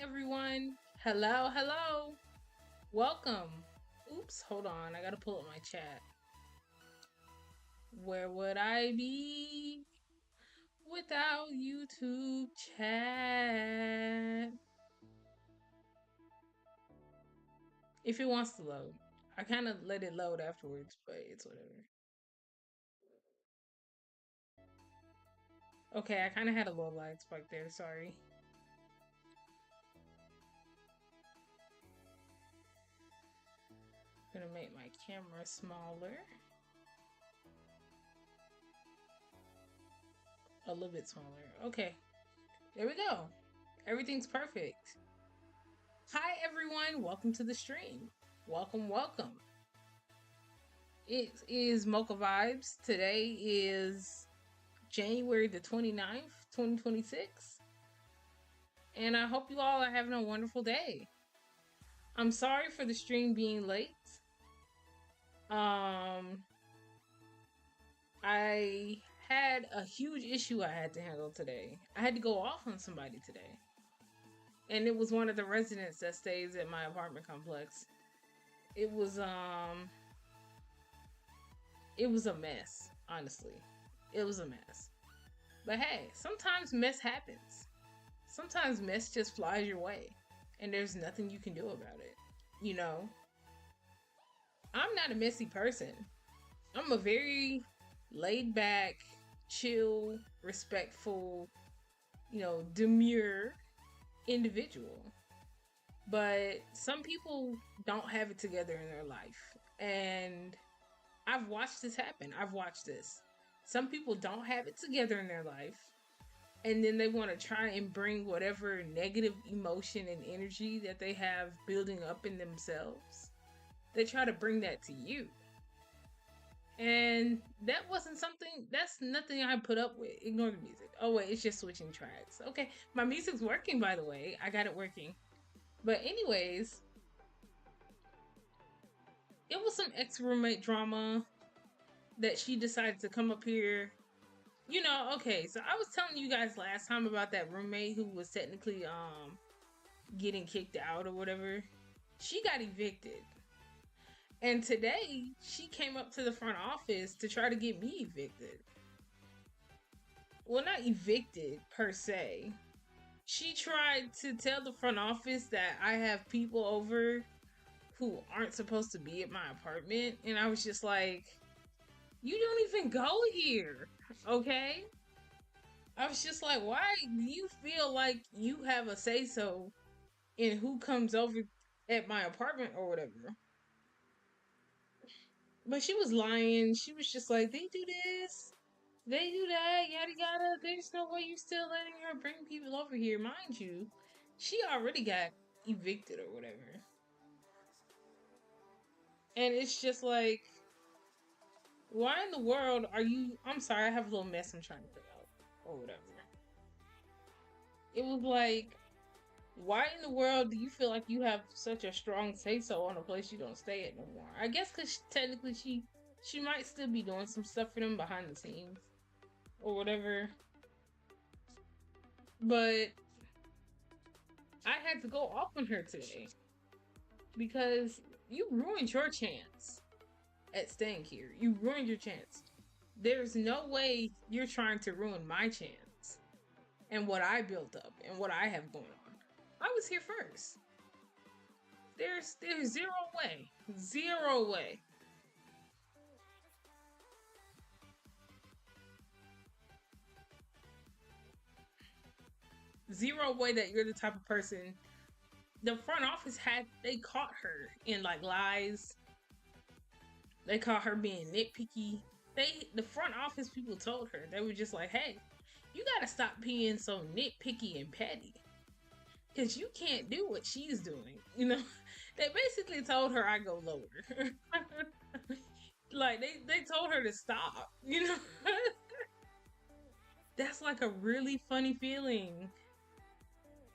everyone. Hello, hello. Welcome. Oops, hold on. I gotta pull up my chat. Where would I be without YouTube chat? If it wants to load. I kind of let it load afterwards, but it's whatever. Okay, I kind of had a little lag spike there. Sorry. I'm gonna make my camera smaller. A little bit smaller. Okay, there we go. Everything's perfect. Hi, everyone. Welcome to the stream. Welcome, welcome. It is Mocha Vibes. Today is January the 29th, 2026. And I hope you all are having a wonderful day. I'm sorry for the stream being late. I had a huge issue I had to handle today. I had to go off on somebody today. And it was one of the residents that stays at my apartment complex. It was a mess, honestly. It was a mess. But hey, sometimes mess happens. Sometimes mess just flies your way. And there's nothing you can do about it. You know? I'm not a messy person. I'm a very laid back, chill, respectful, demure individual. But some people don't have it together in their life. And I've watched this happen. I've watched this. Some people don't have it together in their life. And then they want to try and bring whatever negative emotion and energy that they have building up in themselves. They try to bring that to you. And that's nothing I put up with. Ignore the music. Oh wait, it's just switching tracks. Okay, my music's working, by the way. I got it working. But anyways, it was some ex-roommate drama that she decided to come up here. Okay, so I was telling you guys last time about that roommate who was technically getting kicked out or whatever. She got evicted. And today she came up to the front office to try to get me evicted. Well, not evicted per se. She tried to tell the front office that I have people over who aren't supposed to be at my apartment. And I was just like, you don't even go here, okay? I was just like, why do you feel like you have a say-so in who comes over at my apartment or whatever? But she was lying. She was just like, they do this, they do that, yada yada. There's no way you're still letting her bring people over here. Mind you, she already got evicted or whatever. And it's just like, why in the world are you... I'm sorry, I have a little mess I'm trying to figure out or whatever. It was like, why in the world do you feel like you have such a strong say-so on a place you don't stay at no more? I guess because technically she might still be doing some stuff for them behind the scenes or whatever. But I had to go off on her today because you ruined your chance at staying here. You ruined your chance. There's no way you're trying to ruin my chance and what I built up and what I have going on. I was here first. There's zero way. Zero way. Zero way that you're the type of person. The front office they caught her in like lies. They caught her being nitpicky. The front office people told her, they were just like, hey, you gotta stop being so nitpicky and petty. Cause you can't do what she's doing. They basically told her I go lower. Like they told her to stop, That's like a really funny feeling.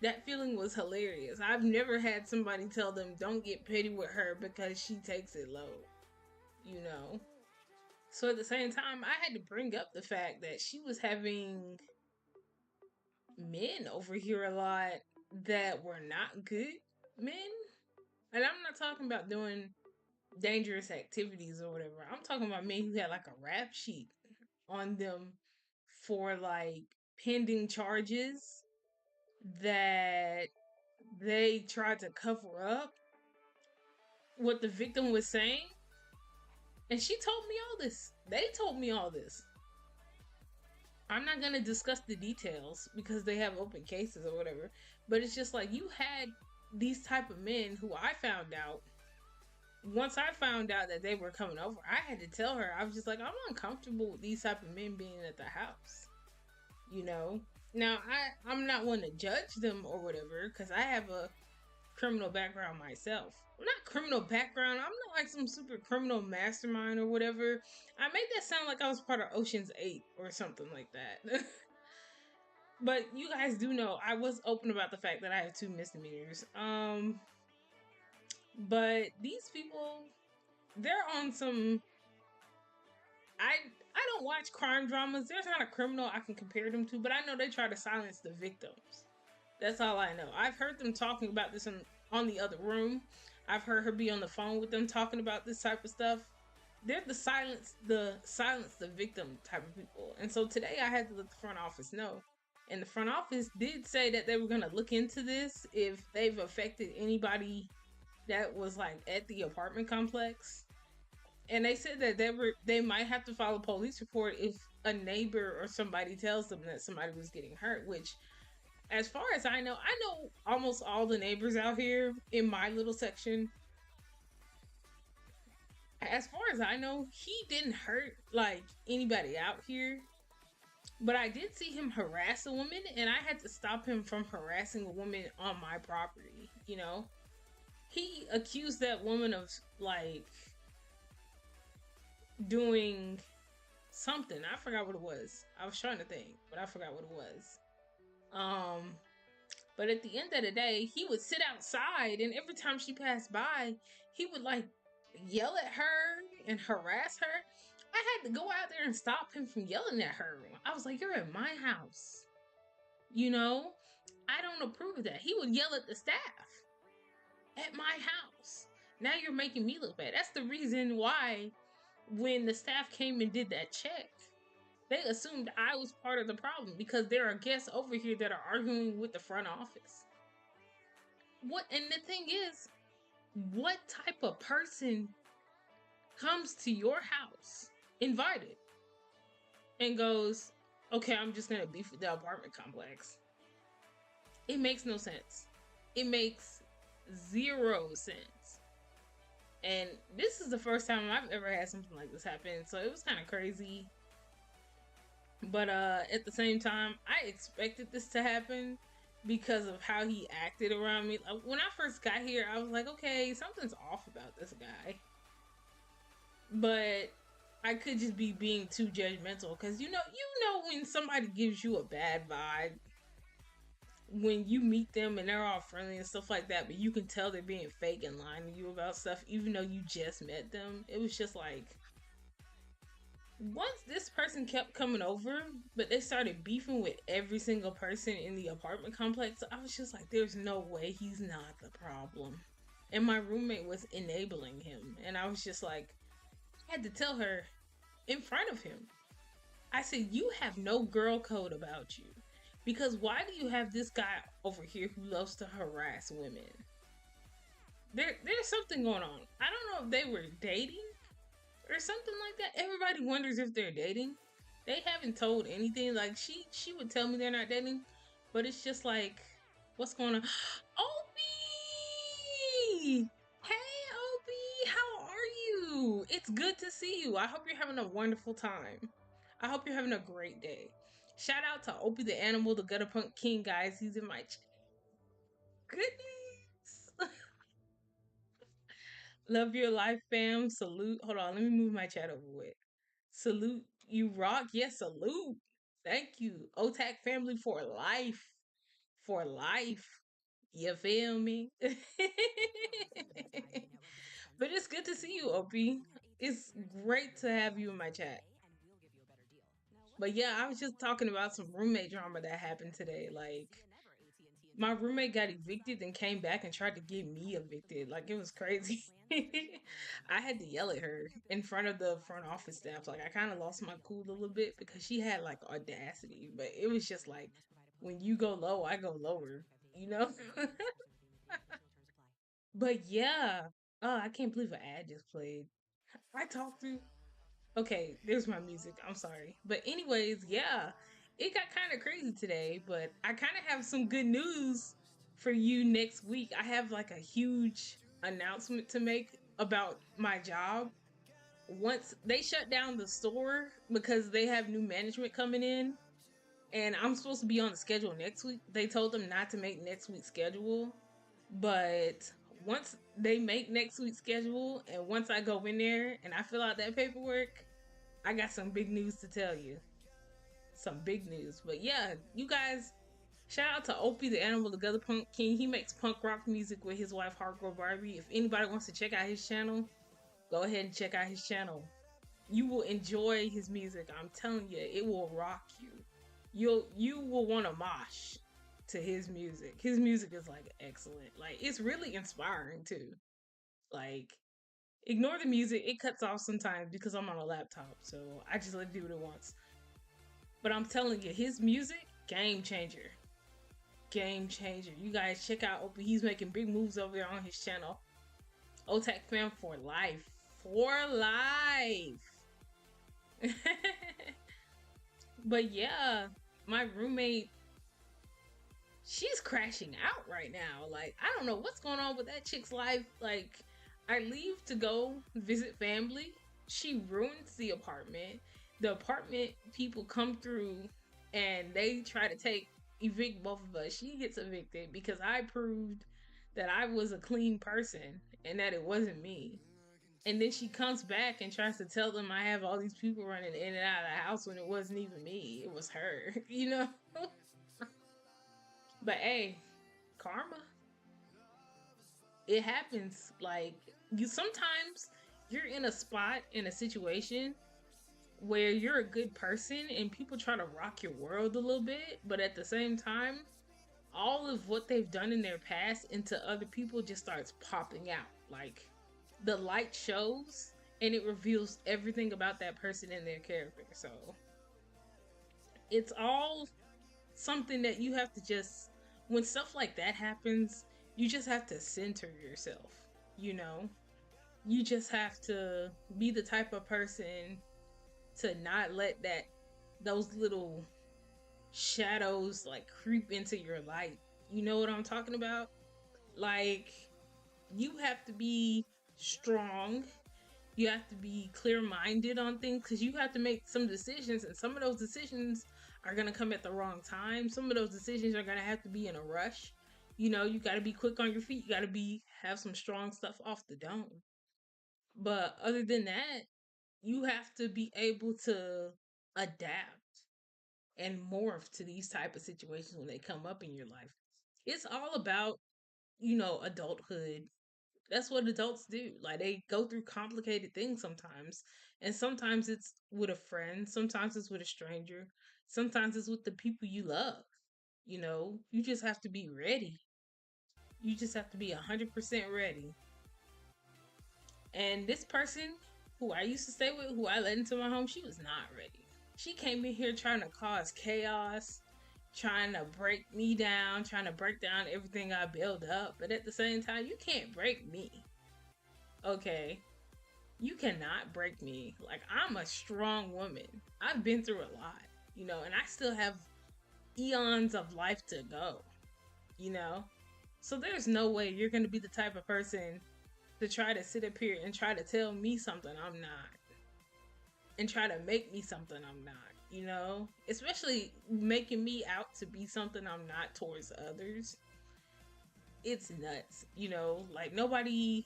That feeling was hilarious. I've never had somebody tell them don't get petty with her because she takes it low. So at the same time, I had to bring up the fact that she was having men over here a lot. that were not good men. And I'm not talking about doing dangerous activities or whatever. I'm talking about men who had like a rap sheet on them for like pending charges that they tried to cover up what the victim was saying. And she told me all this. They told me all this. I'm not going to discuss the details because they have open cases or whatever. But it's just like you had these type of men who I found out. Once I found out that they were coming over, I had to tell her. I was just like, I'm uncomfortable with these type of men being at the house. You know? Now, I'm not one to judge them or whatever because I have a criminal background myself. Not criminal background. I'm not like some super criminal mastermind or whatever. I made that sound like I was part of Ocean's 8 or something like that. But you guys do know I was open about the fact that I have 2 misdemeanors. But these people, they're on some. I don't watch crime dramas. There's not a criminal I can compare them to, but I know they try to silence the victims. That's all I know. I've heard them talking about this on the other room. I've heard her be on the phone with them talking about this type of stuff. They're the silence the victim type of people. And so today I had to let the front office know. And the front office did say that they were gonna look into this if they've affected anybody that was like at the apartment complex. And they said that they might have to file a police report if a neighbor or somebody tells them that somebody was getting hurt, which as far as I know almost all the neighbors out here in my little section. As far as I know, he didn't hurt like anybody out here. But I did see him harass a woman, and I had to stop him from harassing a woman on my property, you know? He accused that woman of like doing something. I forgot what it was. I was trying to think, but I forgot what it was. But at the end of the day, he would sit outside, and every time she passed by, he would like yell at her and harass her. I had to go out there and stop him from yelling at her. I was like, "You're at my house." You know, I don't approve of that. He would yell at the staff at my house. Now you're making me look bad. That's the reason why when the staff came and did that check, they assumed I was part of the problem because there are guests over here that are arguing with the front office. What? And the thing is, what type of person comes to your house invited and goes, "Okay, I'm just gonna beef with the apartment complex"? It makes no sense. It makes 0 sense. And this is the first time I've ever had something like this happen, so it was kind of crazy. But at the same time, I expected this to happen because of how he acted around me. When I first got here, I was like, okay, something's off about this guy. But I could just be being too judgmental because you know when somebody gives you a bad vibe when you meet them and they're all friendly and stuff like that, but you can tell they're being fake and lying to you about stuff even though you just met them. It was just like once this person kept coming over, but they started beefing with every single person in the apartment complex, I was just like, there's no way he's not the problem. And my roommate was enabling him. And I was just like, I had to tell her in front of him. I said, you have no girl code about you. Because why do you have this guy over here who loves to harass women? There's something going on. I don't know if they were dating or something like that. Everybody wonders if they're dating. They haven't told anything. Like she would tell me they're not dating, but it's just like, what's going on? Opie! Hey Opie, how are you? It's good to see you. I hope you're having a wonderful time. I hope you're having a great day. Shout out to Opie the Animal, the Gutter Punk King, guys. He's in my goodness. Love your life, fam. Salute. Hold on, let me move my chat over with. Salute, you rock. Yes, salute. Thank you. OTAC family for life. For life. You feel me? But it's good to see you, Opie. It's great to have you in my chat. But yeah, I was just talking about some roommate drama that happened today. Like, My roommate got evicted and came back and tried to get me evicted. Like, it was crazy. I had to yell at her in front of the front office staff. Like, I kind of lost my cool a little bit because she had like audacity, but it was just like, when you go low, I go lower, you know? But yeah, oh, I can't believe an ad just played. I talked through. Okay, there's my music. I'm sorry. But anyways, yeah. It got kind of crazy today, but I kind of have some good news for you next week. I have like a huge announcement to make about my job. Once they shut down the store because they have new management coming in, and I'm supposed to be on the schedule next week. They told them not to make next week's schedule, but once they make next week's schedule and once I go in there and I fill out that paperwork, I got some big news to tell you. Some big news. But yeah, you guys, shout out to Opie, the Animal, the Gutter Punk King. He makes punk rock music with his wife, Hardcore Barbie. If anybody wants to check out his channel, go ahead and check out his channel. You will enjoy his music. I'm telling you, it will rock you. You will want to mosh to his music. His music is like excellent. Like, it's really inspiring too. Like, ignore the music. It cuts off sometimes because I'm on a laptop, so I just let it do what it wants. But I'm telling you, his music, game changer. Game changer. You guys check out Opie. He's making big moves over there on his channel. OTAC fam for life. For life. But yeah, my roommate, she's crashing out right now. Like, I don't know what's going on with that chick's life. Like, I leave to go visit family. She ruins the apartment. The apartment people come through and they try to evict both of us. She gets evicted because I proved that I was a clean person and that it wasn't me. And then she comes back and tries to tell them I have all these people running in and out of the house when it wasn't even me. It was her, you know? But hey, karma, it happens. Like, you sometimes you're in a spot in a situation where you're a good person and people try to rock your world a little bit, but at the same time, all of what they've done in their past into other people just starts popping out. Like, the light shows and it reveals everything about that person and their character. So it's all something that you have to just, when stuff like that happens, you just have to center yourself, you know? You just have to be the type of person to not let those little shadows like creep into your light. You know what I'm talking about? Like, you have to be strong. You have to be clear-minded on things because you have to make some decisions, and some of those decisions are going to come at the wrong time. Some of those decisions are going to have to be in a rush. You know, you got to be quick on your feet. You got to have some strong stuff off the dome. But other than that, you have to be able to adapt and morph to these type of situations when they come up in your life. It's all about, adulthood. That's what adults do. Like, they go through complicated things sometimes. And sometimes it's with a friend, sometimes it's with a stranger, sometimes it's with the people you love. You just have to be ready. You just have to be 100% ready. And this person who I used to stay with, who I let into my home, she was not ready. She came in here trying to cause chaos, trying to break me down, trying to break down everything I built up. But at the same time, you can't break me. Okay? You cannot break me. Like, I'm a strong woman. I've been through a lot, and I still have eons of life to go, you know? So there's no way you're going to be the type of person to try to sit up here and try to tell me something I'm not. And try to make me something I'm not, Especially making me out to be something I'm not towards others. It's nuts, Like, nobody's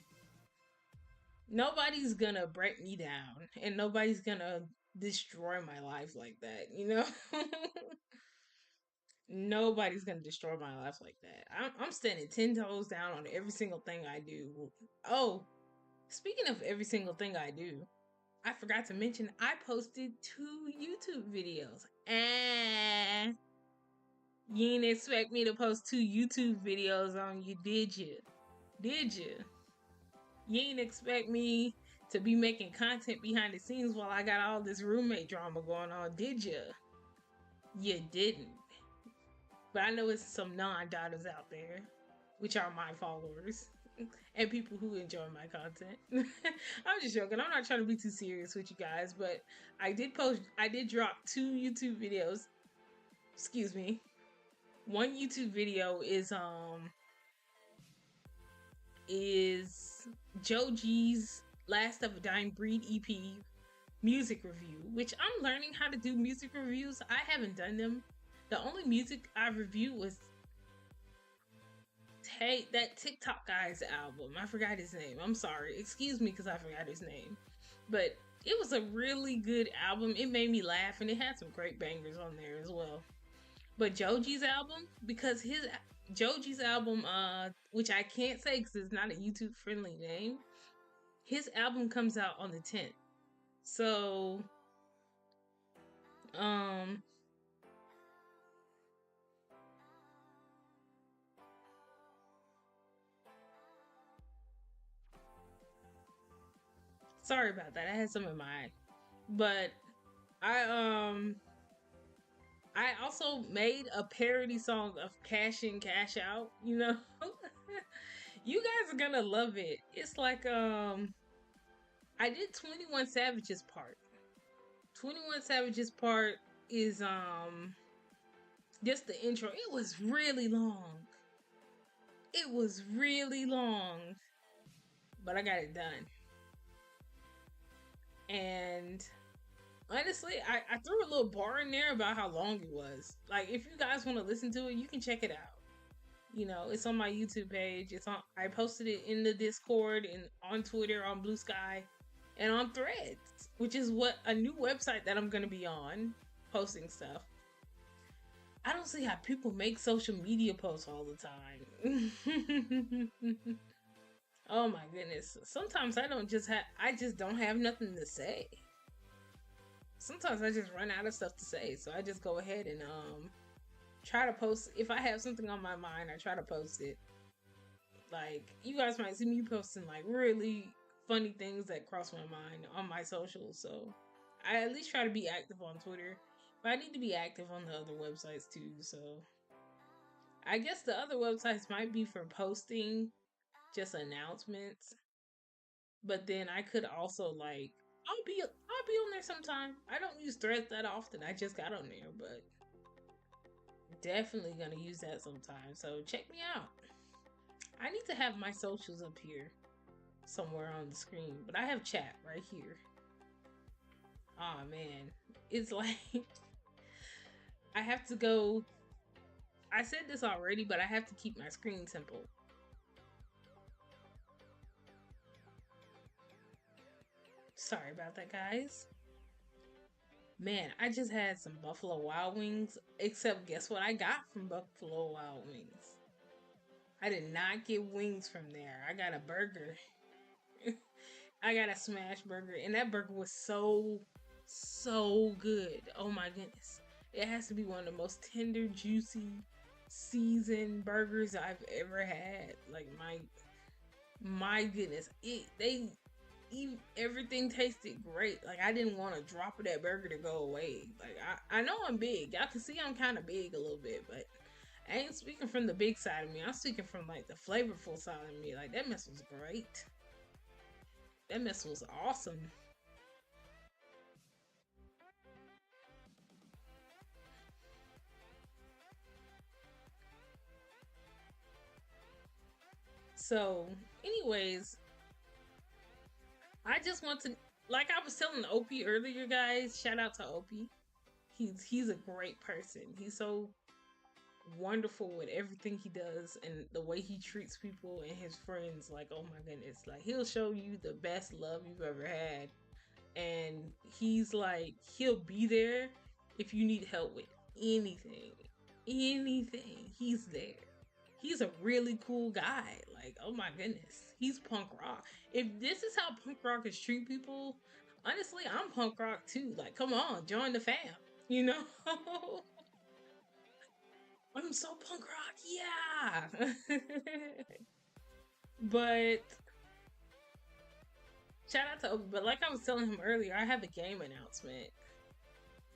gonna break me down and nobody's gonna destroy my life like that. Nobody's gonna destroy my life like that. I'm standing 10 toes down on every single thing I do. Oh, speaking of every single thing I do, I forgot to mention I posted 2 YouTube videos. And You didn't expect me to post 2 YouTube videos on you, did you? Did you? You ain't expect me to be making content behind the scenes while I got all this roommate drama going on, did you? You didn't. But I know it's some non-daughters out there, which are my followers and people who enjoy my content. I'm just joking. I'm not trying to be too serious with you guys, but I did drop 2 YouTube videos. Excuse me. One YouTube video is Joji's Last of a Dying Breed EP music review, which I'm learning how to do music reviews. I haven't done them. The only music I reviewed was that TikTok guy's album. I forgot his name. I'm sorry. Excuse me because I forgot his name. But it was a really good album. It made me laugh and it had some great bangers on there as well. But Joji's album, because Joji's album, which I can't say because it's not a YouTube friendly name, his album comes out on the 10th. So, sorry about that. I had some in my eye. But I also made a parody song of Cash In, Cash Out, you know? You guys are gonna love it. It's like, I did 21 Savage's part. 21 Savage's part is, just the intro. It was really long. It was really long. But I got it done. And honestly, I threw a little bar in there about how long it was. Like, if you guys want to listen to it, you can check it out. You know, it's on my YouTube page. I posted it in the Discord and on Twitter, on Blue Sky, and on Threads, which is a new website that I'm gonna be on, posting stuff. I don't see how people make social media posts all the time. Oh my goodness. Sometimes I just don't have nothing to say. Sometimes I just run out of stuff to say, so I just go ahead and try to post. If I have something on my mind, I try to post it. Like, you guys might see me posting like really funny things that cross my mind on my socials, so I at least try to be active on Twitter. But I need to be active on the other websites too, so I guess the other websites might be for posting just announcements. But then I could also like I'll be on there sometime. I don't use Threads that often. I just got on there, but definitely gonna use that sometime. So check me out. I need to have my socials up here somewhere on the screen, but I have chat right here. Oh man, it's like I have to go. I said this already, but I have to keep my screen simple. Sorry about that, guys. Man, I just had some Buffalo Wild Wings, except guess what I got from Buffalo Wild Wings? I did not get wings from there. I got a burger. I got a smash burger, and that burger was so good. Oh my goodness. It has to be one of the most tender, juicy, seasoned burgers I've ever had. Like, my goodness. Everything tasted great. Like, I didn't want to drop of that burger to go away. Like, I know I'm big. Y'all can see I'm kind of big a little bit, but I ain't speaking from the big side of me. I'm speaking from like the flavorful side of me. Like, that mess was great. That mess was awesome. So, anyways, I just want to, like I was telling Opie earlier, guys. Shout out to Opie. He's a great person. He's so wonderful with everything he does and the way he treats people and his friends. Like, oh my goodness, like he'll show you the best love you've ever had, and he'll be there if you need help with anything. He's there. He's a really cool guy. Like, oh my goodness, he's punk rock. If this is how punk rockers treat people, honestly, I'm punk rock too. Like, come on, join the fam. You know. so punk rock, yeah. But shout out to Obi. But like I was telling him earlier, I have a game announcement.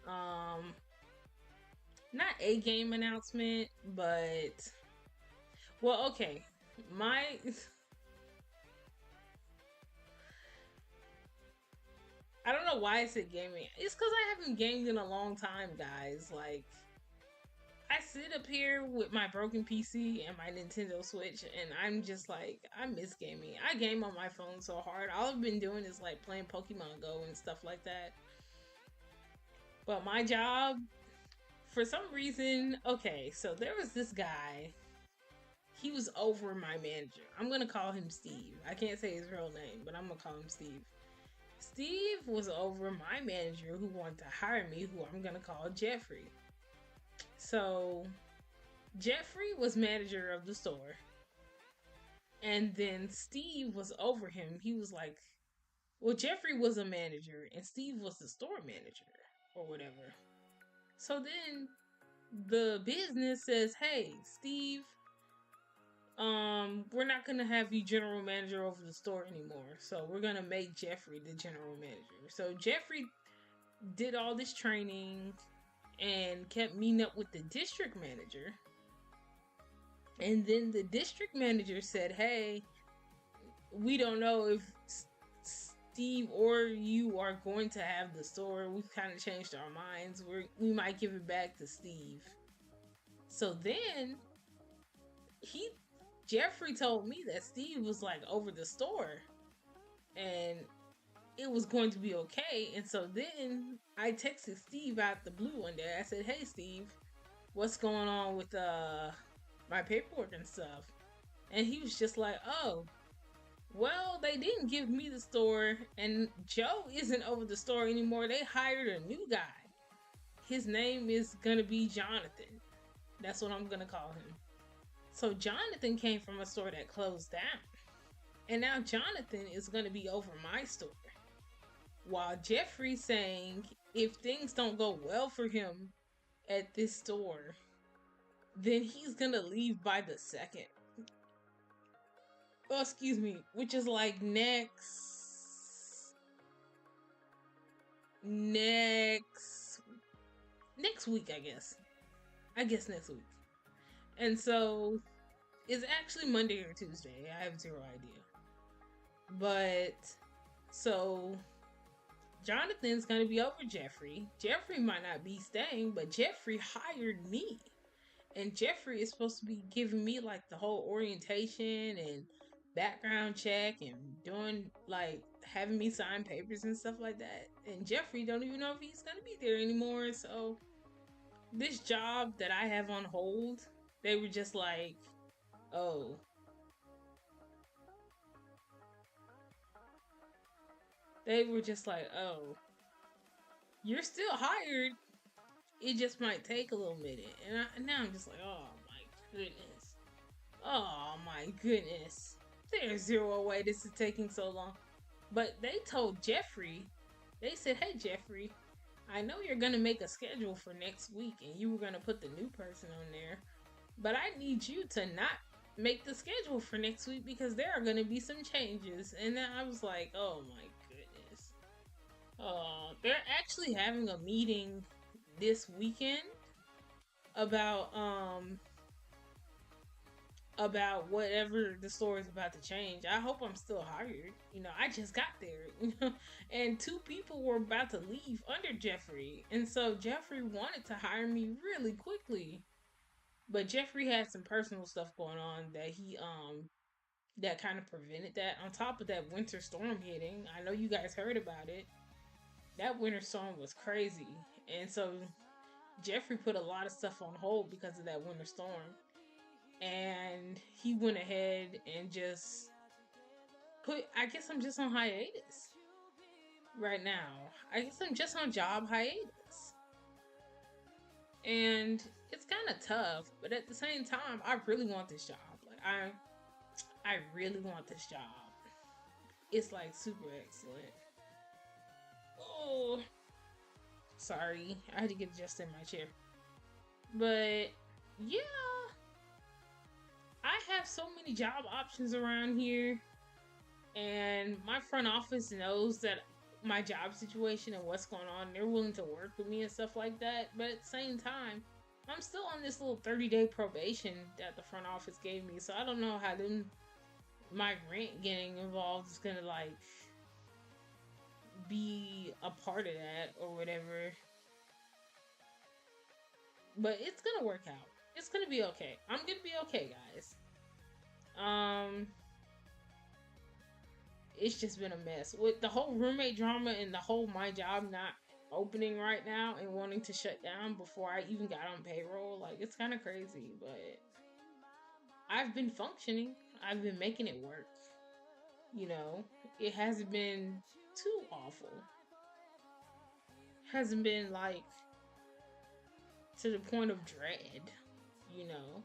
Um, not a game announcement, but well, okay. My I don't know why I said gaming. It's because I haven't gamed in a long time, guys. Like I sit up here with my broken PC and my Nintendo Switch, and I'm just like, I miss gaming. I game on my phone so hard. All I've been doing is like playing Pokemon Go and stuff like that. But my job, for some reason, okay, so there was this guy. He was over my manager. I'm gonna call him Steve. I can't say his real name, but I'm gonna call him Steve. Steve was over my manager who wanted to hire me, who I'm gonna call Jeffrey. So Jeffrey was manager of the store. And then Steve was over him. He was like, well, Jeffrey was a manager and Steve was the store manager or whatever. So then the business says, hey, Steve, we're not gonna have you general manager over the store anymore. So we're gonna make Jeffrey the general manager. So Jeffrey did all this training and kept meeting up with the district manager. And then the district manager said, hey, we don't know if Steve or you are going to have the store. We've kind of changed our minds. We might give it back to Steve. So then Jeffrey told me that Steve was like over the store and it was going to be okay. And so then I texted Steve out the blue one day. I said, hey Steve, what's going on with my paperwork and stuff? And he was just like, oh, well, they didn't give me the store, and Joe isn't over the store anymore. They hired a new guy. His name is gonna be Jonathan. That's what I'm gonna call him. So Jonathan came from a store that closed down. And now Jonathan is gonna be over my store. While Jeffrey's saying if things don't go well for him at this store, then he's gonna leave by the 2nd. Oh, excuse me, which is like next week, I guess. Next week. And so it's actually Monday or Tuesday. I have zero idea. But so Jonathan's gonna be over Jeffrey. Jeffrey might not be staying, but Jeffrey hired me. And Jeffrey is supposed to be giving me like the whole orientation and background check and doing like having me sign papers and stuff like that. And Jeffrey don't even know if he's gonna be there anymore. So this job that I have on hold, they were just like, oh, you're still hired. It just might take a little minute. And now I'm just like, oh my goodness. Oh my goodness. There's zero way this is taking so long. But they told Jeffrey, they said, hey Jeffrey, I know you're gonna make a schedule for next week and you were gonna put the new person on there, but I need you to not make the schedule for next week because there are gonna be some changes. And then I was like, oh my goodness. They're actually having a meeting this weekend about whatever the store is about to change. I hope I'm still hired. I just got there. And 2 people were about to leave under Jeffrey. And so Jeffrey wanted to hire me really quickly. But Jeffrey had some personal stuff going on that he that kind of prevented that. On top of that winter storm hitting, I know you guys heard about it. That winter storm was crazy. And so Jeffrey put a lot of stuff on hold because of that winter storm. And he went ahead and just I guess I'm just on hiatus right now. I guess I'm just on job hiatus. And it's kind of tough, but at the same time, I really want this job. Like I really want this job. It's like super excellent. Oh, sorry. I had to get adjusted in my chair. But yeah, I have so many job options around here, and my front office knows that my job situation and what's going on. They're willing to work with me and stuff like that. But at the same time, I'm still on this little 30-day probation that the front office gave me. So I don't know how my rent getting involved is gonna like be a part of that or whatever. But it's gonna work out. It's gonna be okay. I'm gonna be okay, guys. Um, it's just been a mess with the whole roommate drama and the whole my job not opening right now and wanting to shut down before I even got on payroll. Like, it's kind of crazy, but I've been functioning. I've been making it work. You know, it hasn't been too awful. Hasn't been like to the point of dread, you know.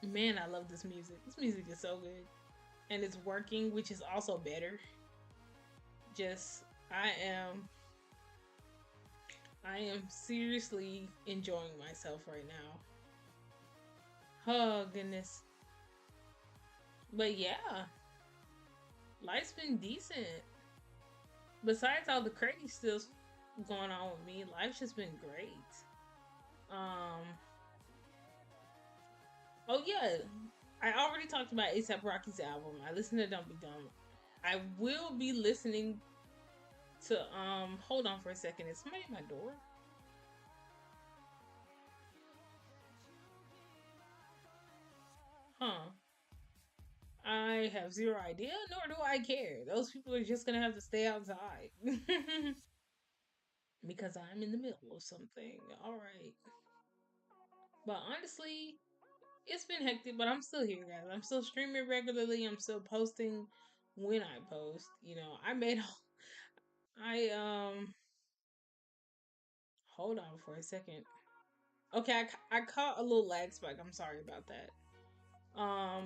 Man, I love this music. This music is so good. And it's working, which is also better. Just I am seriously enjoying myself right now. Oh goodness. But yeah, life's been decent. Besides all the crazy stuff going on with me, life's just been great. Um oh yeah, I already talked about ASAP Rocky's album. I listened to Don't Be Dumb. I will be listening to hold on for a second. Is somebody at my door? Huh. I have zero idea, nor do I care. Those people are just gonna have to stay outside. Because I'm in the middle of something. Alright. But honestly, it's been hectic, but I'm still here, guys. I'm still streaming regularly. I'm still posting when I post. You know, I hold on for a second. Okay, I caught a little lag spike. I'm sorry about that.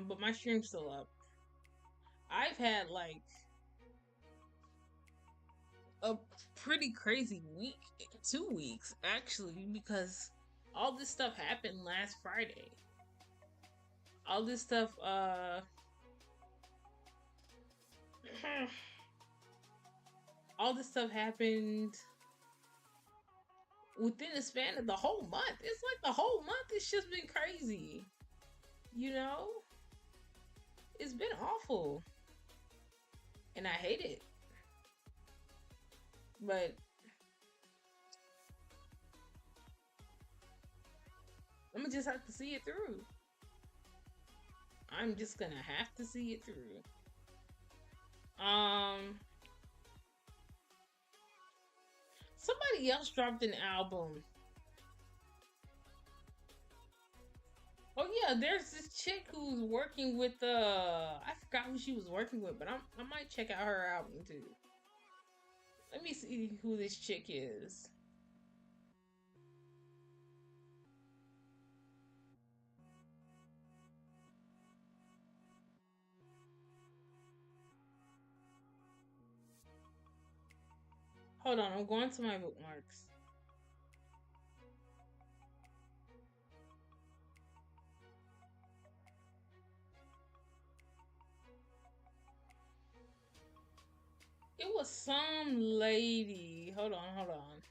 But my stream's still up. I've had like a pretty crazy week, 2 weeks actually, because all this stuff happened last Friday. All this stuff, all this stuff happened within the span of the whole month. It's like the whole month. It's just been crazy. You know, it's been awful, and I hate it. But I'm gonna just have to see it through. I'm just gonna have to see it through. Um, somebody else dropped an album. Oh yeah, there's this chick who's working with I forgot who she was working with, but I might check out her album too. Let me see who this chick is. Hold on, I'm going to my bookmarks. It was some lady. Hold on, hold on.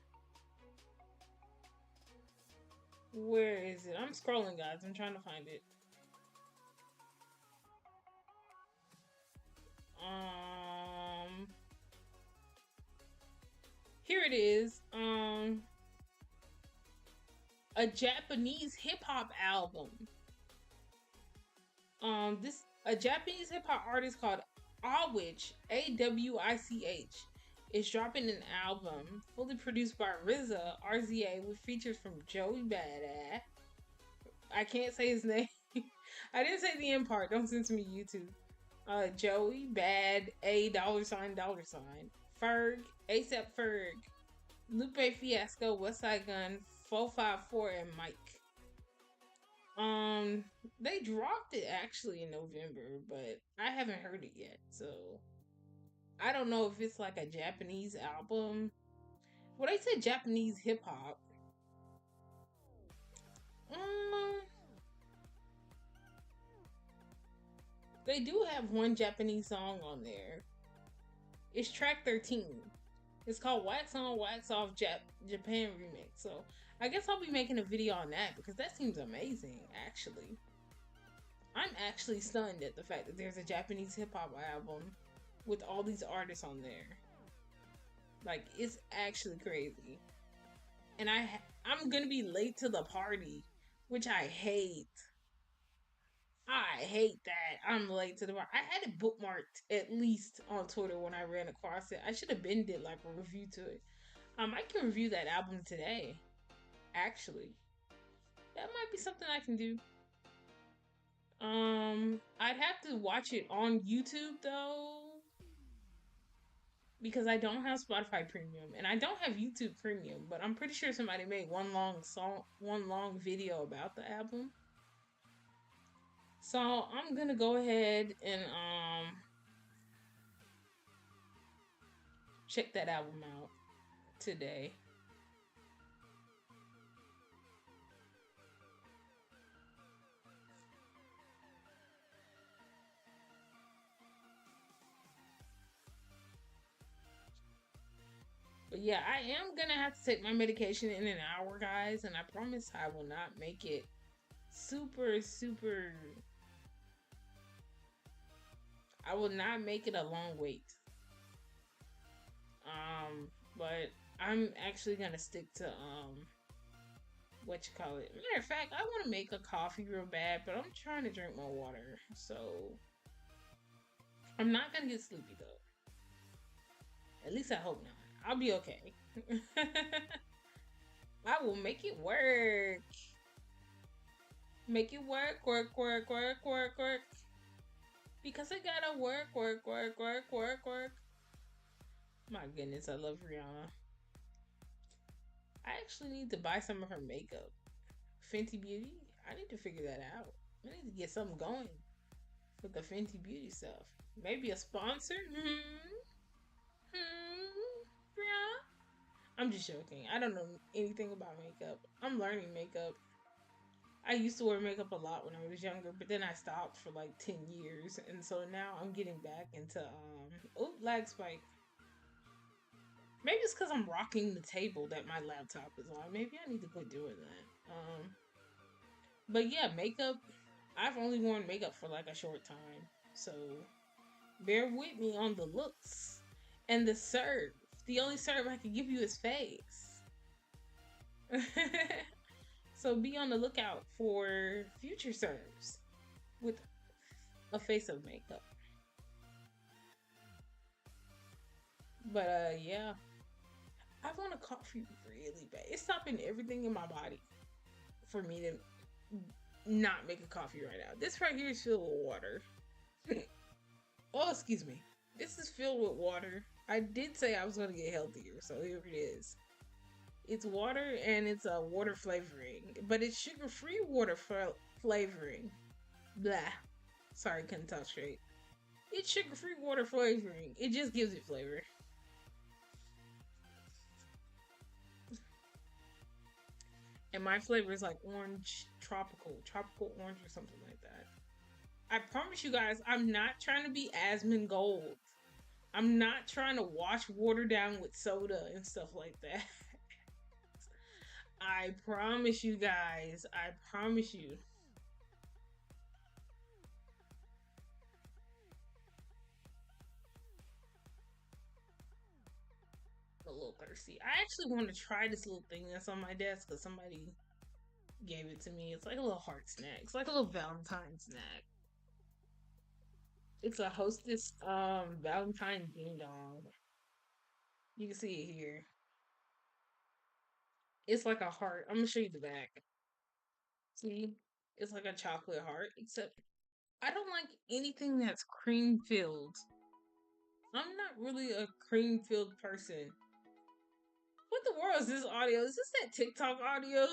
Where is it? I'm scrolling, guys. I'm trying to find it. Um, here it is. A Japanese hip hop album. This a Japanese hip hop artist called Awich, Awich, is dropping an album fully produced by RZA with features from Joey Badass. I can't say his name. I didn't say the end part. Don't send to me YouTube. Joey Bad A $$, Ferg, ASAP Ferg, Lupe Fiasco, Westside Gun, 454, and Mike. They dropped it actually in November, but I haven't heard it yet. So I don't know if it's like a Japanese album. Well, they said Japanese hip hop. Um, they do have one Japanese song on there. It's track 13. It's called Wax On, Wax Off Japan Remix. So I guess I'll be making a video on that because that seems amazing, actually. I'm actually stunned at the fact that there's a Japanese hip hop album with all these artists on there. Like, it's actually crazy. And I'm gonna be late to the party, which I hate. I hate that I'm late to the party. I had it bookmarked at least on Twitter when I ran across it. I should have been did like a review to it. I can review that album today. Actually, that might be something I can do. I'd have to watch it on YouTube though, because I don't have Spotify Premium and I don't have YouTube Premium. But I'm pretty sure somebody made one long video about the album. So I'm gonna go ahead and check that album out today. But yeah, I am gonna have to take my medication in an hour, guys, and I promise I will not make it super. I will not make it a long wait. But I'm actually gonna stick to what you call it. Matter of fact, I want to make a coffee real bad, but I'm trying to drink more water, so I'm not gonna get sleepy though. At least I hope not. I'll be okay. I will make it work. Make it work. Because I gotta work. My goodness, I love Rihanna. I actually need to buy some of her makeup. Fenty Beauty? I need to figure that out. I need to get something going with the Fenty Beauty stuff. Maybe a sponsor? Yeah. I'm just joking. I don't know anything about makeup. I'm learning makeup. I used to wear makeup a lot when I was younger, but then I stopped for like 10 years. And so now I'm getting back into lag spike. Maybe it's because I'm rocking the table that my laptop is on. Maybe I need to quit doing that. But yeah, makeup. I've only worn makeup for like a short time, so bear with me on the looks and the serve. The only serve I can give you is face. So be on the lookout for future serves with a face of makeup. But yeah, I want a coffee really bad. It's stopping everything in my body for me to not make a coffee right now. This right here is filled with water. Oh, excuse me. This is filled with water. I did say I was going to get healthier, so here it is. It's water and it's a water flavoring, but it's sugar-free water flavoring. Blah. Sorry, couldn't talk straight. It's sugar-free water flavoring. It just gives it flavor. And my flavor is like orange, tropical orange or something like that. I promise you guys, I'm not trying to be Asmon Gold. I'm not trying to wash water down with soda and stuff like that. I promise you guys. I promise you. I'm a little thirsty. I actually want to try this little thing that's on my desk because somebody gave it to me. It's like a little heart snack. It's like a little Valentine snack. It's a Hostess Valentine Ding Dong. You can see it here. It's like a heart. I'm gonna show you the back. See? It's like a chocolate heart, except I don't like anything that's cream filled. I'm not really a cream filled person. What the world is this audio? Is this that TikTok audio?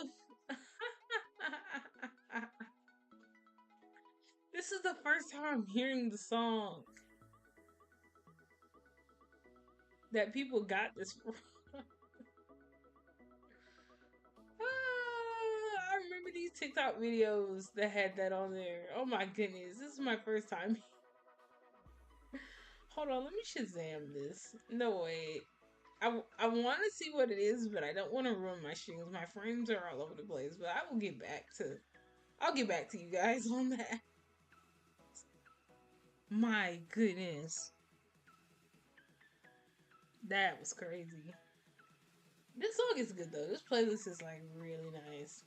This is the first time I'm hearing the song. that people got this. I remember these TikTok videos that had that on there. Oh my goodness, this is my first time. Hold on, let me Shazam this. No, wait. I want to see what it is, but I don't want to ruin my streams. My frames are all over the place, but I will get back to. I'll get back to you guys on that. My goodness, that was crazy. This song is good though. This playlist is like really nice.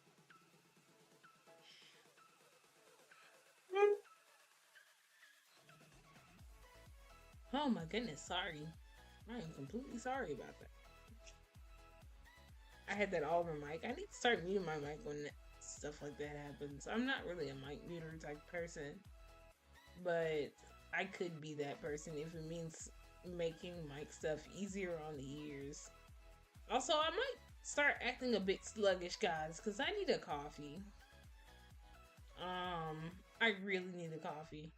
Oh my goodness, sorry. I am completely sorry about that. I had that all over mic. I need to start muting my mic when stuff like that happens. I'm not really a mic muter type person, but I could be that person if it means making mic stuff easier on the ears. Also, I might start acting a bit sluggish, guys, because I need a coffee. I really need a coffee.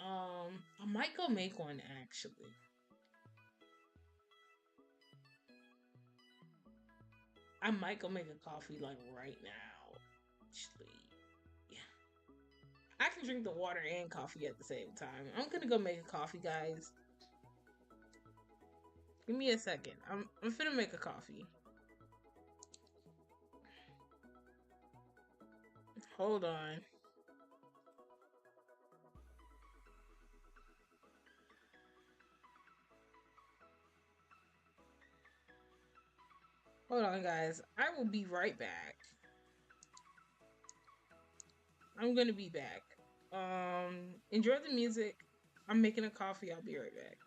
I might go make one actually. I might go make a coffee like right now. Actually, yeah. I can drink the water and coffee at the same time. I'm gonna go make a coffee, guys. Give me a second. I'm finna make a coffee. Hold on. Hold on, guys. I will be right back. I'm gonna be back. Enjoy the music. I'm making a coffee. I'll be right back.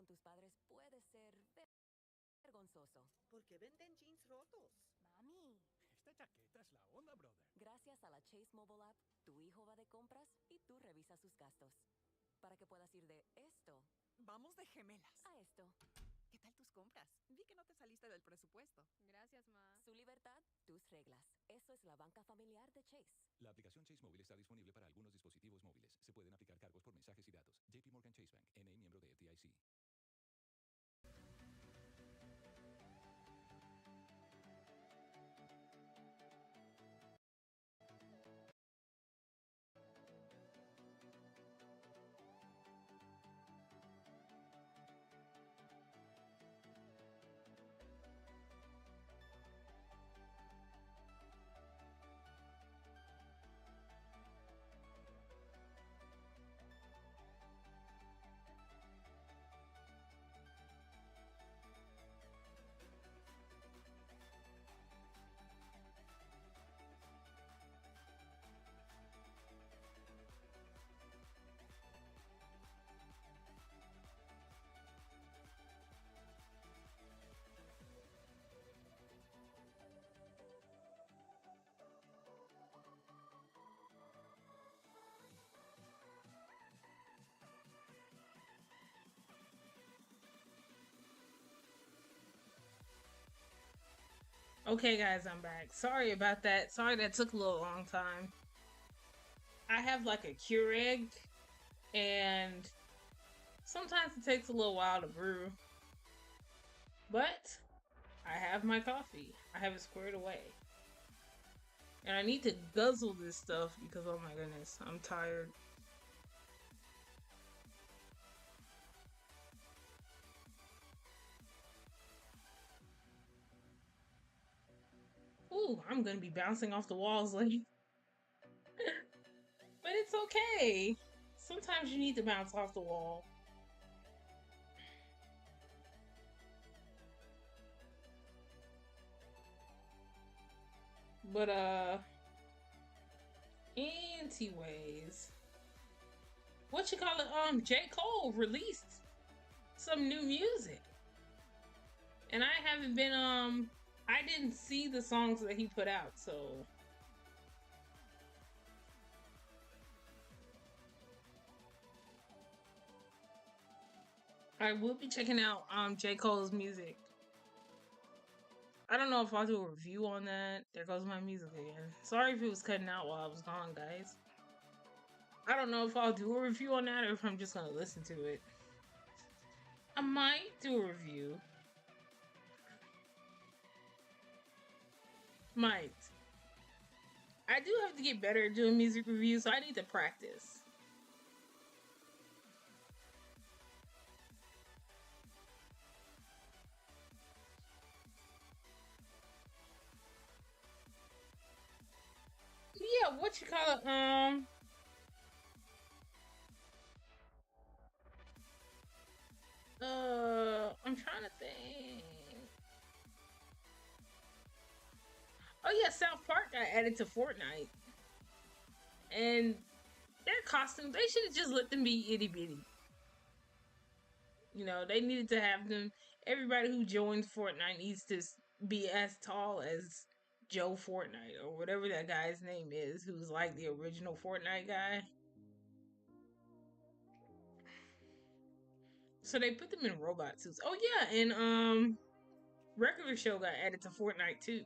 con tus padres puede ser vergonzoso. ¿Por qué venden jeans rotos? Mami. Esta chaqueta es la onda, brother. Gracias a la Chase Mobile App, tu hijo va de compras y tú revisas sus gastos. Para que puedas ir de esto Vamos de gemelas. a esto. ¿Qué tal tus compras? Vi que no te saliste del presupuesto. Gracias, ma. Su libertad, tus reglas. Eso es la banca familiar de Chase. La aplicación Chase Móvil está disponible para algunos dispositivos móviles. Se pueden aplicar cargos por mensajes y datos. JP Morgan Chase Bank, N.A. miembro de FDIC. Okay, guys, I'm back. Sorry about that. Sorry that took a little long time. I have like a Keurig, and sometimes it takes a little while to brew. But I have my coffee. I have it squared away. And I need to guzzle this stuff because, oh my goodness, I'm tired. Ooh, I'm gonna be bouncing off the walls like... But it's okay. Sometimes you need to bounce off the wall. But, anyways. What you call it? J. Cole released some new music. And I haven't been, I didn't see the songs that he put out, so... I will be checking out, J. Cole's music. I don't know if I'll do a review on that. There goes my music again. Sorry if it was cutting out while I was gone, guys. I don't know if I'll do a review on that or if I'm just gonna listen to it. I might do a review. Might. I do have to get better at doing music reviews, so I need to practice. Yeah, what you call it? I'm trying to think. Oh yeah, South Park got added to Fortnite. And their costumes, they should have just let them be itty bitty. You know, they needed to have them. Everybody who joins Fortnite needs to be as tall as Joe Fortnite or whatever that guy's name is, who's like the original Fortnite guy. So they put them in robot suits. Oh yeah, and Regular Show got added to Fortnite too.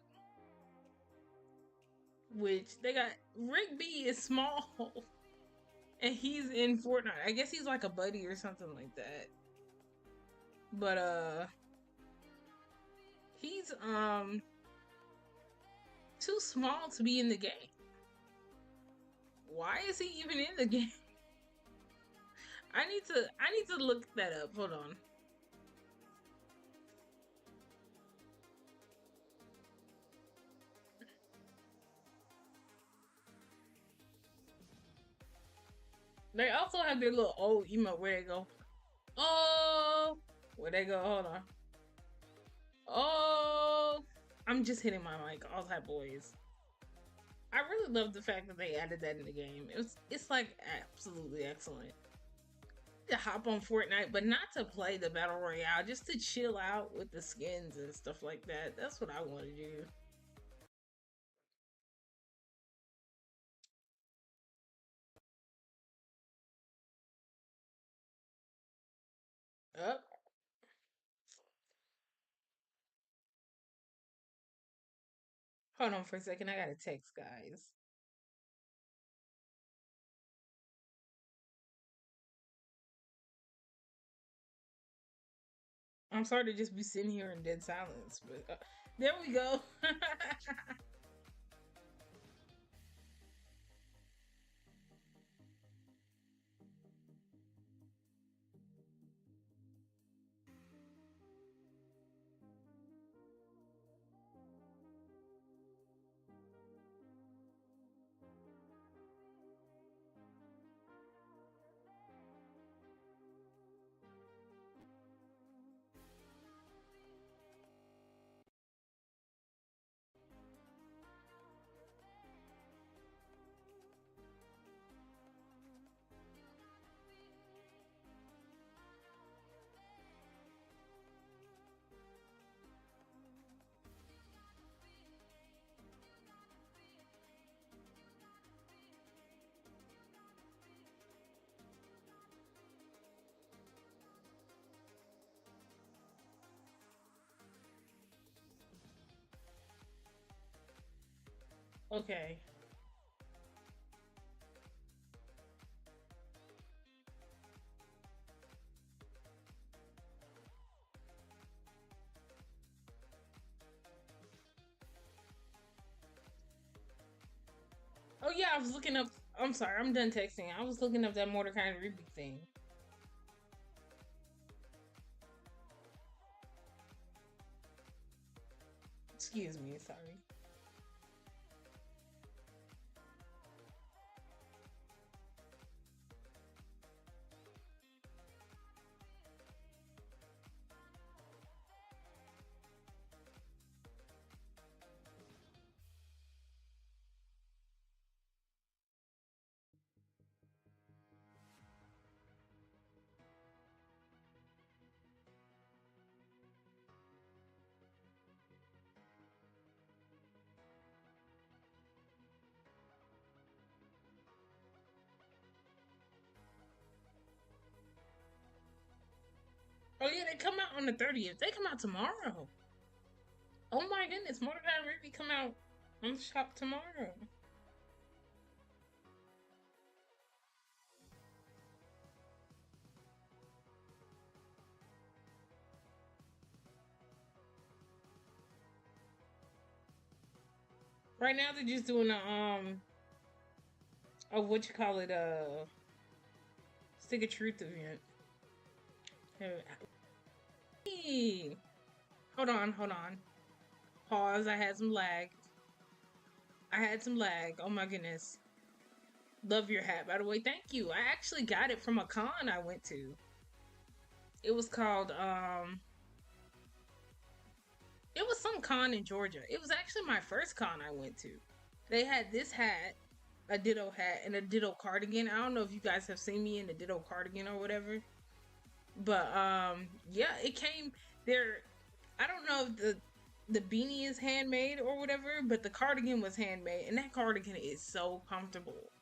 Which they got Rick B is small. And he's in Fortnite. I guess he's like a buddy or something like that. But he's too small to be in the game. Why is he even in the game? I need to look that up. Hold on. They also have their little old emote where they go, oh, where they go, hold on. Oh, I'm just hitting my mic, all type boys. I really love the fact that they added that in the game. It's like absolutely excellent. to hop on Fortnite, but not to play the Battle Royale, just to chill out with the skins and stuff like that. That's what I want to do. Up. Hold on for a second. I got a text, guys. I'm sorry to just be sitting here in dead silence, but there we go. Okay. Oh yeah, I was looking up. I'm sorry, I'm done texting. I was looking up that Mordecai and Rigby thing. Excuse me, sorry. Oh yeah, they come out on the 30th. They come out tomorrow. Oh my goodness, Mordecai and Rigby come out on the shop tomorrow. Right now they're just doing a what you call it, Stick of Truth event. Hey. Hold on. Pause. I had some lag. Oh my goodness. Love your hat, by the way. Thank you. I actually got it from a con I went to. It was called it was some con in Georgia. It was actually my first con I went to. They had this hat, a ditto hat, and a ditto cardigan. I don't know if you guys have seen me in the ditto cardigan or whatever. But yeah, it came there. I don't know if the beanie is handmade or whatever, but the cardigan was handmade, and that cardigan is so comfortable.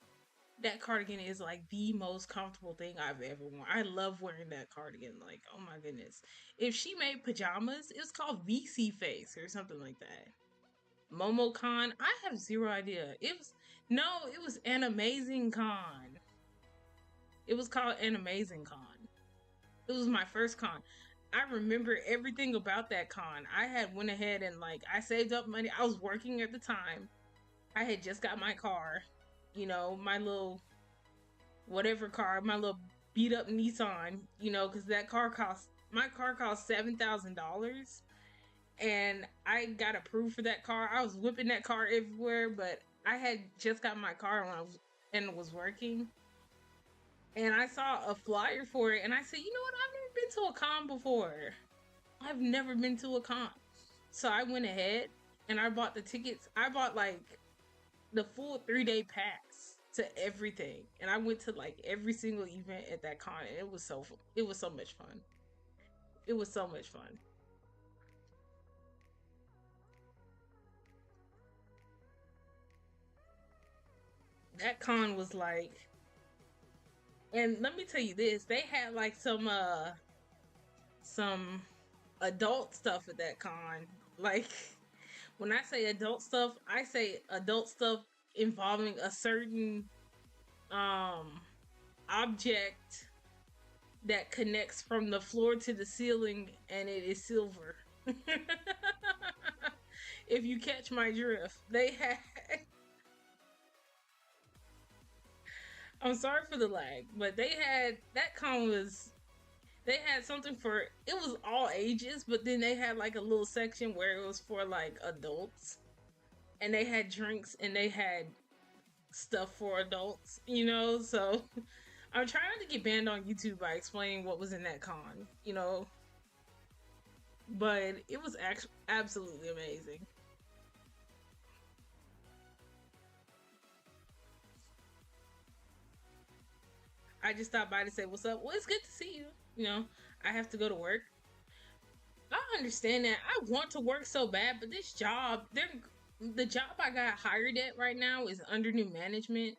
That cardigan is like the most comfortable thing I've ever worn. I love wearing that cardigan. Like, oh my goodness. If she made pajamas, it was called VC Face or something like that. MomoCon, I have zero idea. It was an amazing con. It was called an amazing con. It was my first con. I remember everything about that con. I had went ahead and like I saved up money. I was working at the time. I had just got my car, you know, my little whatever car, my little beat up Nissan, you know, because my car cost $7,000, and I got approved for that car. I was whipping that car everywhere, but I had just got my car when I was working. And I saw a flyer for it, and I said, you know what? I've never been to a con before. I've never been to a con. So I went ahead and I bought the tickets. I bought like the full 3-day pass. to everything. And I went to like every single event at that con, and it was so much fun. It was so much fun. That con was like, and let me tell you this, they had like some adult stuff at that con. Like, when I say adult stuff, I say adult stuff involving a certain object that connects from the floor to the ceiling, and it is silver. If you catch my drift, they had I'm sorry for the lag, but they had that con was they had something for it was all ages, but then they had like a little section where it was for like adults, and they had drinks and they had stuff for adults, you know. So I'm trying not to get banned on YouTube by explaining what was in that con, you know, but it was absolutely amazing. I just stopped by to say what's up. Well, it's good to see you. You know, I have to go to work. I understand that. I want to work so bad, but this job, the job I got hired at right now is under new management.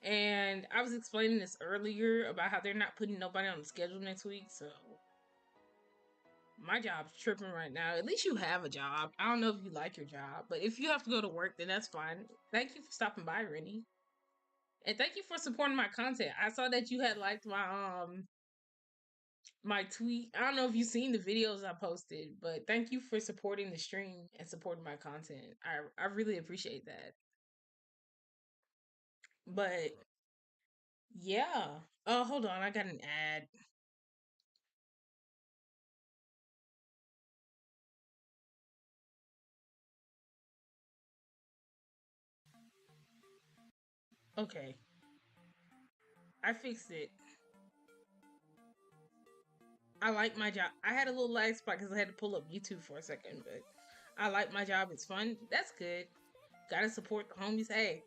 And I was explaining this earlier about how they're not putting nobody on the schedule next week, so my job's tripping right now. At least you have a job. I don't know if you like your job, but if you have to go to work, then that's fine. Thank you for stopping by, Rennie. And thank you for supporting my content. I saw that you had liked my tweet. I don't know if you've seen the videos I posted, but thank you for supporting the stream and supporting my content. I really appreciate that. But yeah. Oh, hold on. I got an ad. Okay. I fixed it. I like my job. I had a little lag spot because I had to pull up YouTube for a second, but I like my job. It's fun. That's good. Gotta support the homies. Hey,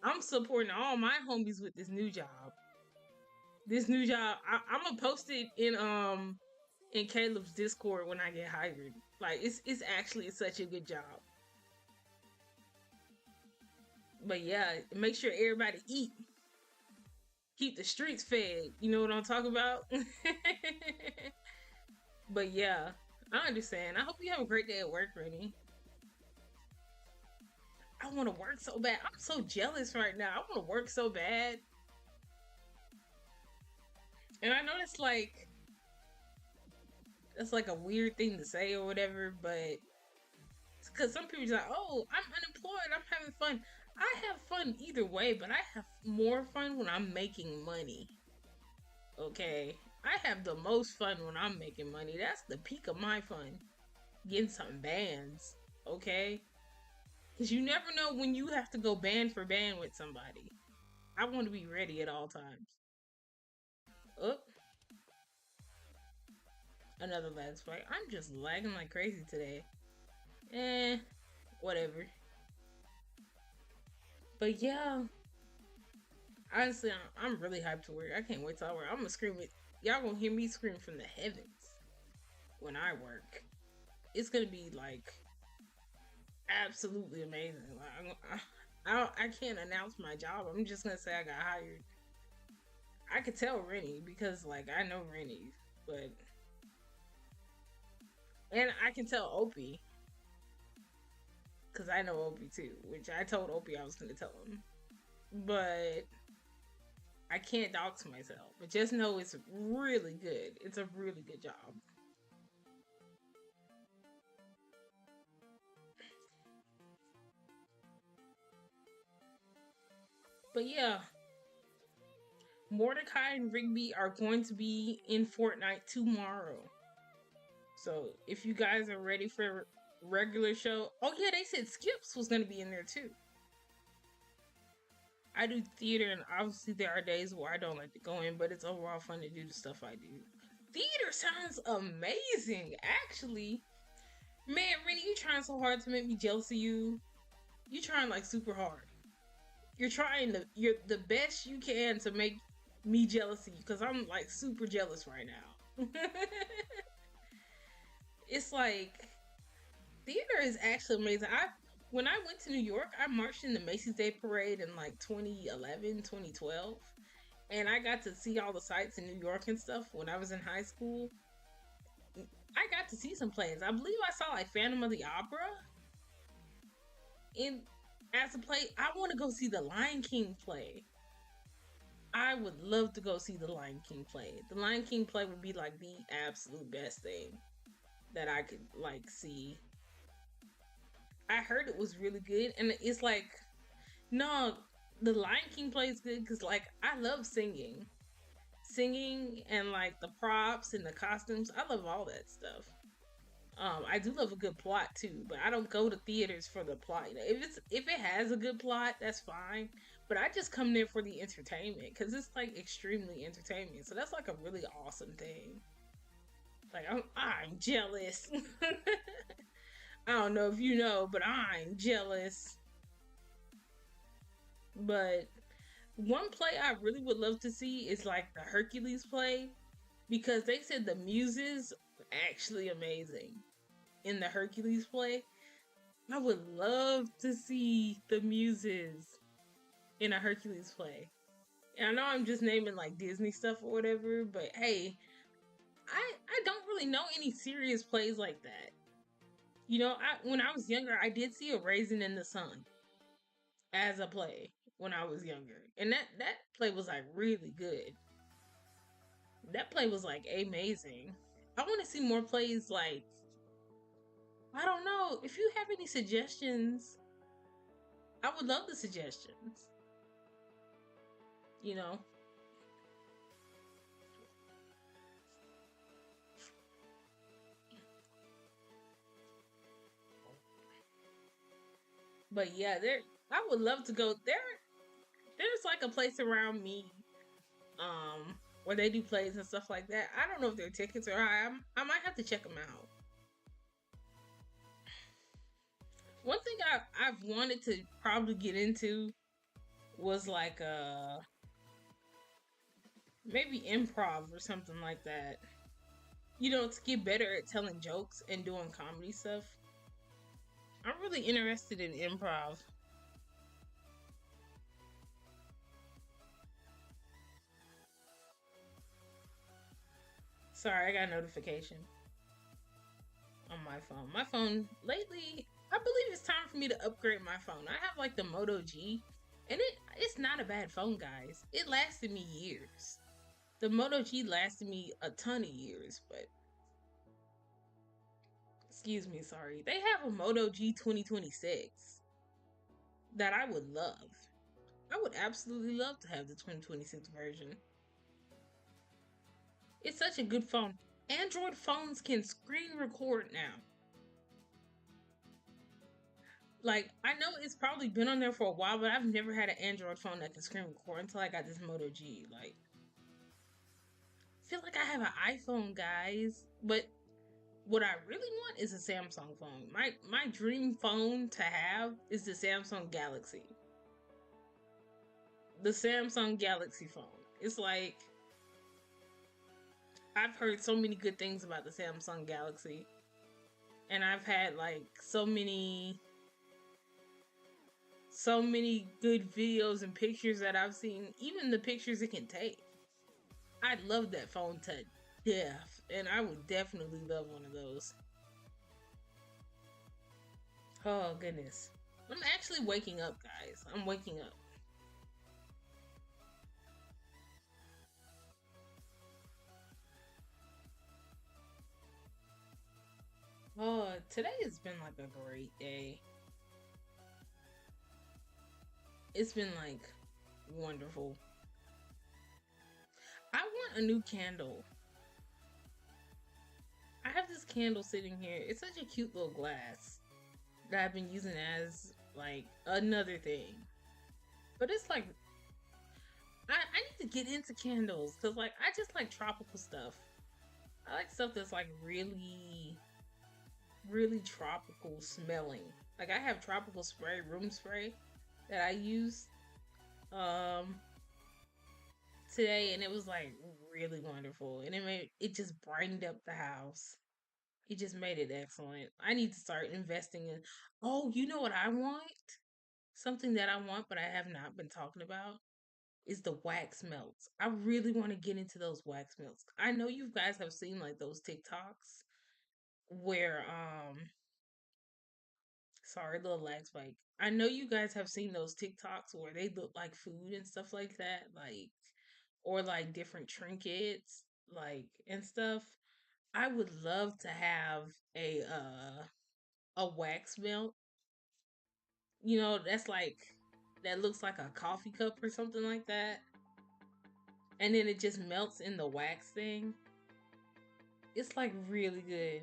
I'm supporting all my homies with this new job. This new job, I'm gonna post it in Caleb's Discord when I get hired. Like it's actually such a good job. But yeah, make sure everybody eat. Keep the streets fed. You know what I'm talking about? But yeah, I understand. I hope you have a great day at work, Rennie. I want to work so bad. I'm so jealous right now. I want to work so bad. And I know that's like a weird thing to say or whatever, but because some people are like, oh, I'm unemployed, I'm having fun. I have fun either way, but I have more fun when I'm making money. Okay? I have the most fun when I'm making money. That's the peak of my fun. Getting some bands. Okay? Because you never know when you have to go band for band with somebody. I want to be ready at all times. Oh. Another lag spike. I'm just lagging like crazy today. Whatever. But yeah. Honestly, I'm really hyped to work. I can't wait till I work. I'm gonna scream it. Y'all gonna hear me scream from the heavens when I work. It's gonna be like absolutely amazing. Like, I can't announce my job. I'm just gonna say I got hired. I could tell Rennie because like I know Rennie, but and I can tell Opie because I know Opie too, which I told Opie I was gonna tell him, but I can't dox myself. But just know it's really good. It's a really good job. But yeah, Mordecai and Rigby are going to be in Fortnite tomorrow. So if you guys are ready for regular show, oh yeah, they said Skips was going to be in there too. I do theater, and obviously there are days where I don't like to go in, but it's overall fun to do the stuff I do. Theater sounds amazing, actually. Man, Rennie, you trying so hard to make me jealous of you. You trying like super hard. you're the best you can to make me jealousy, because I'm like super jealous right now. It's like theater is actually amazing. When I went to New York, I marched in the Macy's Day Parade in like 2011, 2012, and I got to see all the sights in New York and stuff when I was in high school. I got to see some plays. I believe I saw like Phantom of the Opera in as a play. I want to go see the Lion King play. I would love to go see the Lion King play. The Lion King play would be like the absolute best thing that I could like see. I heard it was really good, and it's like, no, the Lion King play is good because like I love singing and like the props and the costumes. I love all that stuff. I do love a good plot too, but I don't go to theaters for the plot. You know, if it has a good plot, that's fine. But I just come there for the entertainment because it's like extremely entertaining. So that's like a really awesome thing. Like I'm jealous. I don't know if you know, but I'm jealous. But one play I really would love to see is like the Hercules play, because they said the muses are actually amazing in the Hercules play. I would love to see the muses in a Hercules play. And I know I'm just naming like Disney stuff or whatever, but hey, I don't really know any serious plays like that. You know, when I was younger, I did see A Raisin in the Sun as a play when I was younger, and that play was like really good. That play was like amazing. I want to see more plays like, I don't know, if you have any suggestions, I would love the suggestions. You know. But yeah, I would love to go there. There's like a place around me, where they do plays and stuff like that. I don't know if their tickets are high. I might have to check them out. One thing I've wanted to probably get into was like maybe improv or something like that. You know, to get better at telling jokes and doing comedy stuff. I'm really interested in improv. Sorry, I got a notification on my phone. My phone lately, I believe it's time for me to upgrade my phone. I have like the Moto G, and it's not a bad phone, guys. It lasted me years. The Moto G lasted me a ton of years, but excuse me, sorry. They have a Moto G 2026 that I would love. I would absolutely love to have the 2026 version. It's such a good phone. Android phones can screen record now. Like, I know it's probably been on there for a while, but I've never had an Android phone that can screen record until I got this Moto G. Like, I feel like I have an iPhone, guys, but what I really want is a Samsung phone. My dream phone to have is the Samsung Galaxy. The Samsung Galaxy phone. It's like, I've heard so many good things about the Samsung Galaxy. And I've had like so many good videos and pictures that I've seen, even the pictures it can take. I'd love that phone to death, and I would definitely love one of those. Oh goodness. I'm actually waking up, guys. I'm waking up. Oh, today has been like a great day. It's been like wonderful. I want a new candle. I have this candle sitting here. It's such a cute little glass that I've been using as like another thing. But it's like, I need to get into candles because like I just like tropical stuff. I like stuff that's like really, really tropical smelling. Like I have tropical spray, room spray that I use. um today, and it was like really wonderful, and it just brightened up the house. It just made it excellent. I need to start investing in. Oh, you know what I want? Something that I want, but I have not been talking about is the wax melts. I really want to get into those wax melts. I know you guys have seen like those TikToks where sorry, little lag spike. I know you guys have seen those TikToks where they look like food and stuff like that, like or like different trinkets, like and stuff. I would love to have a wax melt. You know, that's like that looks like a coffee cup or something like that. And then it just melts in the wax thing. It's like really good.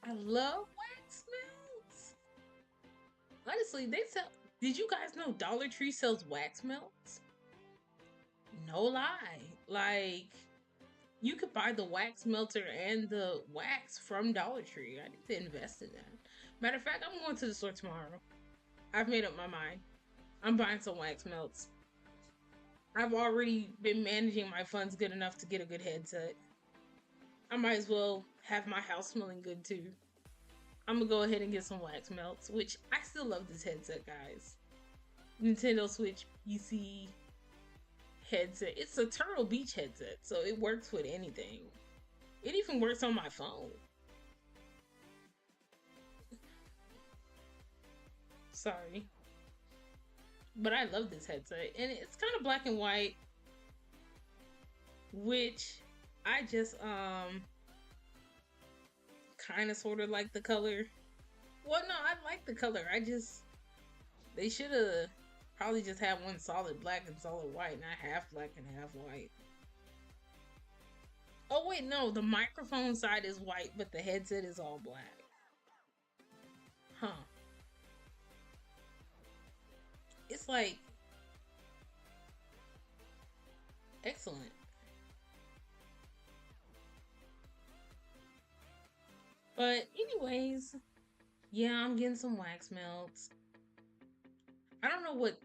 I love wax melts. Honestly, they sell. Did you guys know Dollar Tree sells wax melts? No lie. Like, you could buy the wax melter and the wax from Dollar Tree. I need to invest in that. Matter of fact, I'm going to the store tomorrow. I've made up my mind. I'm buying some wax melts. I've already been managing my funds good enough to get a good headset. I might as well have my house smelling good too. I'm gonna go ahead and get some wax melts, which I still love this headset, guys. Nintendo Switch PC headset. It's a Turtle Beach headset, so it works with anything. It even works on my phone. Sorry. But I love this headset, and it's kind of black and white, which I just kind of sort of like the color. Well, no, I like the color. They should have probably just had one solid black and solid white, not half black and half white. Oh wait, no, the microphone side is white, but the headset is all black. Huh. It's like excellent. But anyways, yeah, I'm getting some wax melts. I don't know what.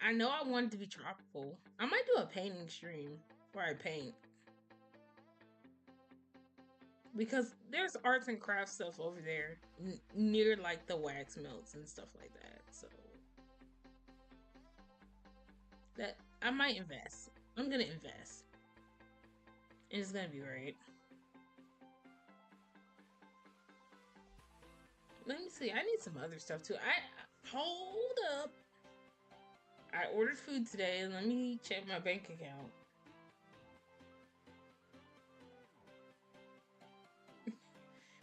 I know I want it to be tropical. I might do a painting stream where I paint. Because there's arts and crafts stuff over there near like the wax melts and stuff like that. So that I might invest. I'm gonna invest. And it's gonna be great. Let me see. I need some other stuff too. I hold up. I ordered food today. Let me check my bank account.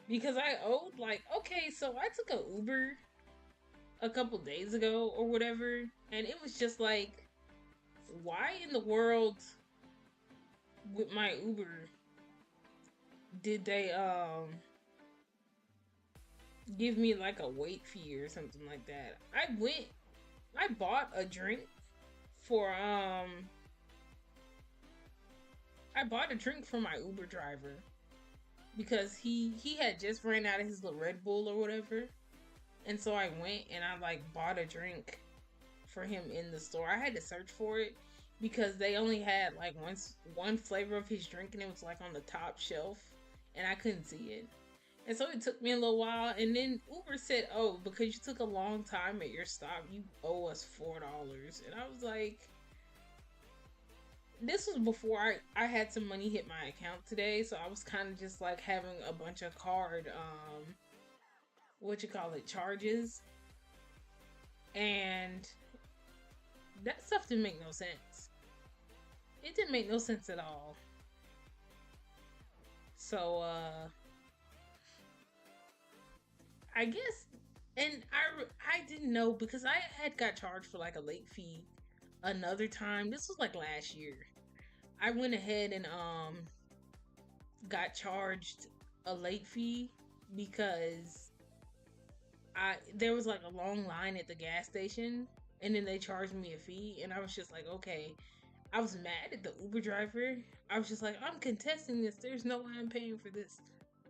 Because I owed like okay, so I took a Uber a couple days ago or whatever, and it was just like, why in the world with my Uber did they give me like a wait fee or something like that? I bought a drink for I bought a drink for my Uber driver because he had just ran out of his little Red Bull or whatever. And so I went and I like bought a drink for him in the store. I had to search for it because they only had like one flavor of his drink and it was like on the top shelf and I couldn't see it. And so it took me a little while, and then Uber said, "Oh, because you took a long time at your stop, you owe us $4." And I was like, this was before I had some money hit my account today, so I was kind of just like having a bunch of card what you call it, charges, and that stuff didn't make no sense. It didn't make no sense at all. So I guess, and I didn't know because I had got charged for like a late fee another time. This was like last year. I went ahead and got charged a late fee because there was like a long line at the gas station, and then they charged me a fee, and I was just like, okay. I was mad at the Uber driver. I was just like, I'm contesting this. There's no way I'm paying for this.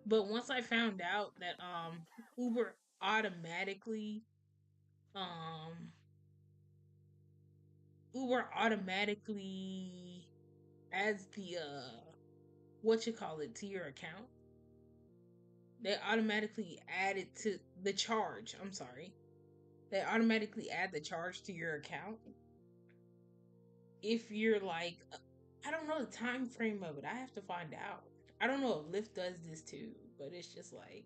But once I found out that Uber automatically um Uber automatically adds the to your account. They automatically add it to the charge. I'm sorry. They automatically add the charge to your account. If you're like, I don't know the time frame of it. I have to find out. I don't know if Lyft does this too, but it's just like,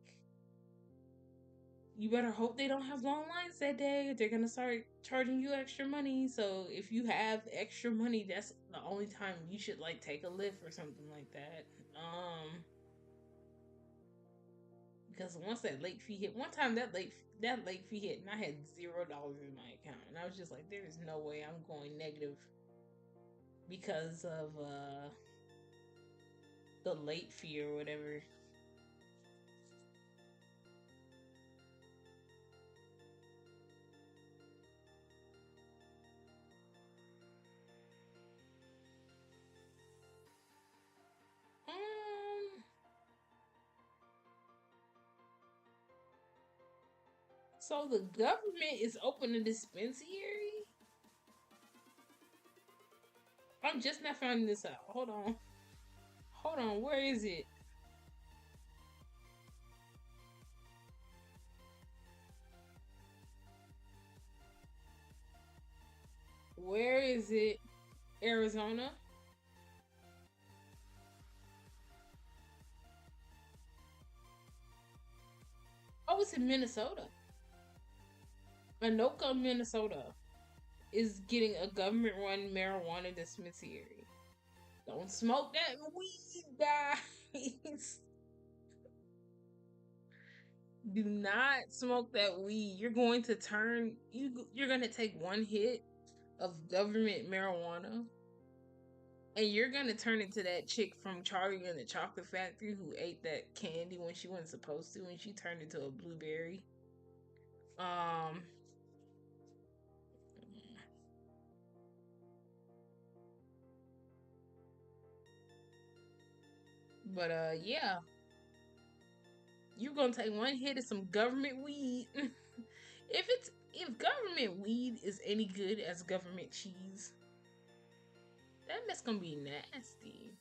you better hope they don't have long lines that day. They're gonna start charging you extra money. So if you have extra money, that's the only time you should like take a Lyft or something like that. Because once that late fee hit, one time that late fee hit, and I had $0 in my account, and I was just like, there is no way I'm going negative because of the late fee or whatever. So the government is opening a dispensary? I'm just not finding this out. Hold on, where is it? Where is it? Arizona? Oh, it's in Minnesota. Anoka, Minnesota is getting a government-run marijuana dispensary. Don't smoke that weed, guys. Do not smoke that weed. You're going to you're going to take one hit of government marijuana, and you're going to turn into that chick from Charlie and the Chocolate Factory who ate that candy when she wasn't supposed to, and she turned into a blueberry. But yeah. You're gonna take one hit of some government weed. If government weed is any good as government cheese, that mess gonna be nasty.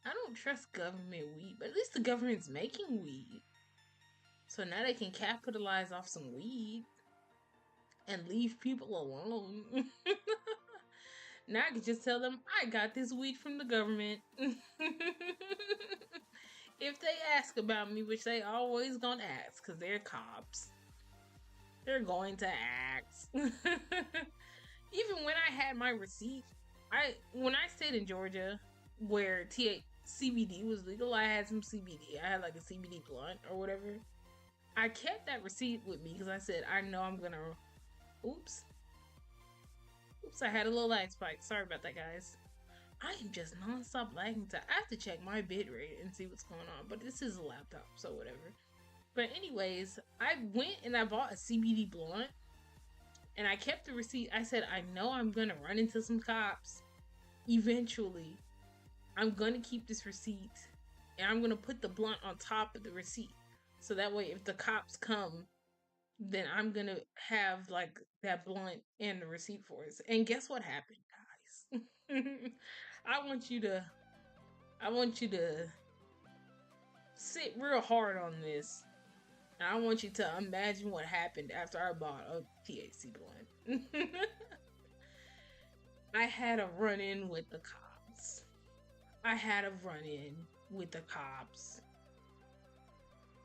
I don't trust government weed, but at least the government's making weed. So now they can capitalize off some weed and leave people alone. Now I can just tell them, I got this weed from the government. If they ask about me, which they always gonna ask, because they're cops, they're going to ask. Even when I had my receipt, when I stayed in Georgia, where CBD was legal, I had some CBD. I had like a CBD blunt or whatever. I kept that receipt with me because I said, I know I'm gonna. Oops, I had a little lag spike. Sorry about that, guys. I am just non-stop lagging. I have to check my bit rate and see what's going on, but this is a laptop, so whatever. But anyways, I went and I bought a CBD blunt, and I kept the receipt. I said, I know I'm gonna run into some cops eventually. I'm gonna keep this receipt, and I'm gonna put the blunt on top of the receipt, so that way if the cops come, then I'm gonna have like that blunt and the receipt for it. And guess what happened, guys? I want you to sit real hard on this. And I want you to imagine what happened after I bought a THC blunt. I had a run-in with the cops.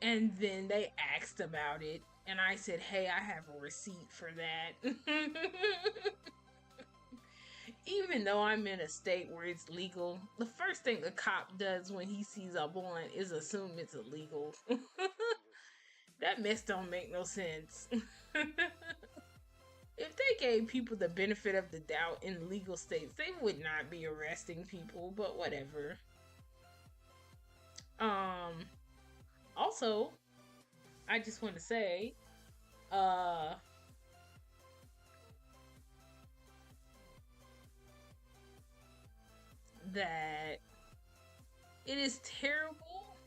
And then they asked about it. And I said, hey, I have a receipt for that. Even though I'm in a state where it's legal, the first thing a cop does when he sees a blunt is assume it's illegal. That mess don't make no sense. If they gave people the benefit of the doubt in legal states, they would not be arresting people, but whatever. Also, I just want to say, that it is terrible.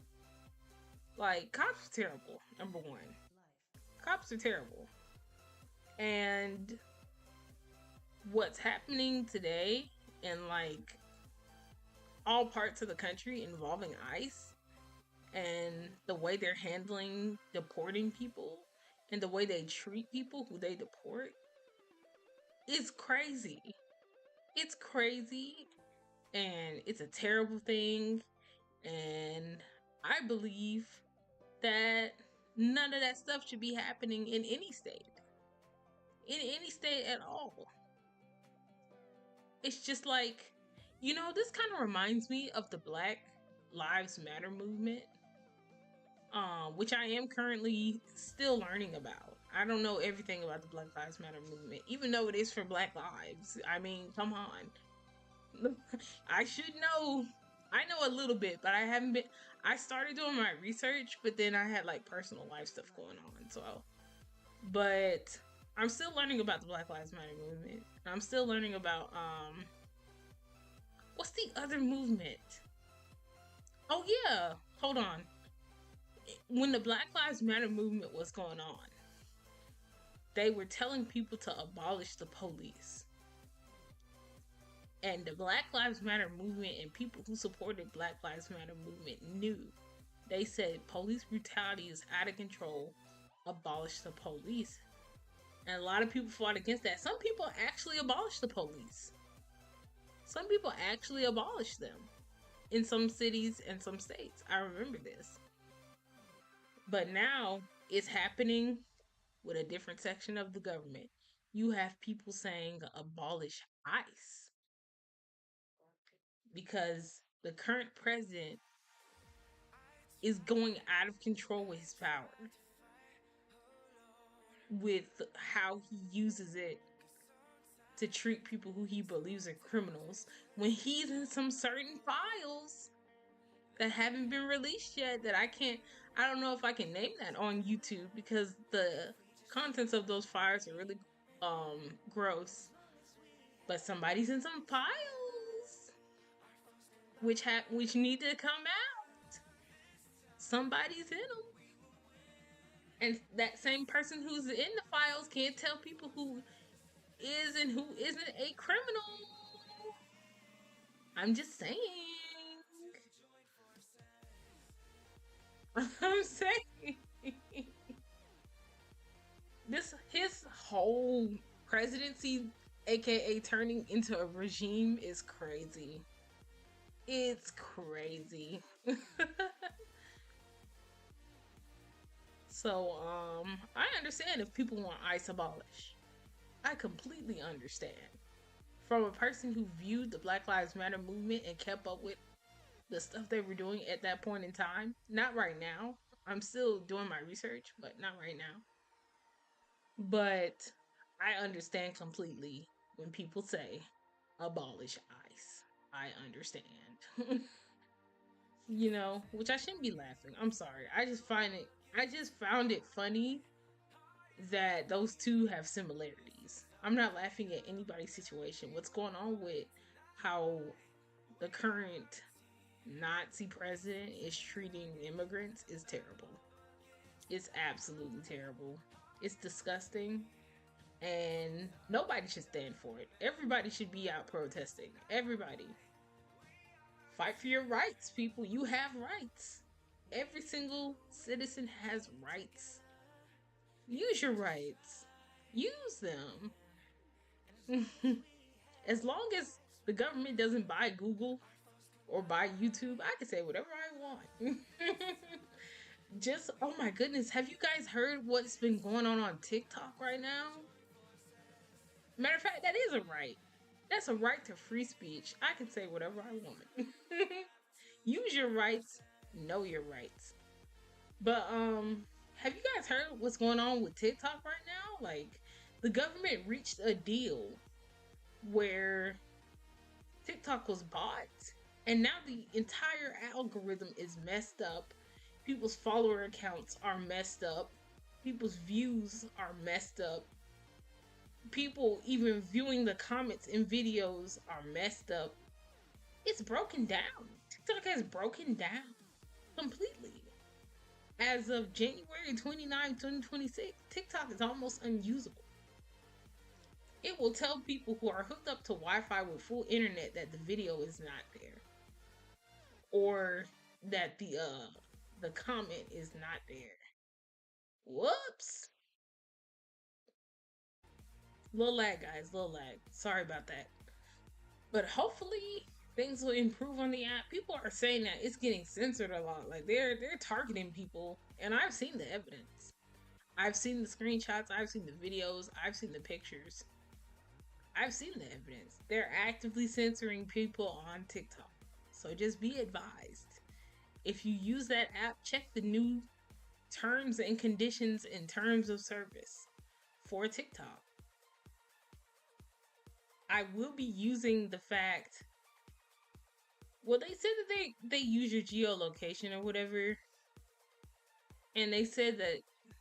Like, cops are terrible, number one. Cops are terrible. And what's happening today in like all parts of the country involving ICE and the way they're handling deporting people and the way they treat people who they deport is crazy. It's crazy and it's a terrible thing, and I believe that none of that stuff should be happening in any state. In any state at all. It's just like, you know, this kind of reminds me of the Black Lives Matter movement, which I am currently still learning about. I don't know everything about the Black Lives Matter movement, even though it is for Black lives. I mean, come on. I should know. I know a little bit, but I haven't been. I started doing my research, but then I had like personal life stuff going on. So, but I'm still learning about the Black Lives Matter movement. I'm still learning about what's the other movement? Oh yeah, hold on. When the Black Lives Matter movement was going on, they were telling people to abolish the police. And the Black Lives Matter movement and people who supported Black Lives Matter movement knew. They said police brutality is out of control. Abolish the police. And a lot of people fought against that. Some people actually abolished the police. Some people actually abolished them in some cities and some states. I remember this. But now it's happening with a different section of the government. You have people saying abolish ICE because the current president is going out of control with his power, with how he uses it to treat people who he believes are criminals, when he's in some certain files that haven't been released yet that I don't know if I can name that on YouTube because the contents of those files are really gross. But somebody's in some files which need to come out. Somebody's in them. And that same person who's in the files can't tell people who is and who isn't a criminal. I'm just saying. I'm saying. His whole presidency, aka turning into a regime, is crazy. It's crazy. So, I understand if people want ICE abolished. I completely understand. From a person who viewed the Black Lives Matter movement and kept up with the stuff they were doing at that point in time. Not right now. I'm still doing my research, but not right now. But I understand completely when people say abolish ICE. I understand. You know, which I shouldn't be laughing. I'm sorry. I just found it funny that those two have similarities. I'm not laughing at anybody's situation. What's going on with how the current Nazi president is treating immigrants is terrible. It's absolutely terrible. It's disgusting. And nobody should stand for it. Everybody should be out protesting. Everybody. Fight for your rights, people. You have rights. Every single citizen has rights. Use your rights. Use them. As long as the government doesn't buy Google or buy YouTube, I can say whatever I want. Just, oh my goodness, have you guys heard what's been going on TikTok right now? Matter of fact, that is a right. That's a right to free speech. I can say whatever I want. Use your rights, know your rights. But, have you guys heard what's going on with TikTok right now? Like, the government reached a deal where TikTok was bought, and now the entire algorithm is messed up. People's follower accounts are messed up. People's views are messed up. People even viewing the comments in videos are messed up. It's broken down. TikTok has broken down completely. As of January 29, 2026, TikTok is almost unusable. it will tell people who are hooked up to Wi-Fi with full internet that the video is not there, or that the comment is not there. Whoops. Little lag, guys. Little lag. Sorry about that. But hopefully things will improve on the app. People are saying that it's getting censored a lot. Like they're targeting people, and I've seen the evidence. I've seen the screenshots. I've seen the videos. I've seen the pictures. I've seen the evidence. They're actively censoring people on TikTok. So just be advised. If you use that app, check the new terms and conditions and terms of service for TikTok. I will be using the fact, well, they said that they use your geolocation or whatever, and they said that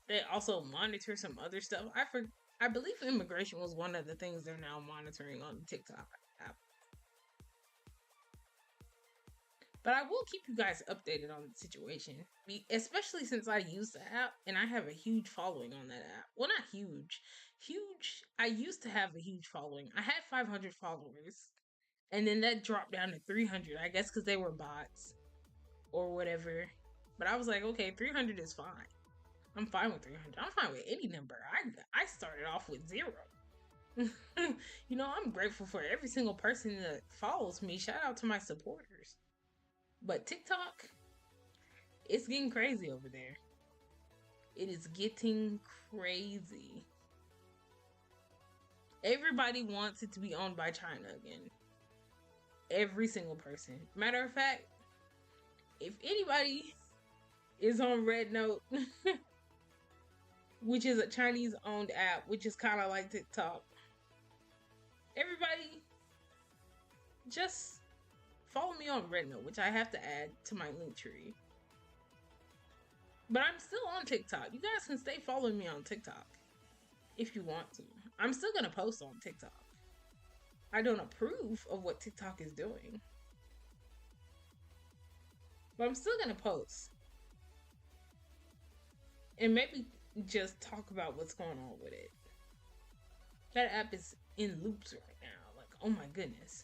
they also monitor some other stuff. I believe immigration was one of the things they're now monitoring on the TikTok app. But I will keep you guys updated on the situation, especially since I use the app and I have a huge following on that app. Well, not huge. I used to have a huge following. I had 500 followers, and then that dropped down to 300, I guess because they were bots or whatever. But I was like, okay, 300 is fine. I'm fine with 300. I'm fine with any number. I started off with 0. You know, I'm grateful for every single person that follows me. Shout out to my supporters. But TikTok, it's getting crazy over there. It is getting crazy. Everybody wants it to be owned by China again. Every single person. Matter of fact, if anybody is on Red Note, which is a Chinese-owned app, which is kind of like TikTok, everybody just follow me on Red Note, which I have to add to my link tree. But I'm still on TikTok. You guys can stay following me on TikTok if you want to. I'm still gonna post on TikTok. I don't approve of what TikTok is doing, but I'm still gonna post and maybe just talk about what's going on with it. That app is in loops right now. Like, oh my goodness.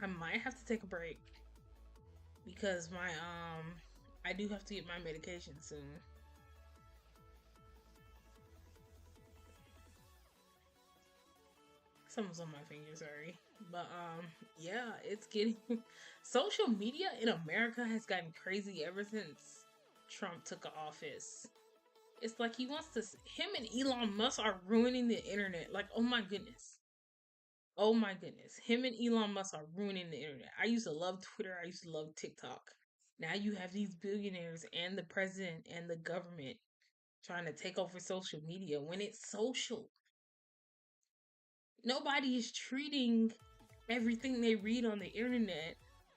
I might have to take a break because I do have to get my medication soon. Someone's on my finger, sorry. But yeah, it's getting social media in America has gotten crazy ever since Trump took office. It's like he wants to, him and Elon Musk are ruining the internet. Like, oh my goodness. Oh my goodness. Him and Elon Musk are ruining the internet. I used to love Twitter. I used to love TikTok. Now you have these billionaires and the president and the government trying to take over social media when it's social. Nobody is treating everything they read on the internet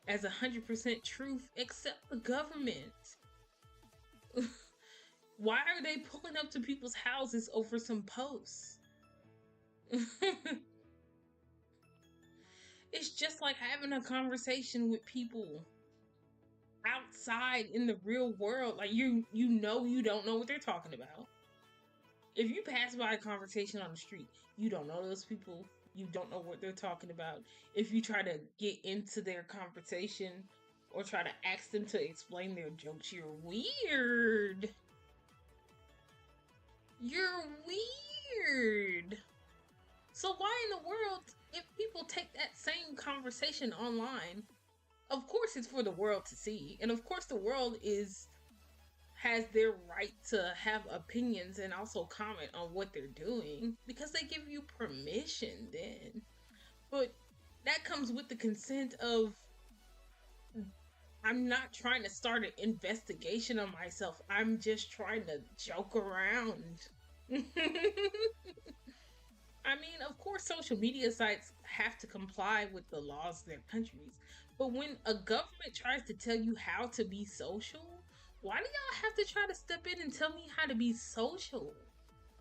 as 100% truth except the government. Why are they pulling up to people's houses over some posts? It's just like having a conversation with people outside in the real world. Like you know you don't know what they're talking about. If you pass by a conversation on the street, you don't know those people. You don't know what they're talking about. If you try to get into their conversation or try to ask them to explain their jokes, you're weird. You're weird. So why in the world, if people take that same conversation online, of course it's for the world to see. And of course the world has their right to have opinions and also comment on what they're doing because they give you permission then. But that comes with the consent of, I'm not trying to start an investigation on myself. I'm just trying to joke around. I mean, of course, social media sites have to comply with the laws of their countries. But when a government tries to tell you how to be social, why do y'all have to try to step in and tell me how to be social?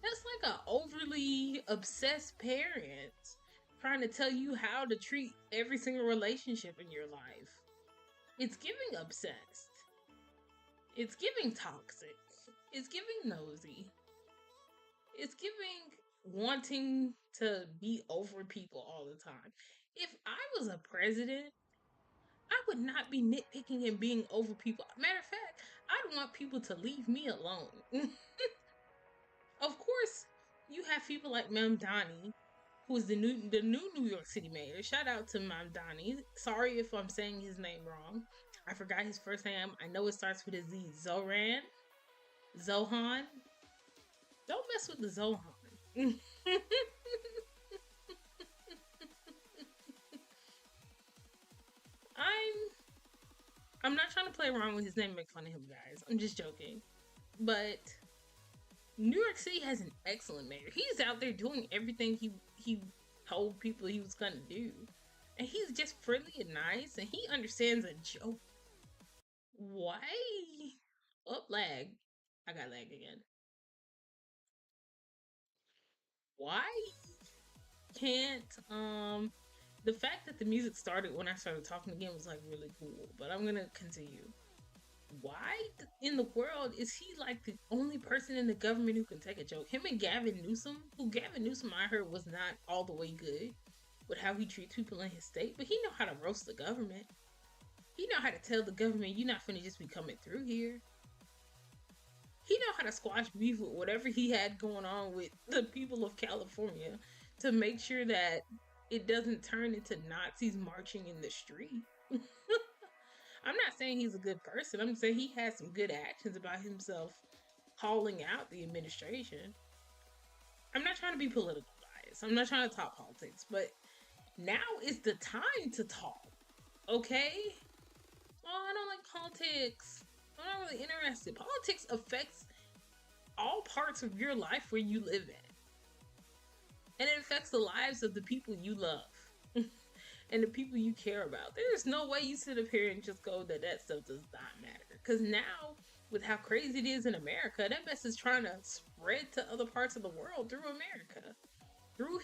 That's like an overly obsessed parent trying to tell you how to treat every single relationship in your life. It's giving obsessed. It's giving toxic. It's giving nosy. It's giving wanting to be over people all the time. If I was a president, I would not be nitpicking and being over people. Matter of fact, I'd want people to leave me alone. Of course, you have people like Mamdani, who is the new New York City mayor. Shout out to Mamdani. Sorry if I'm saying his name wrong. I forgot his first name. I know it starts with a Z. Zohan. Don't mess with the Zohan. I'm not trying to play around with his name and make fun of him, guys. I'm just joking. But New York City has an excellent mayor. He's out there doing everything he told people he was gonna do. And he's just friendly and nice, and he understands a joke. Why? Up lag. I got lag again. Why can't the fact that the music started when I started talking again was like really cool, but I'm gonna continue. Why in the world is he like the only person in the government who can take a joke? Him and Gavin Newsom, who Gavin Newsom I heard was not all the way good with how he treats people in his state, but he know how to roast the government. He know how to tell the government you're not finna just be coming through here. He know how to squash beef with whatever he had going on with the people of California to make sure that it doesn't turn into Nazis marching in the street. I'm not saying he's a good person. I'm saying he has some good actions about himself calling out the administration. I'm not trying to be political, guys. I'm not trying to talk politics, but now is the time to talk. Okay? Oh, I don't like politics. I'm not really interested. Politics affects all parts of your life where you live in. And it affects the lives of the people you love. And the people you care about. There's no way you sit up here and just go that stuff does not matter. Because now, with how crazy it is in America, that mess is trying to spread to other parts of the world through America. Through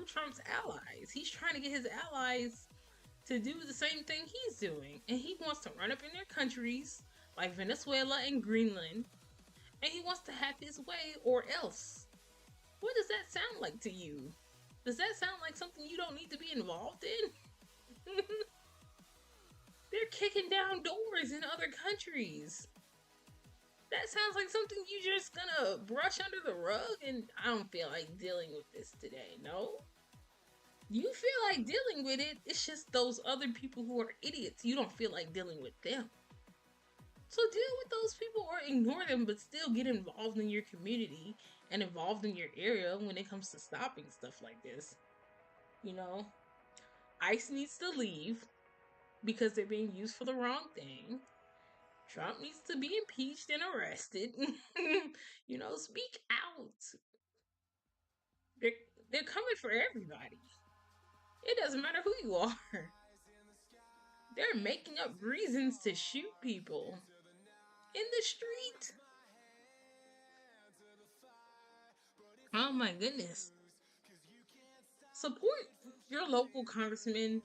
Trump's allies. He's trying to get his allies to do the same thing he's doing. And he wants to run up in their countries, like Venezuela and Greenland. And he wants to have his way or else. What does that sound like to you? Does that sound like something you don't need to be involved in? They're kicking down doors in other countries. That sounds like something you're just gonna brush under the rug, and I don't feel like dealing with this today, no? You feel like dealing with it, it's just those other people who are idiots. You don't feel like dealing with them. So deal with those people or ignore them, but still get involved in your community and involved in your area when it comes to stopping stuff like this. You know, ICE needs to leave because they're being used for the wrong thing. Trump needs to be impeached and arrested. You know, speak out. They're coming for everybody. It doesn't matter who you are. They're making up reasons to shoot people in the street. Oh my goodness. Support your local congressman.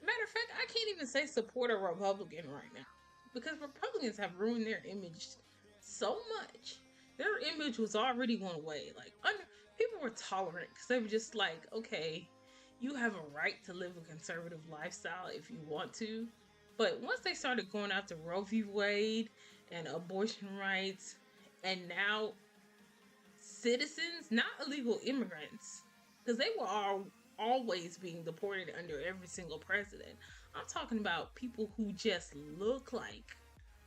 Matter of fact, I can't even say support a Republican right now. Because Republicans have ruined their image so much. Their image was already going away. Like, people were tolerant because they were just like, okay, you have a right to live a conservative lifestyle if you want to. But once they started going after Roe v. Wade and abortion rights, and now citizens, not illegal immigrants, because they were always being deported under every single president. I'm talking about people who just look like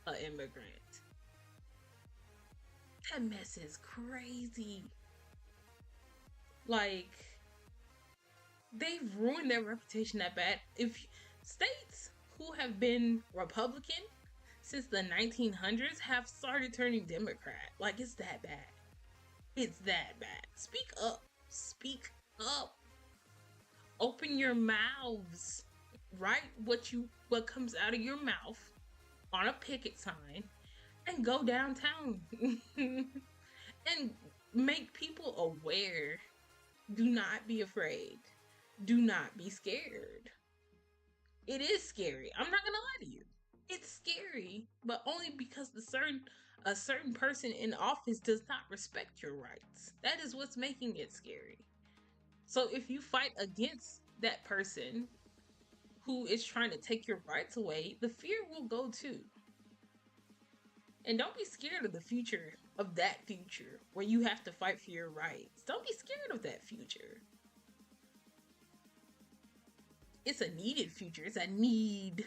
an immigrant. That mess is crazy. Like, they've ruined their reputation that bad. If states who have been Republican since the 1900s have started turning Democrat, like, it's that bad. It's that bad. Speak up. Speak up. Open your mouths. Write what comes out of your mouth on a picket sign and go downtown and make people aware. Do not be afraid. Do not be scared. It is scary. I'm not gonna lie to you. It's scary, but only because a certain person in office does not respect your rights. That is what's making it scary. So if you fight against that person who is trying to take your rights away, the fear will go too. And don't be scared of the future, of that future, where you have to fight for your rights. Don't be scared of that future. It's a needed future. It's a need.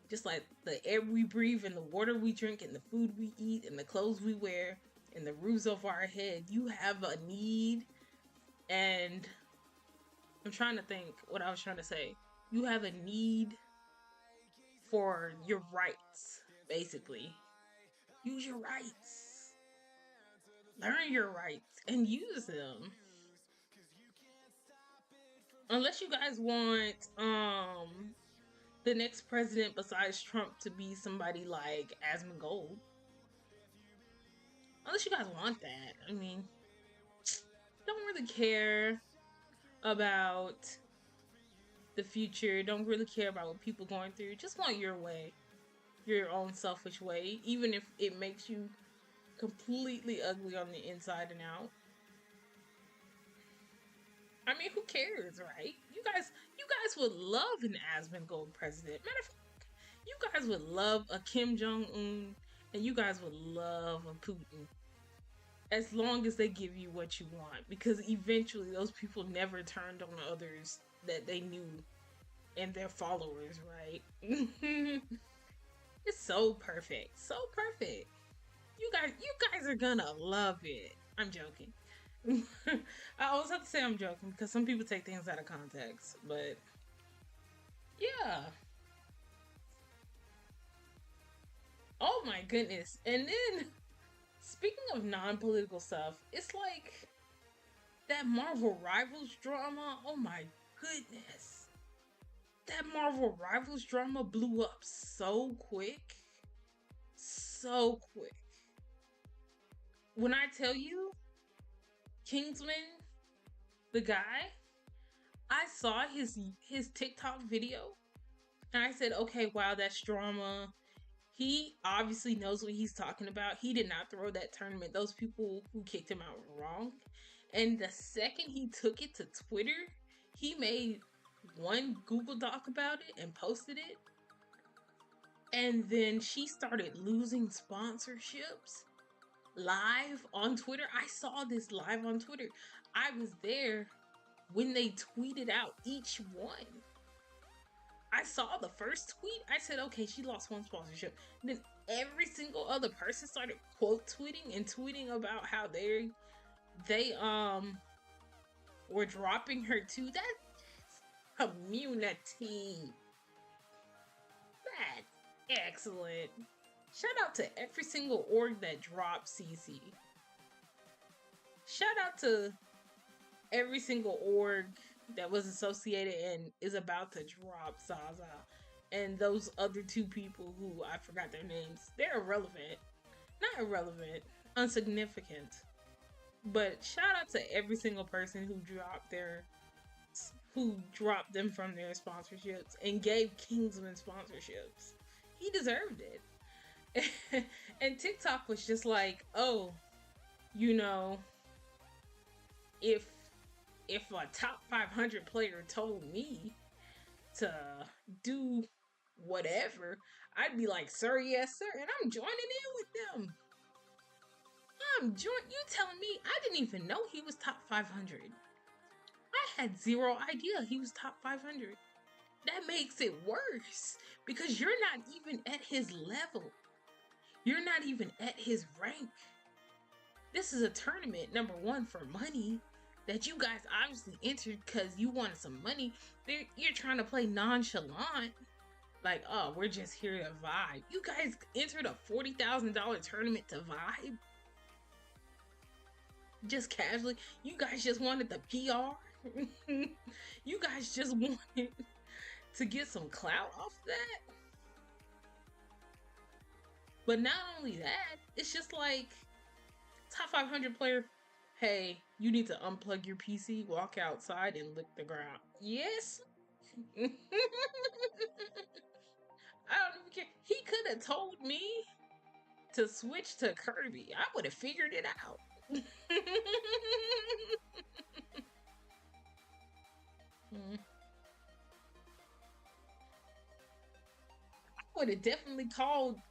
Just like the air we breathe and the water we drink and the food we eat and the clothes we wear and the roofs over our head. You have a need, and I'm trying to think what I was trying to say. You have a need for your rights, basically. Use your rights. Learn your rights and use them. Unless you guys want the next president besides Trump to be somebody like Asmongold. Unless you guys want that. I mean, don't really care about the future. Don't really care about what people going through. Just want your way. Your own selfish way. Even if it makes you completely ugly on the inside and out. I mean, who cares, right? You guys would love an Asmongold president. Matter of fact, you guys would love a Kim Jong-un, and you guys would love a Putin. As long as they give you what you want, because eventually those people never turned on others that they knew and their followers, right? It's so perfect. So perfect. You guys are gonna love it. I'm joking. I always have to say I'm joking because some people take things out of context, but yeah. Oh my goodness. And then speaking of non-political stuff, it's like that Marvel Rivals drama. Oh my goodness. That Marvel Rivals drama blew up so quick. So quick. When I tell you, Kingsman, the guy, I saw his TikTok video and I said, okay, wow, that's drama. He obviously knows what he's talking about. He did not throw that tournament. Those people who kicked him out were wrong. And the second he took it to Twitter, he made one Google Doc about it and posted it. And then she started losing sponsorships live on Twitter. I saw this live on Twitter. I was there when they tweeted out each one. I saw the first tweet. I said, okay, she lost one sponsorship. And then every single other person started quote tweeting and tweeting about how they were dropping her too. That's community. That's excellent. Shout out to every single org that dropped CC. Shout out to every single org that was associated and is about to drop Zaza. And those other two people who I forgot their names. They're irrelevant. Not irrelevant. Insignificant. But shout out to every single person who dropped them from their sponsorships and gave Kingsman sponsorships. He deserved it. And TikTok was just like, oh, you know, if a top 500 player told me to do whatever, I'd be like, sir, yes, sir, and I'm joining in with them. You telling me I didn't even know he was top 500. I had zero idea he was top 500. That makes it worse because you're not even at his level. You're not even at his rank. This is a tournament, number one, for money that you guys obviously entered because you wanted some money. You're trying to play nonchalant. Like, oh, we're just here to vibe. You guys entered a $40,000 tournament to vibe? Just casually? You guys just wanted the PR? You guys just wanted to get some clout off that? But not only that, it's just like, top 500 player, hey, you need to unplug your PC, walk outside, and lick the ground. Yes? I don't even care. He could have told me to switch to Kirby. I would have figured it out. Hmm. Would have definitely called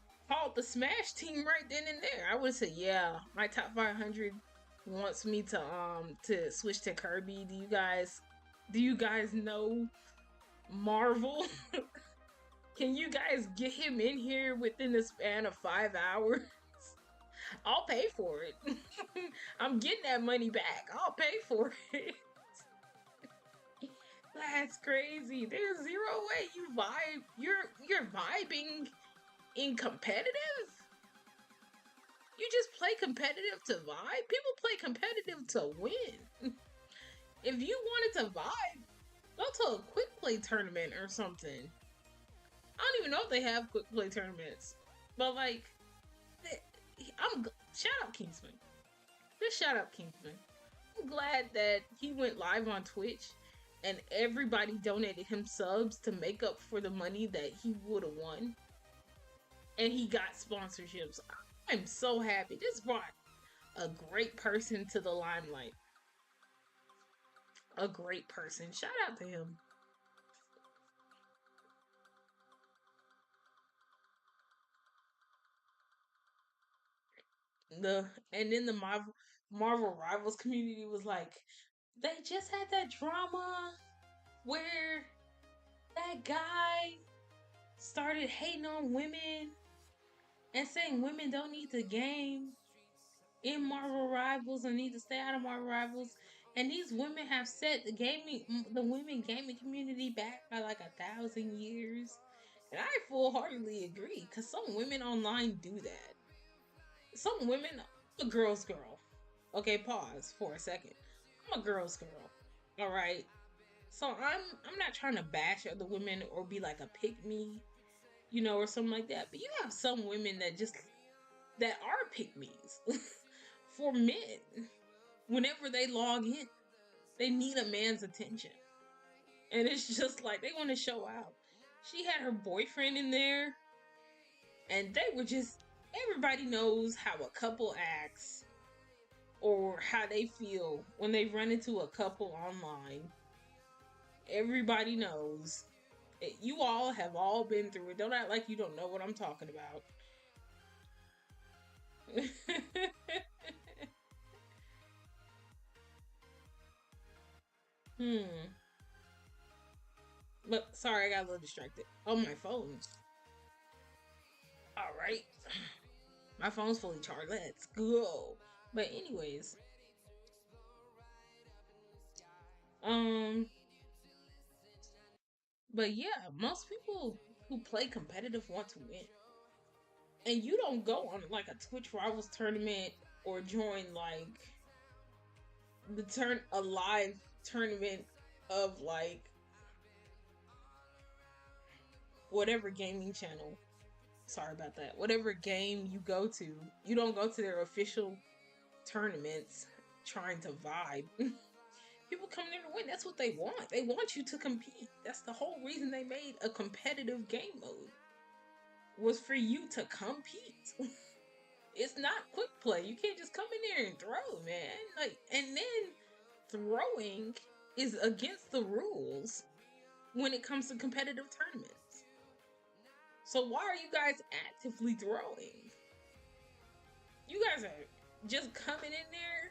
the Smash team right then and there. I would have said, "Yeah, my top 500 wants me to switch to Kirby. Do you guys know Marvel? Can you guys get him in here within the span of 5 hours? I'll pay for it. I'm getting that money back. I'll pay for it." That's crazy. There's zero way you vibe. You're vibing in competitive. You just play competitive to vibe. People play competitive to win. If you wanted to vibe, go to a quick play tournament or something. I don't even know if they have quick play tournaments, but like, shout out Kingsman. Just shout out Kingsman. I'm glad that he went live on Twitch and everybody donated him subs to make up for the money that he would have won. And he got sponsorships. I'm so happy. This brought a great person to the limelight. A great person. Shout out to him. And then the Marvel Rivals community was like, they just had that drama where that guy started hating on women and saying women don't need to game in Marvel Rivals and need to stay out of Marvel Rivals. And these women have set the women gaming community back by like 1,000 years. And I full-heartedly agree, because some women online do that. Some women, I'm a girl's girl. Okay, pause for a second. I'm a girl's girl. All right. So I'm not trying to bash other women or be like a pick me, or something like that. But you have some women that are pick me's for men. Whenever they log in, they need a man's attention. And it's just like they want to show out. She had her boyfriend in there, and they were just, everybody knows how a couple acts or how they feel when they run into a couple online. Everybody knows. You all have all been through it. Don't act like you don't know what I'm talking about. But sorry, I got a little distracted. Oh, my phone. All right. My phone's fully charged. Let's go. But anyways, um, but yeah, most people who play competitive want to win. And you don't go on like a Twitch Rivals tournament or join like a live tournament of like whatever gaming channel. Sorry about that. Whatever game you go to, you don't go to their official tournaments trying to vibe. People come there to win. That's what they want. They want you to compete. That's the whole reason they made a competitive game mode. Was for you to compete. It's not quick play. You can't just come in there and throw, man. Like, and then throwing is against the rules when it comes to competitive tournaments. So why are you guys actively throwing? You guys are just coming in there.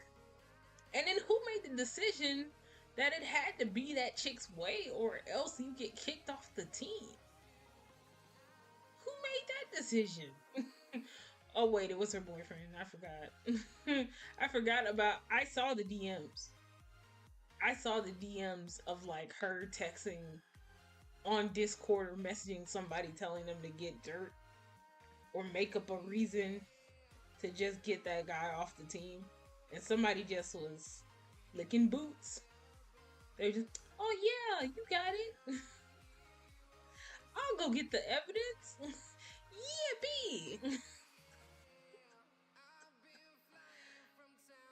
And then who made the decision that it had to be that chick's way or else you get kicked off the team? Who made that decision? Oh wait, it was her boyfriend. I forgot. I forgot about. I saw the DMs. I saw the DMs of like her texting on Discord or messaging somebody telling them to get dirt or make up a reason to just get that guy off the team. And somebody just was licking boots. They just, oh yeah, you got it. I'll go get the evidence. Yippee.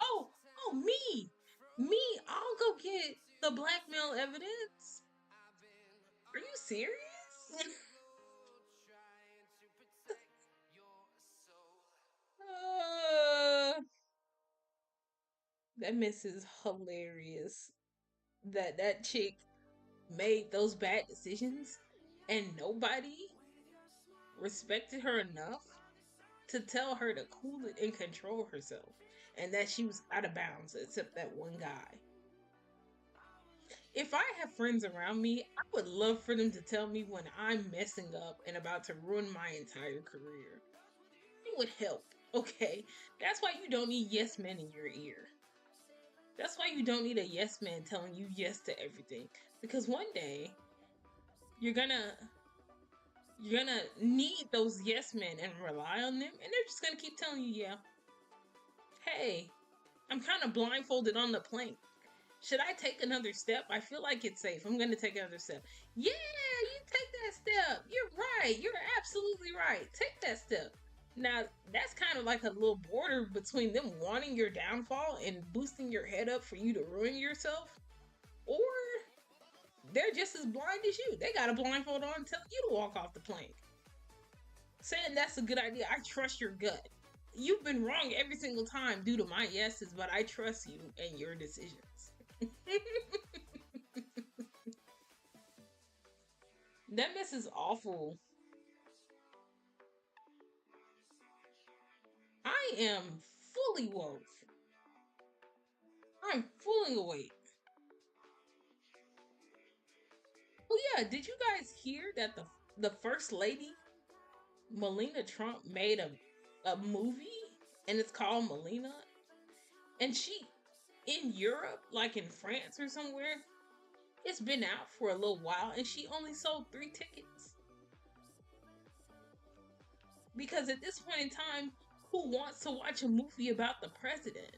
Oh, me, I'll go get the blackmail evidence. Are you serious? That miss is hilarious. That chick made those bad decisions and nobody respected her enough to tell her to cool it and control herself, and that she was out of bounds except that one guy. If I have friends around me, I would love for them to tell me when I'm messing up and about to ruin my entire career. It would help, okay? That's why you don't need yes men in your ear. That's why you don't need a yes man telling you yes to everything. Because one day you're gonna need those yes men and rely on them, and they're just gonna keep telling you, yeah, hey, I'm kind of blindfolded on the plank. Should I take another step? I feel like it's safe. I'm gonna take another step. Yeah, you take that step. You're right. You're absolutely right. Take that step. Now, that's kind of like a little border between them wanting your downfall and boosting your head up for you to ruin yourself, or they're just as blind as you. They got a blindfold on telling you to walk off the plank. Saying that's a good idea. I trust your gut. You've been wrong every single time due to my yeses, but I trust you and your decisions. That mess is awful. I am fully woke. I'm fully awake. Oh yeah, did you guys hear that the first lady, Melania Trump, made a movie and it's called Melania? And she, in Europe, like in France or somewhere, it's been out for a little while and she only sold 3 tickets. Because at this point in time, who wants to watch a movie about the president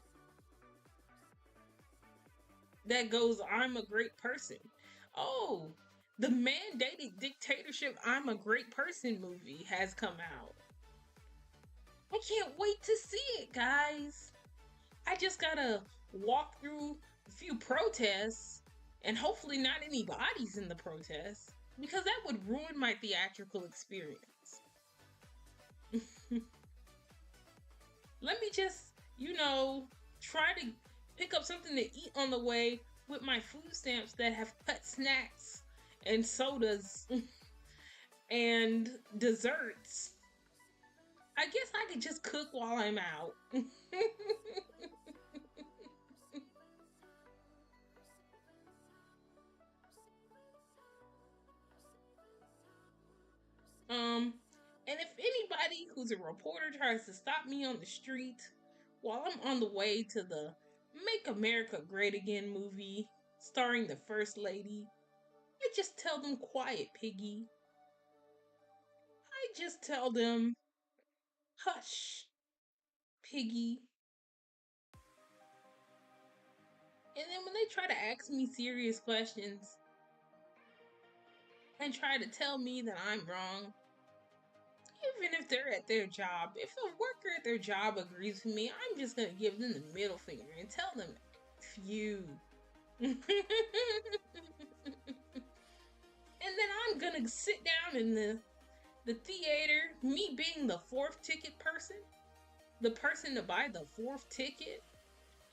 that goes, I'm a great person? Oh, the mandated dictatorship I'm a great person movie has come out. I can't wait to see it, guys. I just gotta walk through a few protests and hopefully not any bodies in the protests, because that would ruin my theatrical experience. Let me just, try to pick up something to eat on the way with my food stamps that have cut snacks and sodas and desserts. I guess I could just cook while I'm out. And if anybody who's a reporter tries to stop me on the street while I'm on the way to the Make America Great Again movie starring the First Lady, I just tell them, quiet, piggy. I just tell them, hush, piggy. And then when they try to ask me serious questions and try to tell me that I'm wrong, even if they're at their job, if a worker at their job agrees with me, I'm just gonna give them the middle finger and tell them, phew. And then I'm gonna sit down in the theater, me being the 4th ticket person, the person to buy the 4th ticket,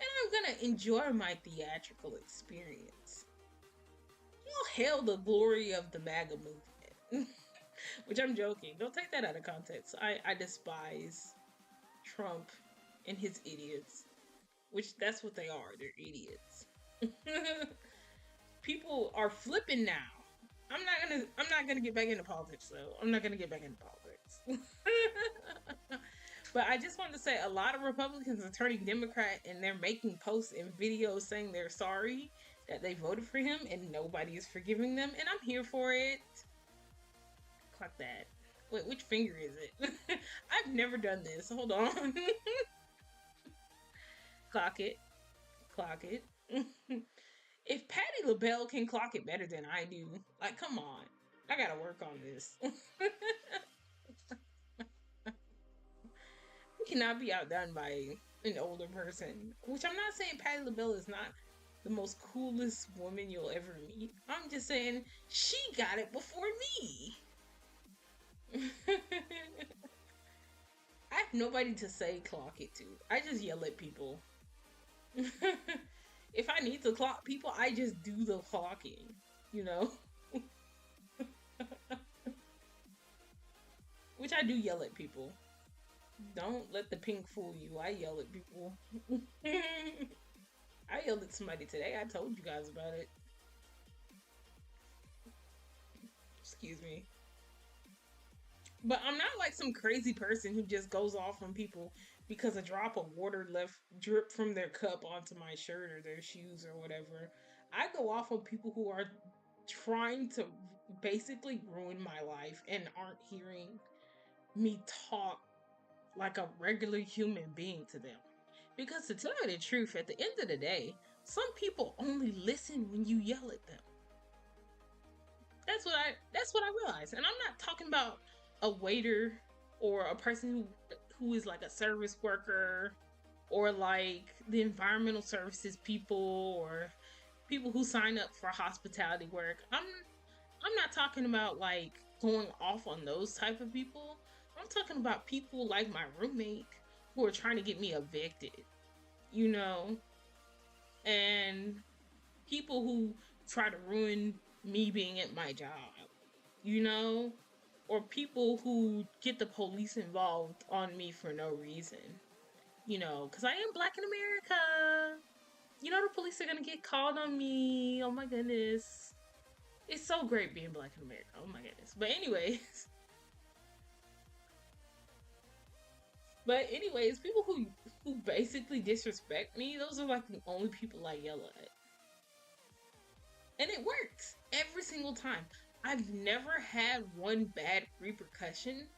and I'm gonna enjoy my theatrical experience. You'll hail the glory of the MAGA movement. Which I'm joking. Don't take that out of context. I despise Trump and his idiots. Which that's what they are. They're idiots. People are flipping now. I'm not gonna get back into politics though. I'm not gonna get back into politics. But I just wanted to say a lot of Republicans are turning Democrat and they're making posts and videos saying they're sorry that they voted for him and nobody is forgiving them, and I'm here for it. Clock that. Wait, which finger is it? I've never done this. Hold on. Clock it. Clock it. If Patti LaBelle can clock it better than I do, like, come on. I gotta work on this. We cannot be outdone by an older person. Which I'm not saying Patti LaBelle is not the most coolest woman you'll ever meet. I'm just saying she got it before me. I have nobody to say clock it to. I just yell at people. If I need to clock people, I just do the clocking, you know? Which I do yell at people. Don't let the pink fool you. I yell at people. I yelled at somebody today. I told you guys about it. Excuse me. But I'm not like some crazy person who just goes off on people because a drop of water left drip from their cup onto my shirt or their shoes or whatever. I go off on people who are trying to basically ruin my life and aren't hearing me talk like a regular human being to them. Because to tell you the truth, at the end of the day, some people only listen when you yell at them. That's what I realized. And I'm not talking about a waiter or a person who is like a service worker or like the environmental services people or people who sign up for hospitality work. I'm not talking about like going off on those type of people. I'm talking about people like my roommate who are trying to get me evicted, you know, and people who try to ruin me being at my job, you know, or people who get the police involved on me for no reason, you know, because I am Black in America. You know, the police are gonna get called on me. Oh my goodness. It's so great being Black in America. Oh my goodness. But anyways, people who basically disrespect me, those are like the only people I yell at. And it works every single time. I've never had one bad repercussion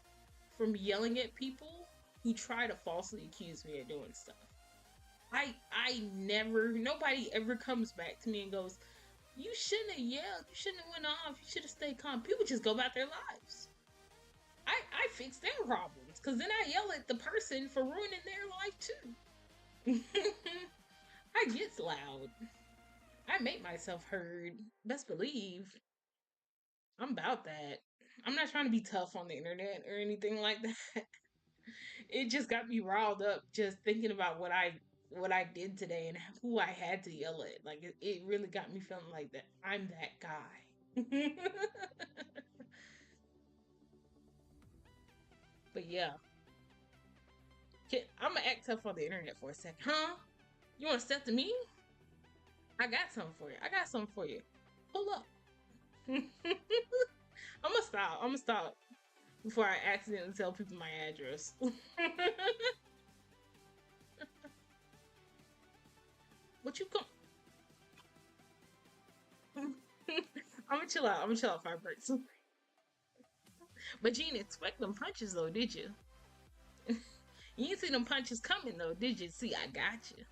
from yelling at people who try to falsely accuse me of doing stuff. Nobody ever comes back to me and goes, you shouldn't have yelled, you shouldn't have went off, you should have stayed calm. People just go about their lives. I fix their problems, because then I yell at the person for ruining their life too. I get loud. I make myself heard. Best believe. I'm about that. I'm not trying to be tough on the internet or anything like that. It just got me riled up just thinking about what I did today and who I had to yell at. Like it really got me feeling like that I'm that guy. But yeah. I'm gonna act tough on the internet for a second. Huh? You wanna step to me? I got something for you. Pull up. I'm gonna stop before I accidentally tell people my address. What you come? I'm gonna chill out. Firebirds. But you didn't expect them punches though, did you? You didn't see them punches coming though, did you? See, I got you.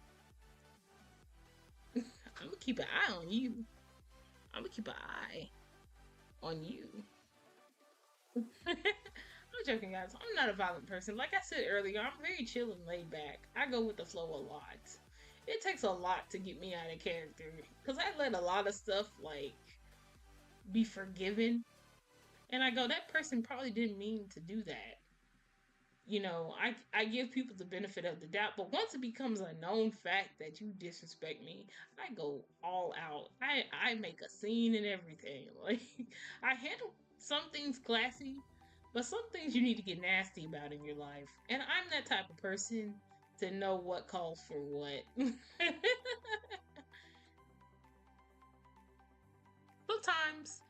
I'm gonna keep an eye on you. I'm joking, guys. I'm not a violent person. Like I said earlier, I'm very chill and laid back. I go with the flow a lot. It takes a lot to get me out of character because I let a lot of stuff like be forgiven, and I go, that person probably didn't mean to do that. You know, I give people the benefit of the doubt, but once it becomes a known fact that you disrespect me, I go all out. I make a scene and everything. Like I handle some things classy, but some things you need to get nasty about in your life. And I'm that type of person to know what calls for what. Sometimes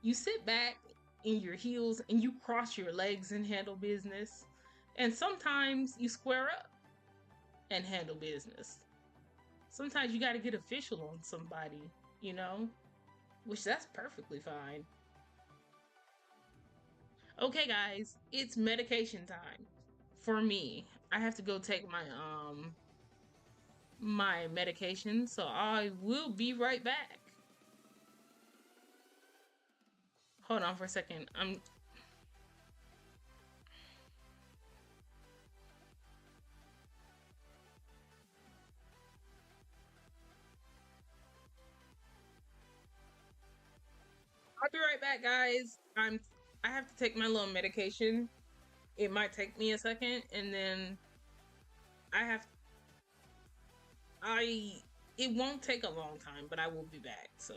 you sit back in your heels and you cross your legs and handle business. And sometimes you square up and handle business. Sometimes you got to get official on somebody, you know, which that's perfectly fine. Okay, guys, it's medication time for me. I have to go take my medication, so I will be right back. Hold on for a second. I'll be right back, guys. I have to take my little medication. It might take me a second, and then I it won't take a long time, but I will be back. So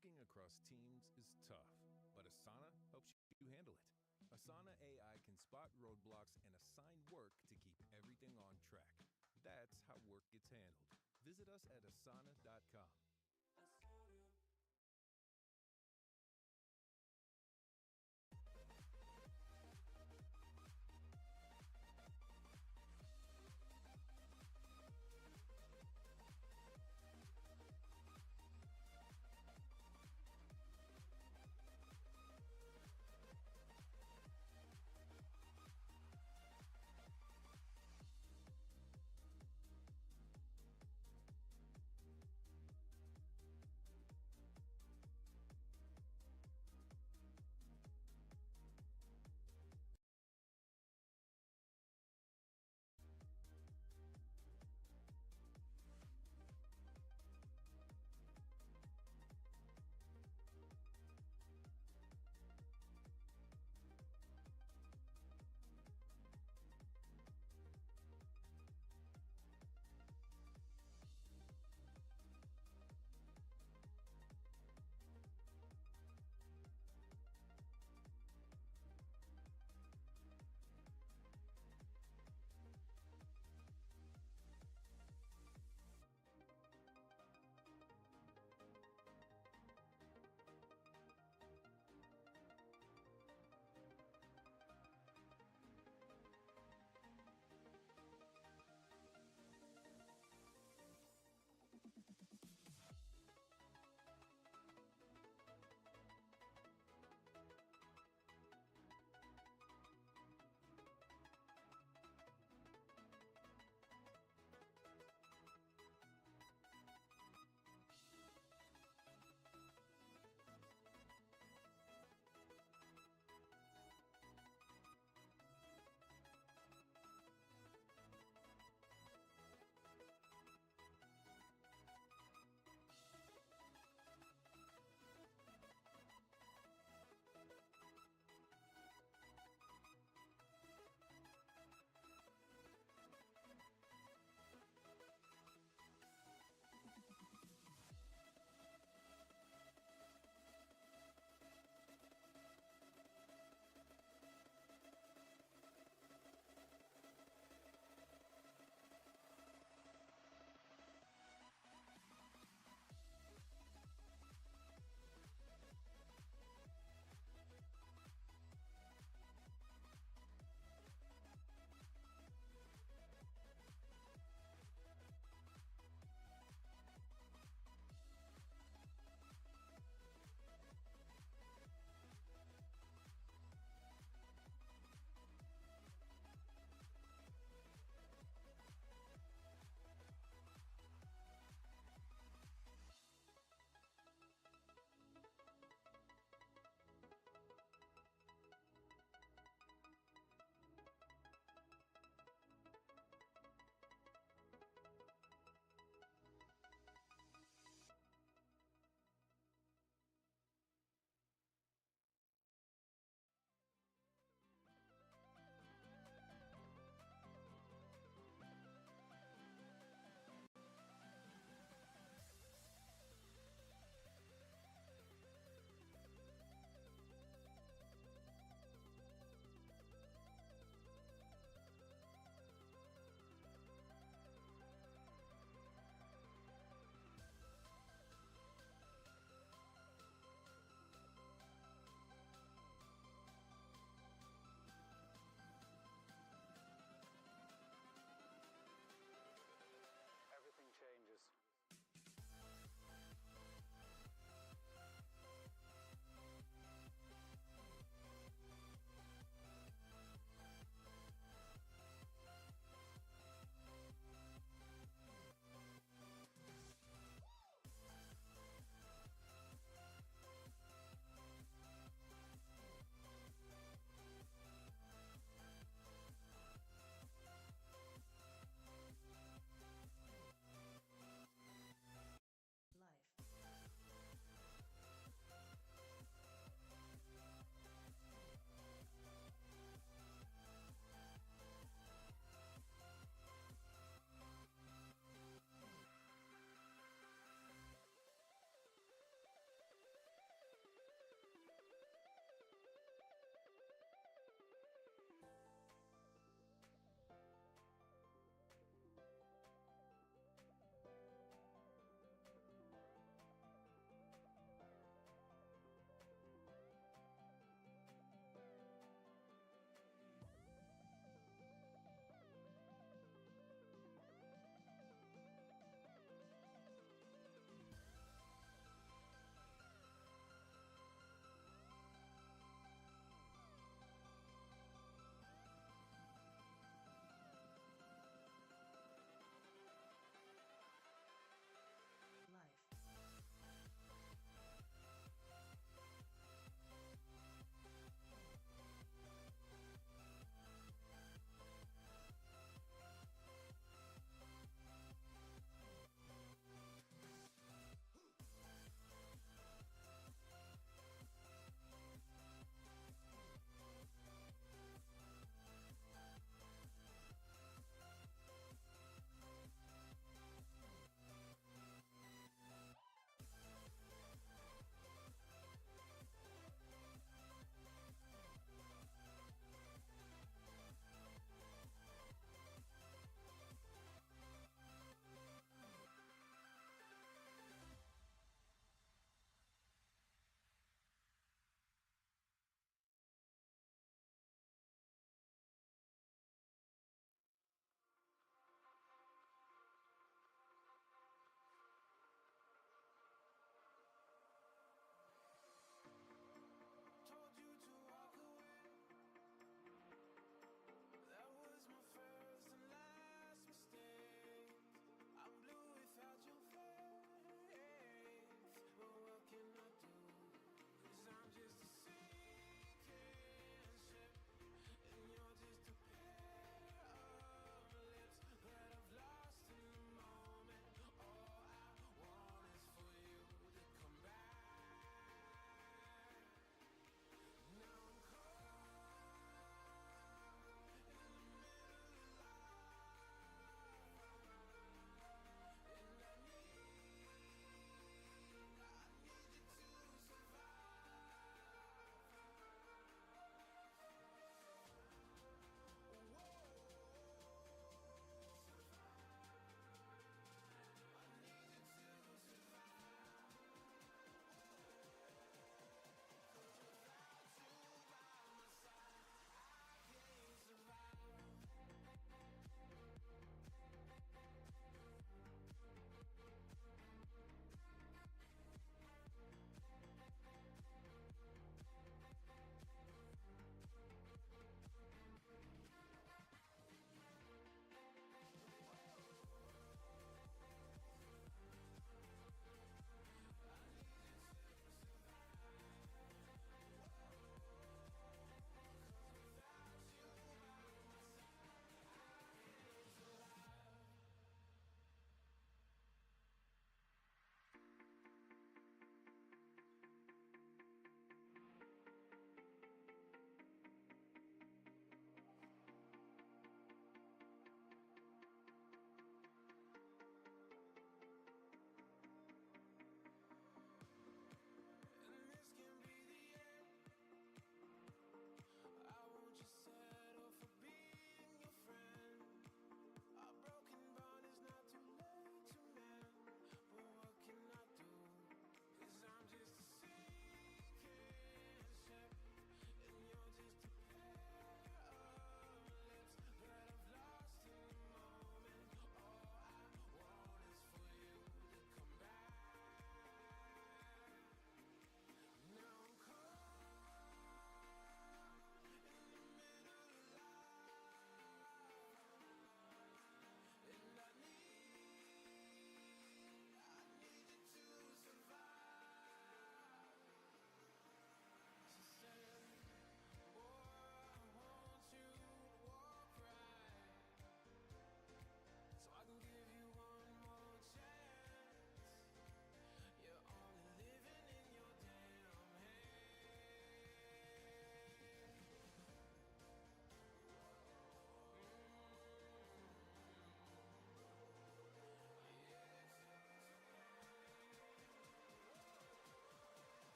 Working across teams is tough, but Asana helps you handle it. Asana AI can spot roadblocks and assign work to keep everything on track. That's how work gets handled. Visit us at asana.com.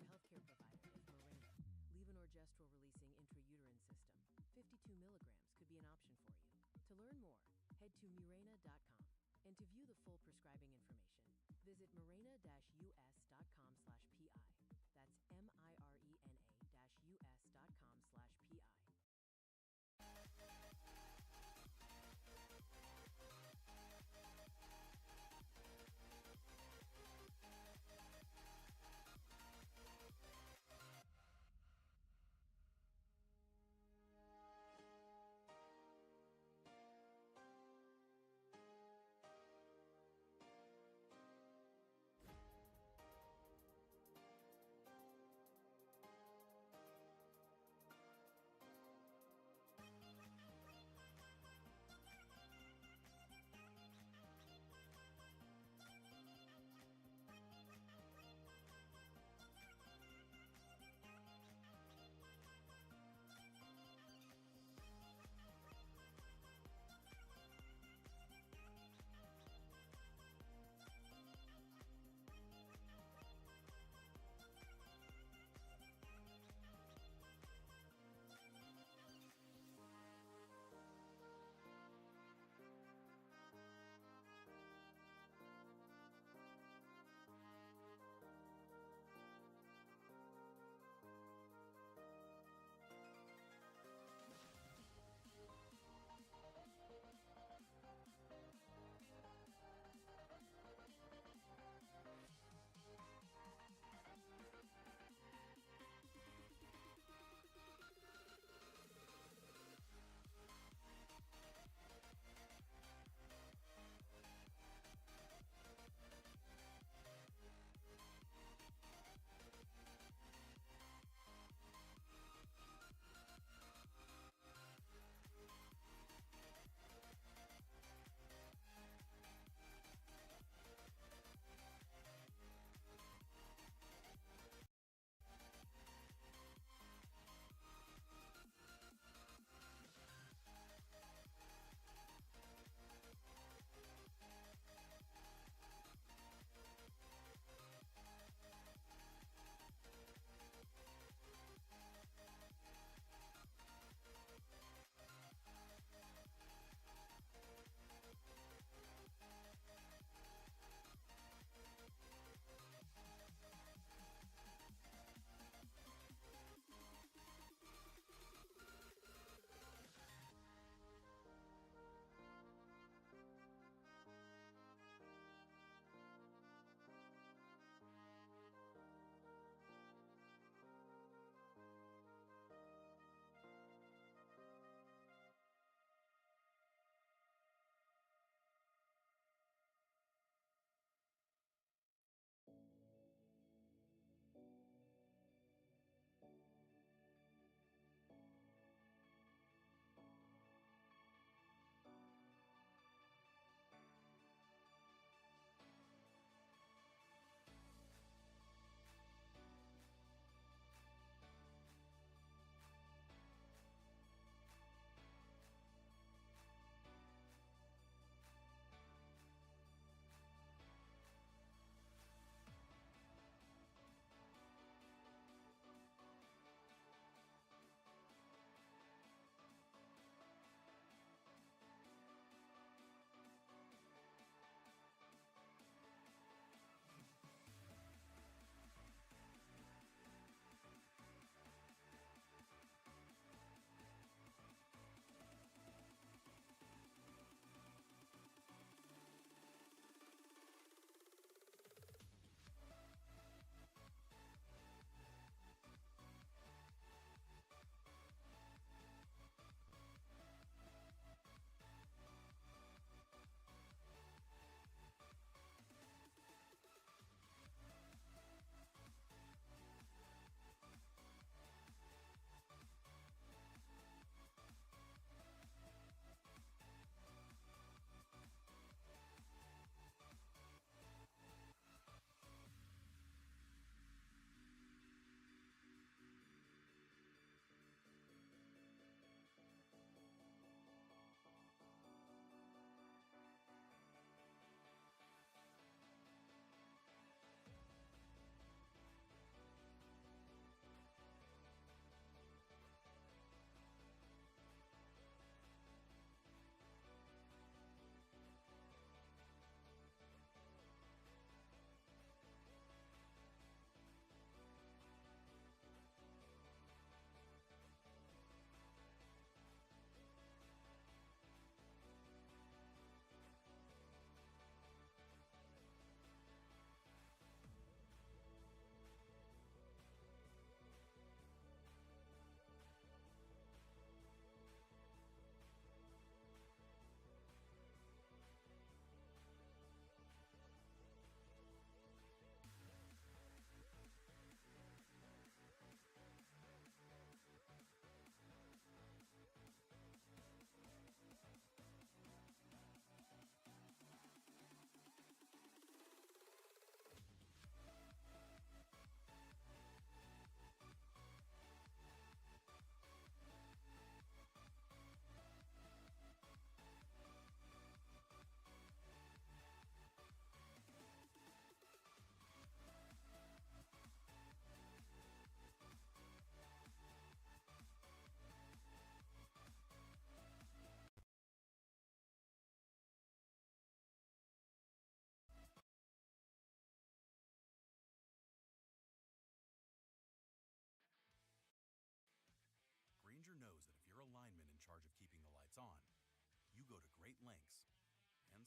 your healthcare provider if Mirena, levonorgestrel releasing intrauterine system, 52 milligrams could be an option for you. To learn more, head to Mirena.com. And to view the full prescribing information, visit mirena-us.com/PI. That's MIRENA-US.com/PI.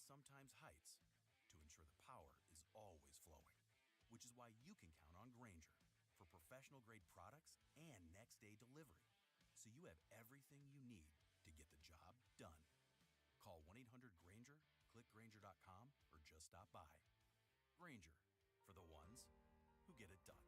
sometimes heights to ensure the power is always flowing. Which is why you can count on Granger for professional-grade products and next-day delivery, so you have everything you need to get the job done. Call 1-800-GRANGER, click Granger.com, or just stop by. Granger, for the ones who get it done.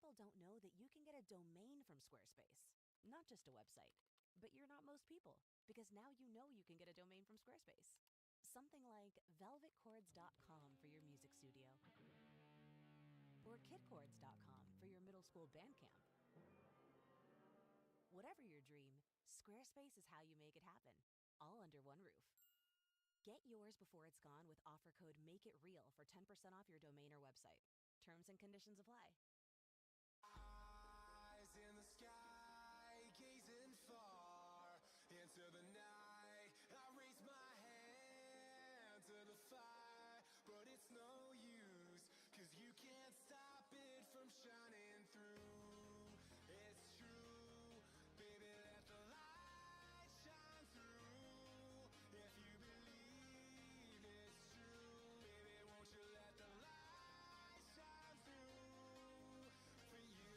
people don't know that you can get a domain from Squarespace. Not just a website. But you're not most people, because now you know you can get a domain from Squarespace. Something like velvetchords.com for your music studio, or kidchords.com for your middle school band camp. Whatever your dream, Squarespace is how you make it happen, all under one roof. Get yours before it's gone with offer code MAKEITREAL for 10% off your domain or website. Terms and conditions apply. Eyes in the sky, gazing far into the night. I raise my hand to the fire, but it's no use, 'cause you can't stop it from shining through. It's true, baby, let the light shine through. If you believe it's true, baby, won't you let the light shine through for you.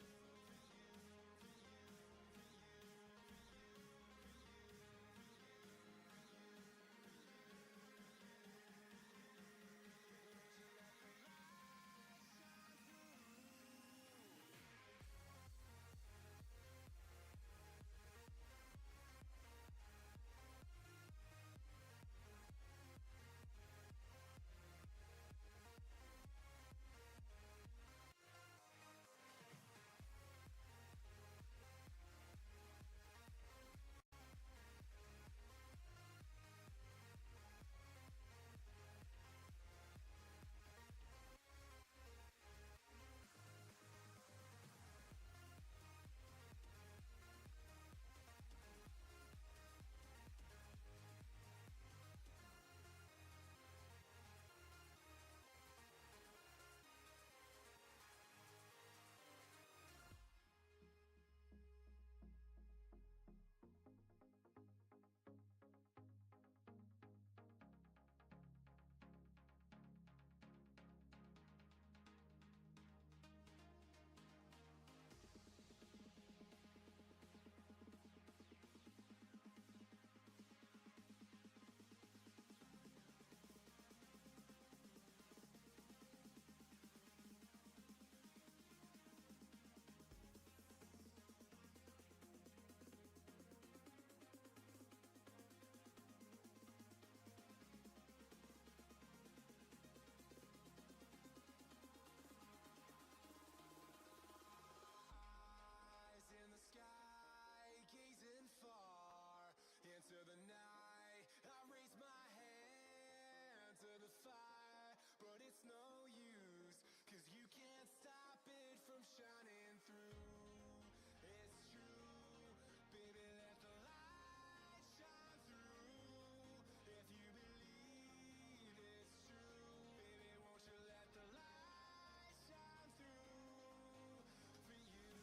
In the sky, gazing far into the night. I raise my hand to the fire, but it's no use, 'cause you can't stop it from shining through. It's true, baby, let the light shine through. If you believe it's true, baby, won't you let the light shine through for you.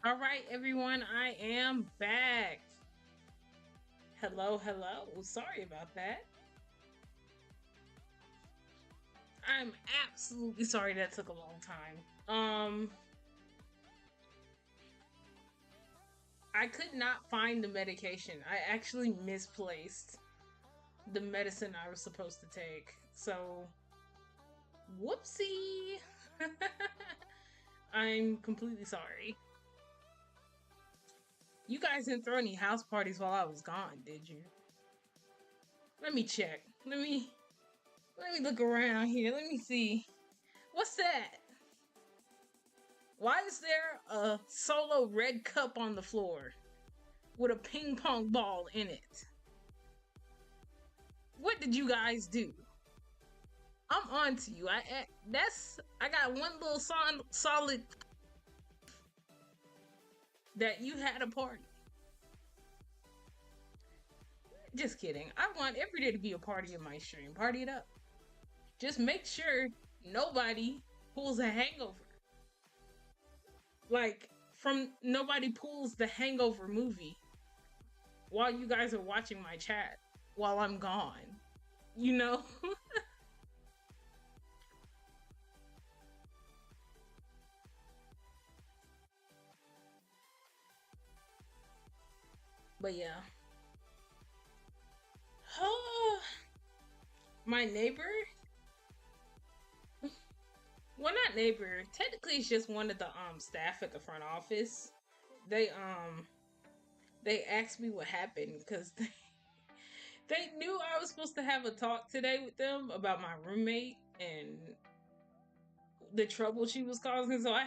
All right, everyone, I am back. Hello, hello. Sorry about that. I'm absolutely sorry that took a long time. I could not find the medication. I actually misplaced the medicine I was supposed to take. So, whoopsie. I'm completely sorry. You guys didn't throw any house parties while I was gone, did you? Let me check. Let me look around here. Let me see. What's that? Why is there a solo red cup on the floor with a ping pong ball in it? What did you guys do? I'm on to you. I got one little solid that you had a party. Just kidding. I want every day to be a party in my stream. Party it up. Just make sure nobody pulls a hangover. Like, nobody pulls the Hangover movie while you guys are watching my chat while I'm gone. You know? But yeah. My neighbor? Well, not neighbor. Technically, it's just one of the staff at the front office. They asked me what happened because they knew I was supposed to have a talk today with them about my roommate and the trouble she was causing. So I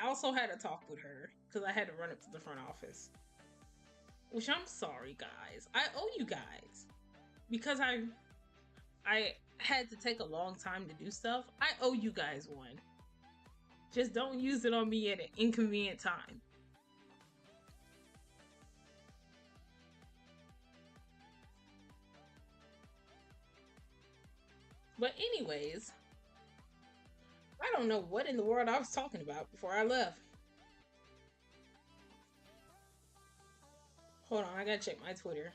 also had to talk with her because I had to run up to the front office. Which I'm sorry, guys. I owe you guys because I had to take a long time to do stuff. I owe you guys one. Just don't use it on me at an inconvenient time. But anyways, I don't know what in the world I was talking about before I left. Hold on, I gotta check my Twitter.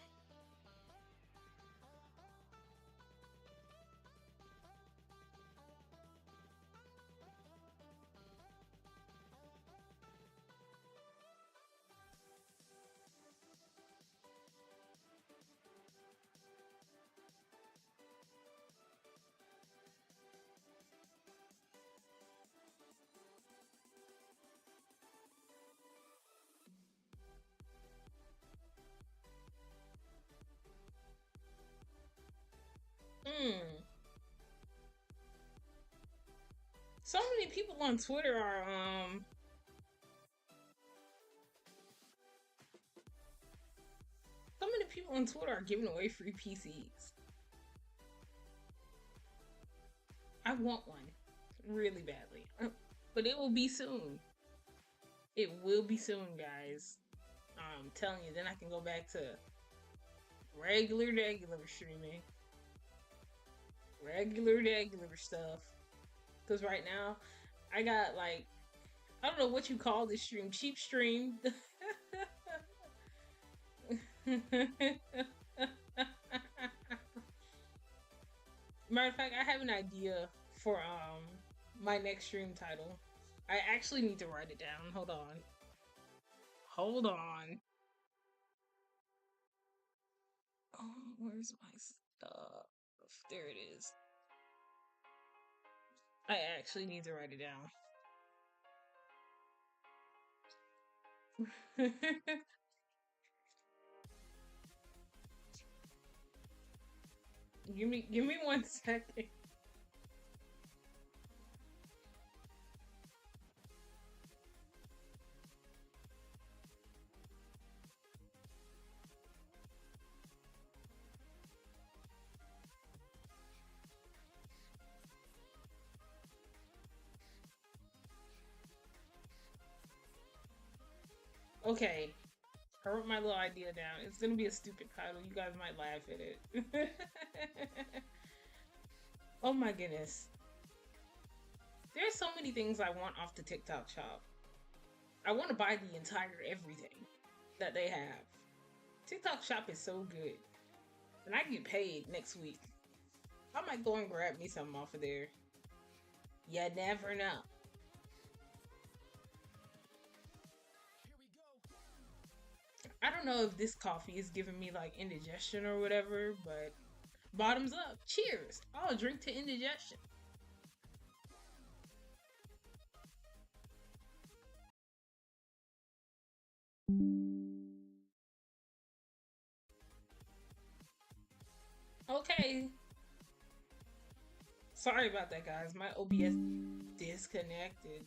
So many people on Twitter are so many people on Twitter are giving away free PCs. I want one really badly, but it will be soon. It will be soon, guys. I'm telling you, then I can go back to regular streaming. Regular stuff. Because right now, I got like, I don't know what you call this stream. Cheap stream. Matter of fact, I have an idea for my next stream title. I actually need to write it down. Hold on. Oh, where's my stuff? There it is. I actually need to write it down. Give me 1 second. Okay, I wrote my little idea down. It's gonna be a stupid title. You guys might laugh at it. Oh my goodness. There's so many things I want off the TikTok shop. I want to buy the entire everything that they have. TikTok Shop is so good. And I get paid next week. I might go and grab me something off of there. You never know. I don't know if this coffee is giving me like indigestion or whatever, but bottoms up. Cheers. I'll drink to indigestion. Okay. Sorry about that, guys. My OBS disconnected.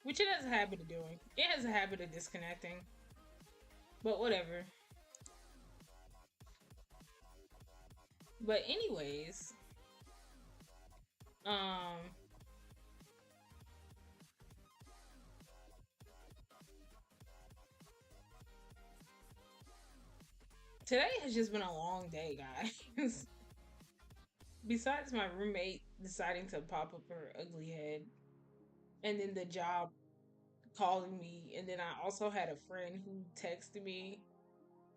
Which it has a habit of doing. It has a habit of disconnecting. But whatever. But anyways, today has just been a long day, guys. Besides my roommate deciding to pop up her ugly head, and then the job calling me, and then I also had a friend who texted me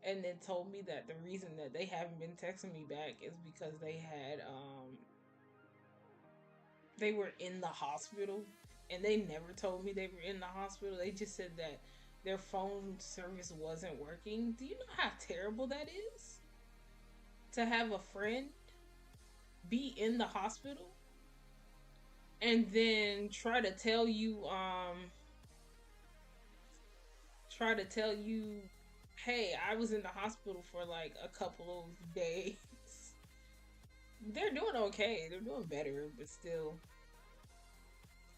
and then told me that the reason that they haven't been texting me back is because they were in the hospital, and they never told me they were in the hospital. They just said that their phone service wasn't working. Do you know how terrible that is? To have a friend be in the hospital and then try to tell you, hey, I was in the hospital for like a couple of days. They're doing okay. They're doing better, but still.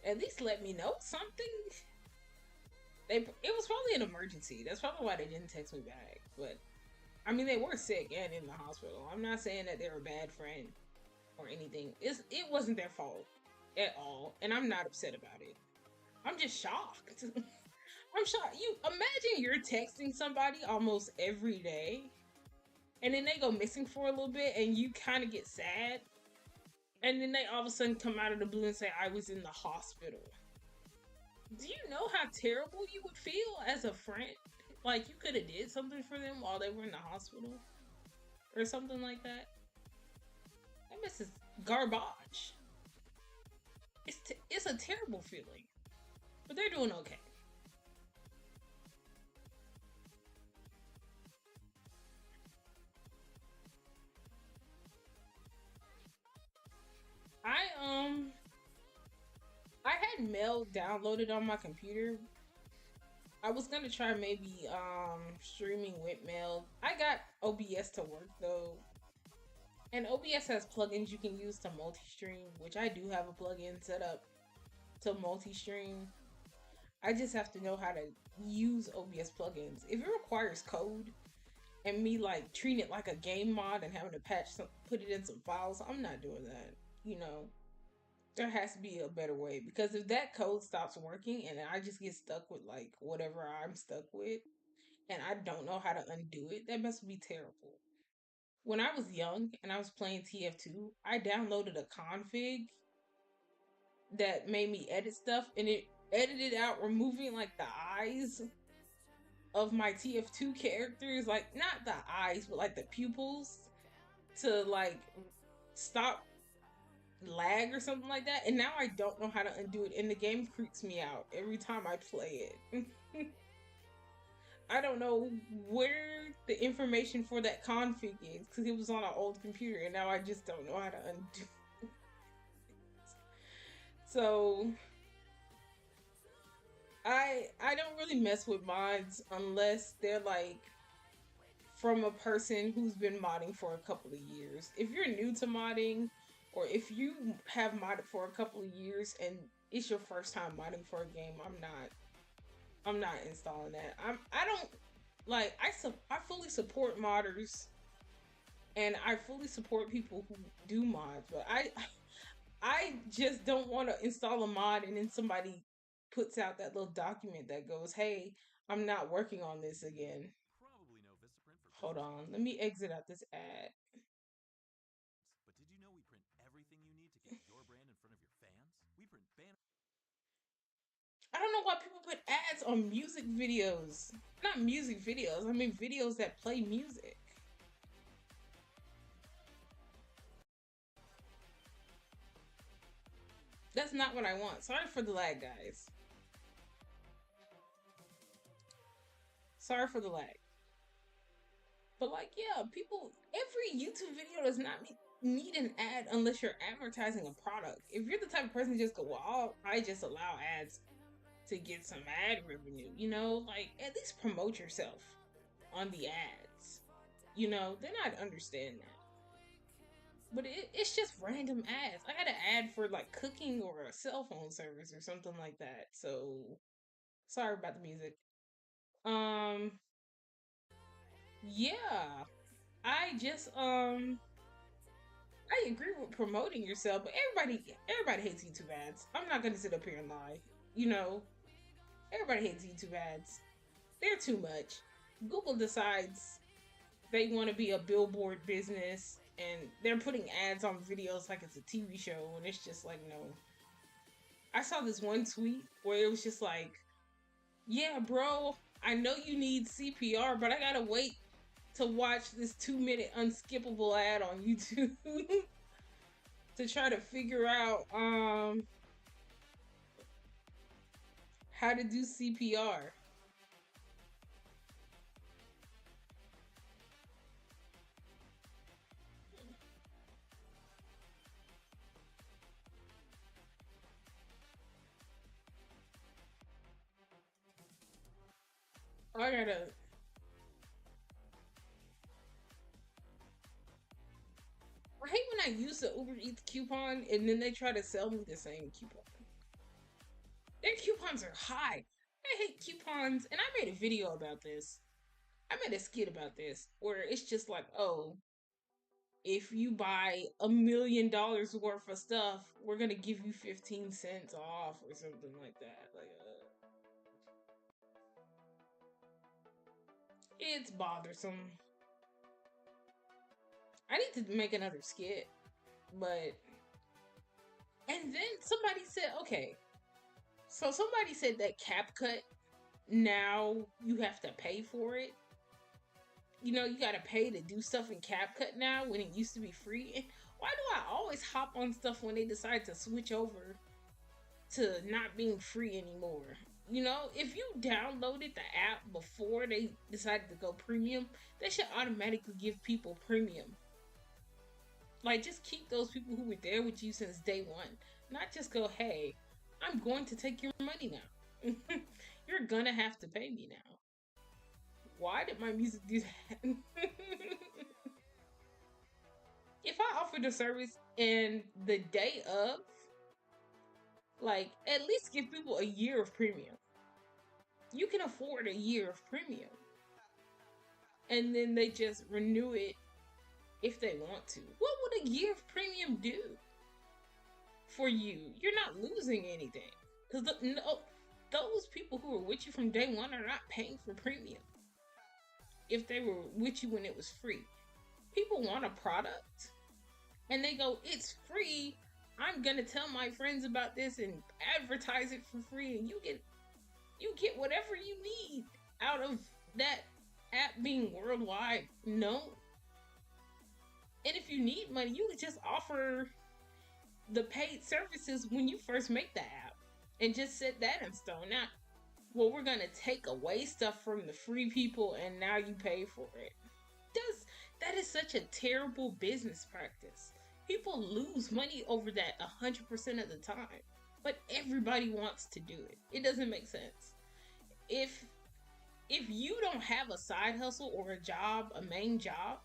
At least let me know something. It was probably an emergency. That's probably why they didn't text me back. But I mean, they were sick and in the hospital. I'm not saying that they're a bad friend or anything. It wasn't their fault at all, and I'm not upset about it. I'm just shocked. I'm shocked. You imagine you're texting somebody almost every day, and then they go missing for a little bit, and you kind of get sad, and then they all of a sudden come out of the blue and say, "I was in the hospital." Do you know how terrible you would feel as a friend? Like, you could have did something for them while they were in the hospital, or something like that. That mess is garbage. It's a terrible feeling, but they're doing okay. I had Mail downloaded on my computer. I was gonna try maybe streaming with Mail. I got OBS to work though. And OBS has plugins you can use to multi-stream, which I do have a plugin set up to multi-stream. I just have to know how to use OBS plugins. If it requires code and me like treating it like a game mod and having to put it in some files, I'm not doing that. You know, there has to be a better way, because if that code stops working and I just get stuck with like whatever I'm stuck with and I don't know how to undo it, that must be terrible. When I was young and I was playing TF2, I downloaded a config that made me edit stuff, and it edited out removing like the eyes of my TF2 characters, like not the eyes, but like the pupils, to like stop lag or something like that. And now I don't know how to undo it, and the game creeps me out every time I play it. I don't know where the information for that config is, because it was on an old computer and now I just don't know how to undo it. So I don't really mess with mods unless they're like from a person who's been modding for a couple of years. If you're new to modding, or if you have modded for a couple of years and it's your first time modding for a game, I'm not installing that. I don't like I fully support modders and I fully support people who do mods, but I just don't want to install a mod and then somebody puts out that little document that goes, "Hey, I'm not working on this again." Probably know Vistaprint for Hold Christmas on, cards. let me exit out this ad. But did you know we print everything you need to get your brand in front of your fans? We print banners. know why people put ads on music videos. Not music videos, I mean videos that play music. That's not what I want. Sorry for the lag, guys. Sorry for the lag. But like, yeah, people, every YouTube video does not need an ad unless you're advertising a product. If you're the type of person to just go, well, I just allow ads to get some ad revenue, you know, like at least promote yourself on the ads. You know, then I'd understand that. But it's just random ads. I got an ad for like cooking or a cell phone service or something like that. So sorry about the music. Yeah. I just I agree with promoting yourself, but everybody hates YouTube ads. I'm not gonna sit up here and lie. You know, everybody hates YouTube ads. They're too much. Google decides they want to be a billboard business and they're putting ads on videos like it's a TV show, and it's just like, no. I saw this one tweet where it was just like, yeah, bro, I know you need CPR, but I gotta wait to watch this 2-minute unskippable ad on YouTube to try to figure out how to do CPR. I gotta. I hate when I use the Uber Eats coupon and then they try to sell me the same coupon. Their coupons are high. I hate coupons, and I made a video about this. I made a skit about this where it's just like, oh, if you buy $1 million worth of stuff, we're gonna give you 15 cents off or something like that. Like, it's bothersome. I need to make another skit, but and then somebody said, okay, so somebody said that CapCut now you have to pay for it. You know, you gotta pay to do stuff in CapCut now when it used to be free. And why do I always hop on stuff when they decide to switch over to not being free anymore? You know, if you downloaded the app before they decided to go premium, they should automatically give people premium. Like, just keep those people who were there with you since day one. Not just go, hey, I'm going to take your money now. You're gonna have to pay me now. Why did my music do that? If I offered a service and the day of, like, at least give people a year of premium. You can afford a year of premium. And then they just renew it if they want to. What would a year of premium do for you? You're not losing anything. Because those people who were with you from day one are not paying for premium. If they were with you when it was free. People want a product and they go, it's free. I'm gonna tell my friends about this and advertise it for free, and you get whatever you need out of that app being worldwide known. And if you need money, you could just offer the paid services when you first make the app and just set that in stone. Now, well, we're gonna take away stuff from the free people and now you pay for it. That is such a terrible business practice. People lose money over that 100% of the time, but everybody wants to do it. It doesn't make sense. If you don't have a side hustle or a job, a main job,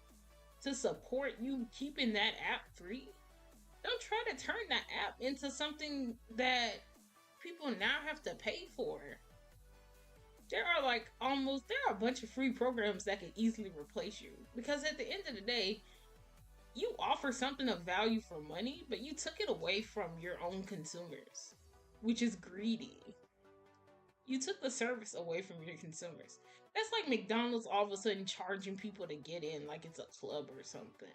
to support you keeping that app free, don't try to turn that app into something that people now have to pay for. There are a bunch of free programs that can easily replace you. Because at the end of the day, you offer something of value for money, but you took it away from your own consumers, which is greedy. You took the service away from your consumers. That's like McDonald's all of a sudden charging people to get in like it's a club or something.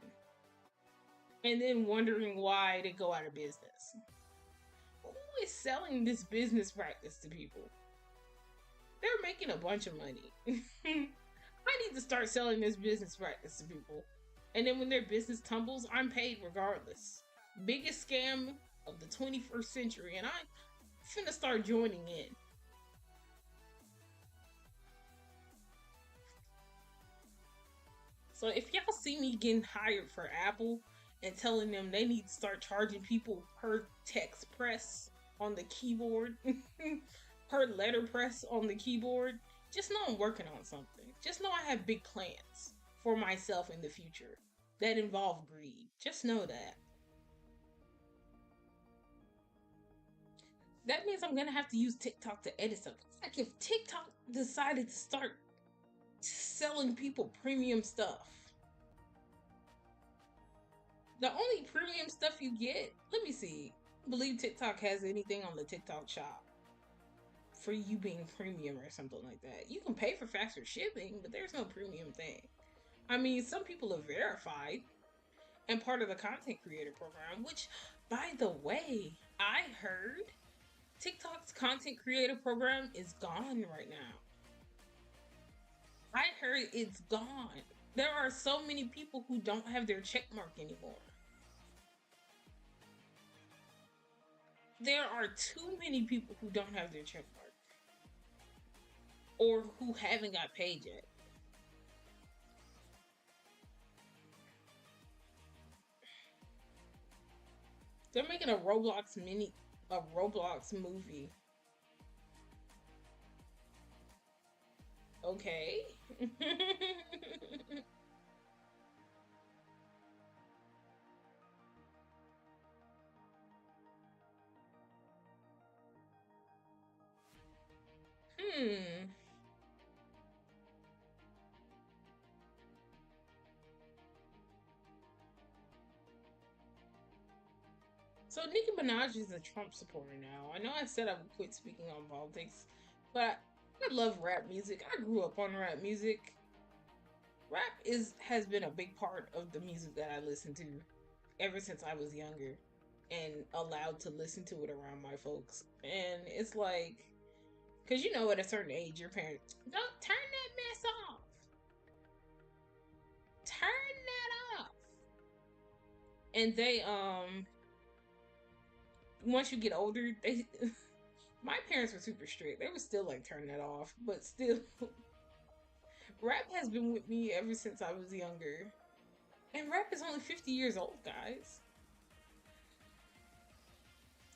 And then wondering why they go out of business. Who is selling this business practice to people? They're making a bunch of money. I need to start selling this business practice to people. And then when their business tumbles, I'm paid regardless. Biggest scam of the 21st century, and I'm finna start joining in. So if y'all see me getting hired for Apple and telling them they need to start charging people per text press on the keyboard, per letter press on the keyboard, just know I'm working on something. Just know I have big plans for myself in the future that involve greed. Just know that. That means I'm gonna have to use TikTok to edit something. Like if TikTok decided to start selling people premium stuff. The only premium stuff you get, let me see. I believe TikTok has anything on the TikTok shop for you being premium or something like that. You can pay for faster shipping, but there's no premium thing. I mean, some people are verified and part of the content creator program, which, by the way, I heard TikTok's content creator program is gone right now. I heard it's gone. There are so many people who don't have their check mark anymore. There are too many people who don't have their check mark. Or who haven't got paid yet. They're making a Roblox movie. Okay. So Nicki Minaj is a Trump supporter now. I know I said I would quit speaking on politics, but I love rap music. I grew up on rap music. Rap has been a big part of the music that I listen to ever since I was younger and allowed to listen to it around my folks. And it's like, because you know at a certain age your parents, don't turn that mess off. Turn that off. And they once you get older, they my parents were super strict. They would still like turn that off, but still rap has been with me ever since I was younger. And rap is only 50 years old, guys.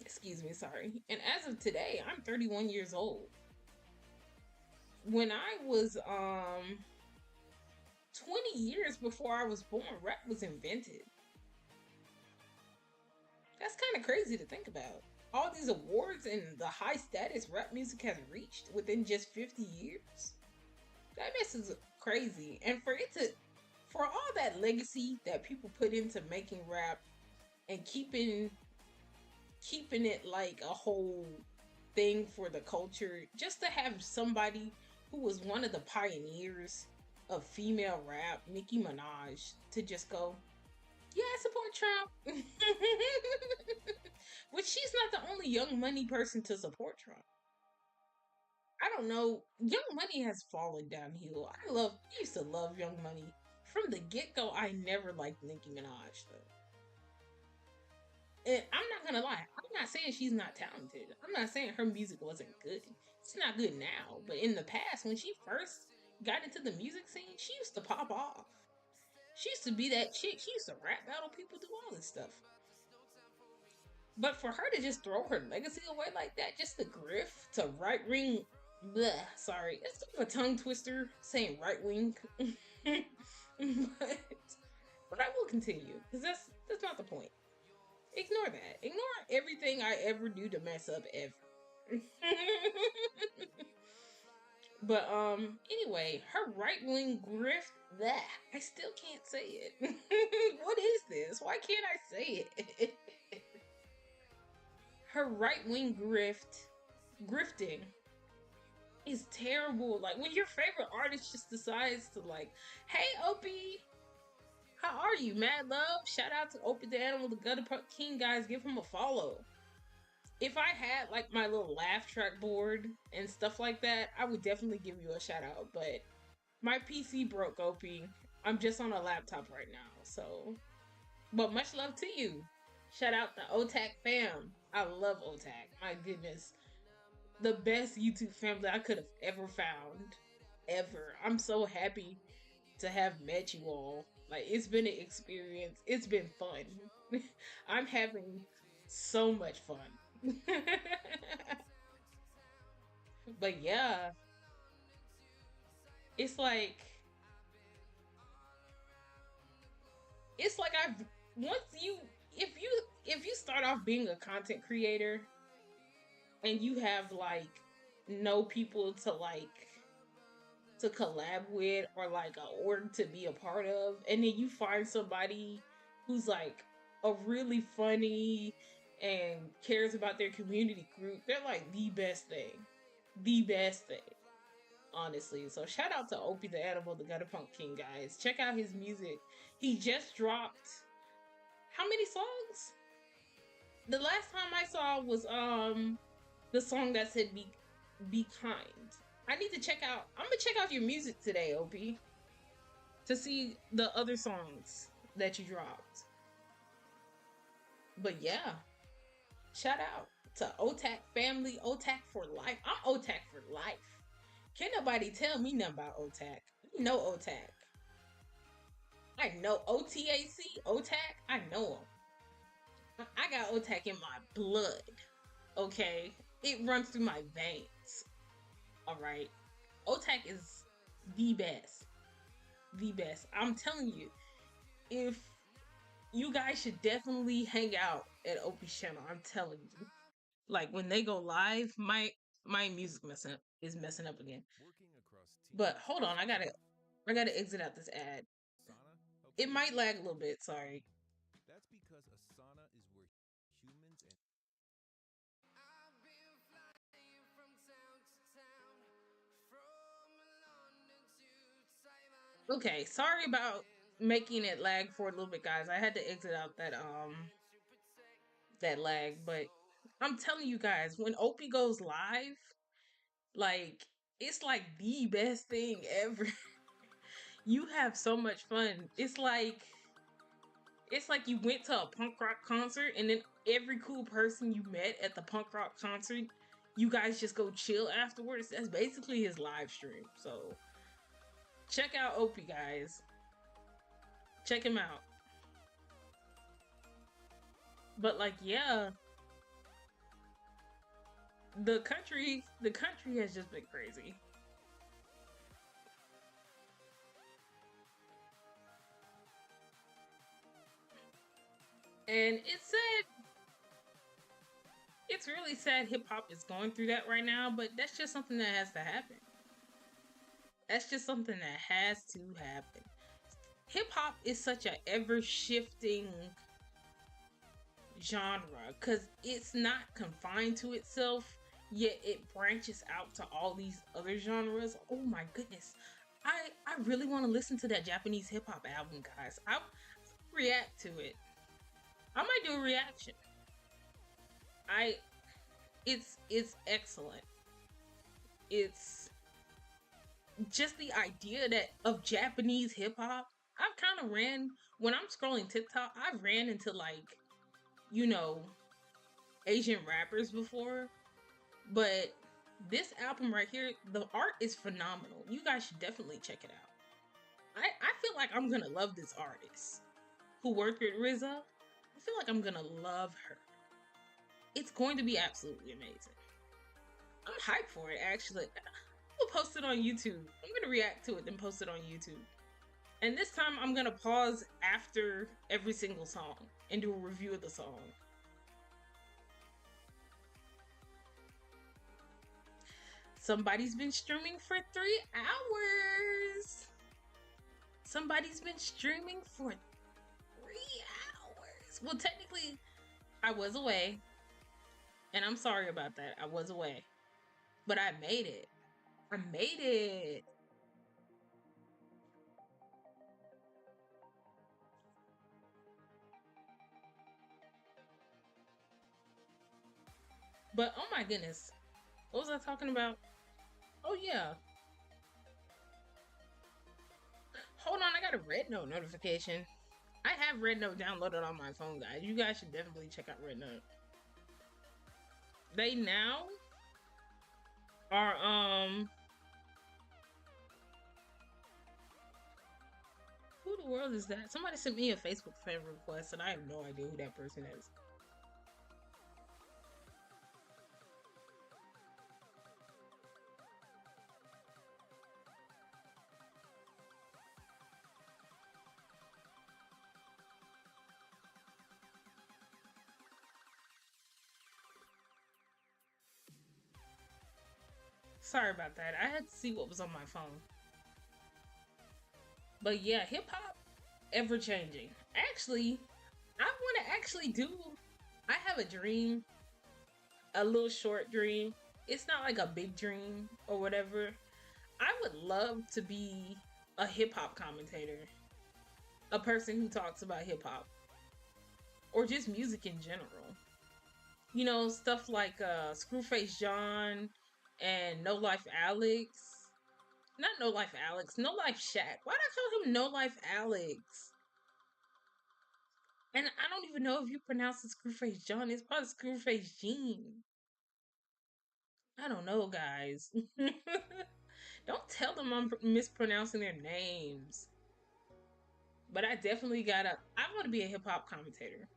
Excuse me, sorry. And as of today, I'm 31 years old. When I was 20 years before I was born, rap was invented. That's kind of crazy to think about. All these awards and the high status rap music has reached within just 50 years. That mess is crazy. And for all that legacy that people put into making rap and keeping it like a whole thing for the culture, just to have somebody who was one of the pioneers of female rap, Nicki Minaj, to just go, yeah, I support Trump. Which she's not the only Young Money person to support Trump. I don't know. Young Money has fallen downhill. I used to love Young Money. From the get-go, I never liked Nicki Minaj, though. And I'm not gonna lie, I'm not saying she's not talented. I'm not saying her music wasn't good. It's not good now, but in the past, when she first got into the music scene, she used to pop off. She used to be that chick. She used to rap battle people, do all this stuff. But for her to just throw her legacy away like that, just to grift to right wing, sorry, it's sort of a tongue twister saying right wing. but I will continue because that's not the point. Ignore that. Ignore everything I ever do to mess up ever. But anyway, her right wing grift. I still can't say it. What is this? Why can't I say it? Her right wing grifting is terrible. Like when your favorite artist just decides to like, hey Opie, how are you? Mad love. Shout out to Opie the Animal, the Gutter King guys. Give him a follow. if I had like my little laugh track board and stuff like that, I would definitely give you a shout out. But my PC broke, Opie. I'm just on a laptop right now, so. But much love to you. Shout out to OTAC fam. I love OTAC. My goodness, the best YouTube family I could have ever found, ever. I'm so happy to have met you all. Like, it's been an experience. It's been fun. I'm having so much fun. But yeah, it's like I've once you if you start off being a content creator and you have like no people to collab with or like a org to be a part of, and then you find somebody who's like a really funny and cares about their community group, they're like the best thing. The best thing. Honestly. So shout out to Opie the Animal, the Gutter Punk King, guys. Check out his music. He just dropped how many songs? The last time I saw was the song that said be kind. I need to check out. I'm gonna check out your music today, Opie, to see the other songs that you dropped. But yeah, shout out to OTAC family, OTAC for life. I'm OTAC for life. Can't nobody tell me nothing about OTAC. You know OTAC. I know OTAC, OTAC. I know them. I got OTAC in my blood. Okay, it runs through my veins. All right, OTAC is the best. The best. I'm telling you, if you guys should definitely hang out at Opie's channel. I'm telling you, like when they go live, my music is messing up again. But hold on, I gotta exit out this ad. It might lag a little bit. Sorry. That's because Asana is where humans and Okay, sorry about making it lag for a little bit, guys. I had to exit out that lag, but I'm telling you guys, when Opie goes live, like it's like the best thing ever. You have so much fun. It's like you went to a punk rock concert and then every cool person you met at the punk rock concert, you guys just go chill afterwards. That's basically his live stream. So check out Opie, guys. Check him out. But like, yeah, the country has just been crazy. And it's really sad hip hop is going through that right now, but that's just something that has to happen. That's just something that has to happen. Hip hop is such a ever shifting genre because it's not confined to itself, yet it branches out to all these other genres. Oh my goodness. I really want to listen to that Japanese hip hop album, guys. I'll react to it. I might do a reaction. It's excellent. It's just the idea that of Japanese hip hop. I've kind of ran when I'm scrolling TikTok. I've ran into like, you know, Asian rappers before, but this album right here, the art is phenomenal. You guys should definitely check it out. I feel like I'm gonna love this artist who worked with RZA. I feel like I'm gonna love her. It's going to be absolutely amazing. I'm hyped for it, actually. I'll post it on YouTube. I'm gonna react to it, then post it on YouTube. And this time I'm gonna pause after every single song and do a review of the song. Somebody's been streaming for 3 hours. Somebody's been streaming for 3 hours. Well, technically, I was away. And I'm sorry about that. I was away. But I made it. I made it. But oh my goodness, what was I talking about? Oh yeah, hold on, I got a Red Note notification. I have Red Note downloaded on my phone, guys. You guys should definitely check out Red Note. They now are who the world is that? Somebody sent me a Facebook friend request and I have no idea who that person is. Sorry about that. I had to see what was on my phone. But yeah, hip hop, ever changing. Actually, I want to actually do. I have a dream, a little short dream. It's not like a big dream or whatever. I would love to be a hip hop commentator, a person who talks about hip hop or just music in general. You know, stuff like Screwface John and No Life Alex. Not No Life Alex, No Life Shaq. Why'd I call him No Life Alex? And I don't even know if you pronounce it Screwface John. It's probably Screwface Jean. I don't know, guys. Don't tell them I'm mispronouncing their names. But I definitely I want to be a hip hop commentator.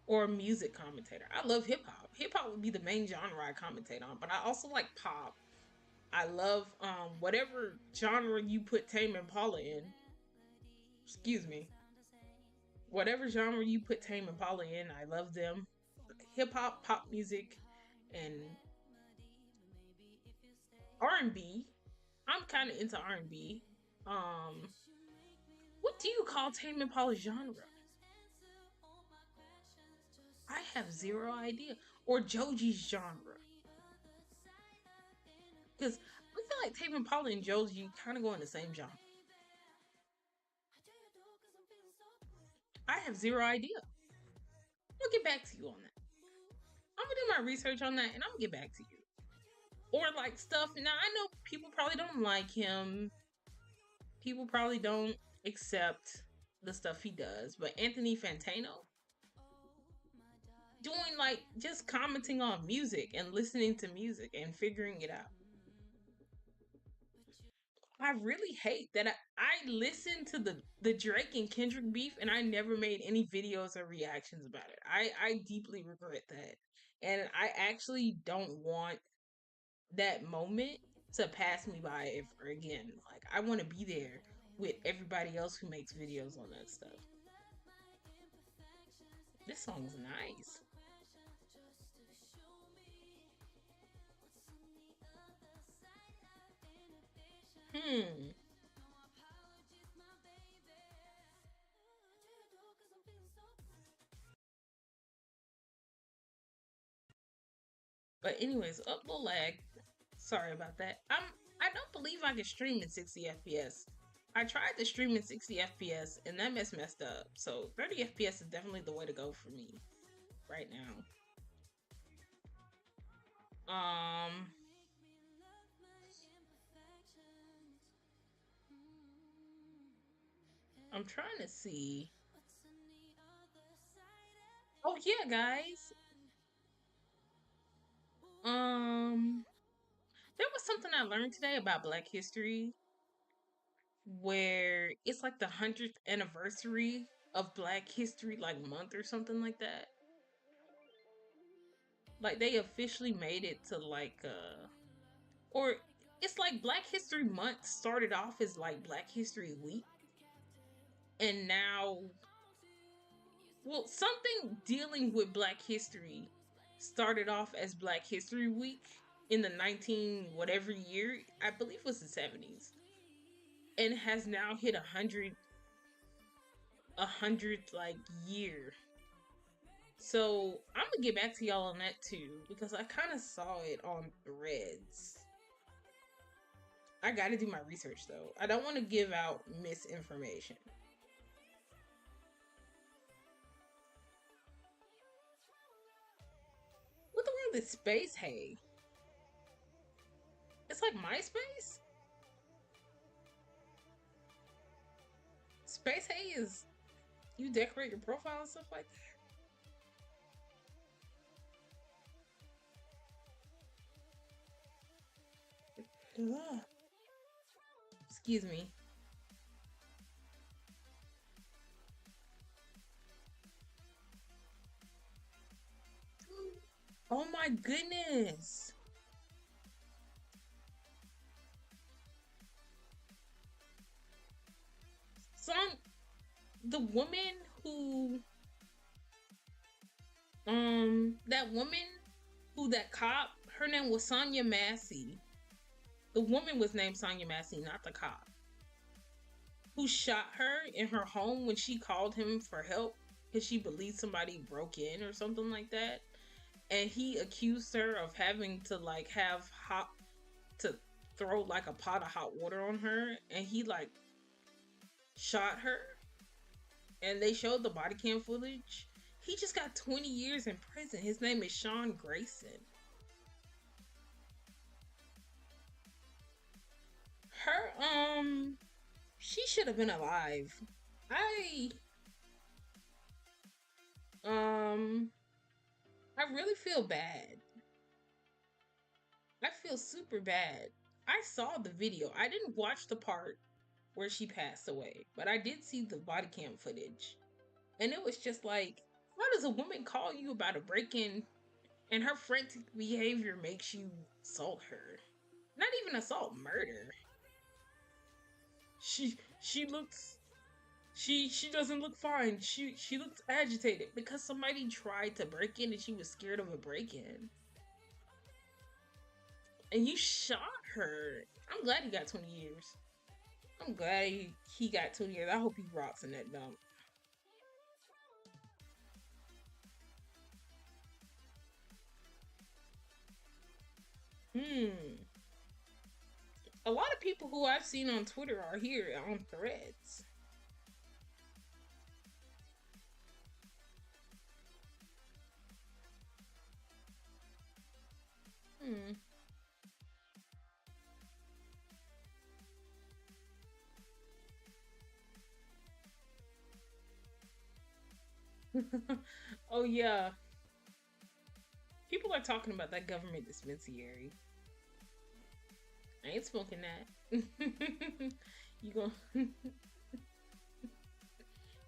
Or a music commentator. I love hip hop. Hip hop would be the main genre I commentate on. But I also like pop. I love whatever genre you put Tame Impala in. Excuse me. Whatever genre you put Tame Impala in, I love them. Hip hop, pop music, and R&B. I'm kind of into R&B. What do you call Tame Impala's genre? I have zero idea. Or Joji's genre. Because I feel like Tame Impala and Joji kind of go in the same genre. I have zero idea. I'll get back to you on that. I'm gonna do my research on that and I'm gonna get back to you. Or like stuff. Now I know people probably don't like him. People probably don't accept the stuff he does. But Anthony Fantano doing like just commenting on music and listening to music and figuring it out. I really hate that I listened to the Drake and Kendrick beef and I never made any videos or reactions about it. I deeply regret that. And I actually don't want that moment to pass me by ever again. Like I want to be there with everybody else who makes videos on that stuff. This song's nice. But anyways, up little lag. Sorry about that. I don't believe I can stream in 60 FPS. I tried to stream in 60 FPS and that messed up. So 30 FPS is definitely the way to go for me right now. I'm trying to see. Oh yeah, guys. There was something I learned today about Black History where it's like the 100th anniversary of Black History like month or something like that. Like they officially made it to like or it's like Black History Month started off as like Black History Week. And now well, something dealing with Black history started off as Black History Week in the 19 whatever year, I believe it was the 70s, and has now hit 100 like year. So I'm gonna get back to y'all on that too because I kind of saw it on Threads. I gotta do my research though. I don't want to give out misinformation. What the of this Space Hay? It's like MySpace? Space Hay is you decorate your profile and stuff like that? Ugh. Excuse me. Oh my goodness. The woman who that woman who that cop, her name was Sonya Massey. The woman was named Sonya Massey, not the cop. Who shot her in her home when she called him for help because she believed somebody broke in or something like that. And he accused her of having to like to throw like a pot of hot water on her, and he like shot her. And they showed the body cam footage. He just got 20 years in prison. His name is Sean Grayson. Her she should have been alive. I really feel bad. I feel super bad. I saw the video. I didn't watch the part where she passed away, but I did see the body cam footage. And it was just like, how does a woman call you about a break-in and her frantic behavior makes you assault her? Not even assault, murder. She doesn't look fine. She looks agitated because somebody tried to break in and she was scared of a break-in. And you shot her. I'm glad he got 20 years. I'm glad he got 20 years. I hope he rots in that dump. A lot of people who I've seen on Twitter are here on Threads. Oh yeah. People are talking about that government dispensary. I ain't smoking that.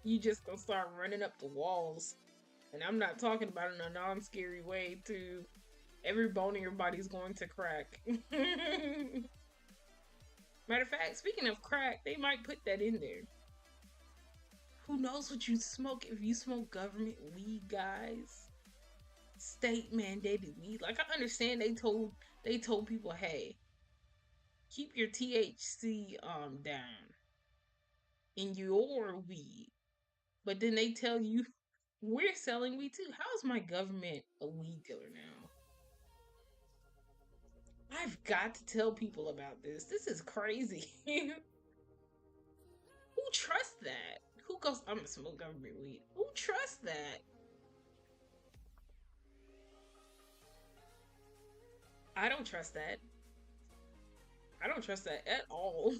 You just gonna start running up the walls. And I'm not talking about in a non-scary way too. Every bone in your body's going to crack. Matter of fact, speaking of crack, they might put that in there. Who knows what you smoke if you smoke government weed, guys? State mandated weed. Like, I understand they told people, hey, keep your THC down in your weed. But then they tell you we're selling weed too. How's my government a weed dealer now? I've got to tell people about this. This is crazy. Who trusts that? Who goes, I'm gonna smoke government weed? Who trusts that? I don't trust that. I don't trust that at all.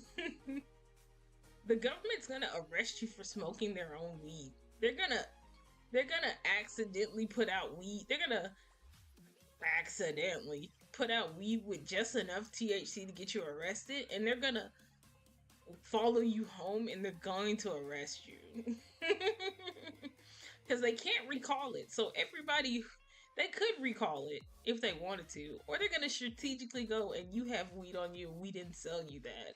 The government's gonna arrest you for smoking their own weed. They're gonna accidentally put out weed. They're gonna accidentally put out weed with just enough THC to get you arrested, and they're gonna follow you home and they're going to arrest you. Because they can't recall it. So everybody, they could recall it if they wanted to, or they're gonna strategically go and you have weed on you and we didn't sell you that.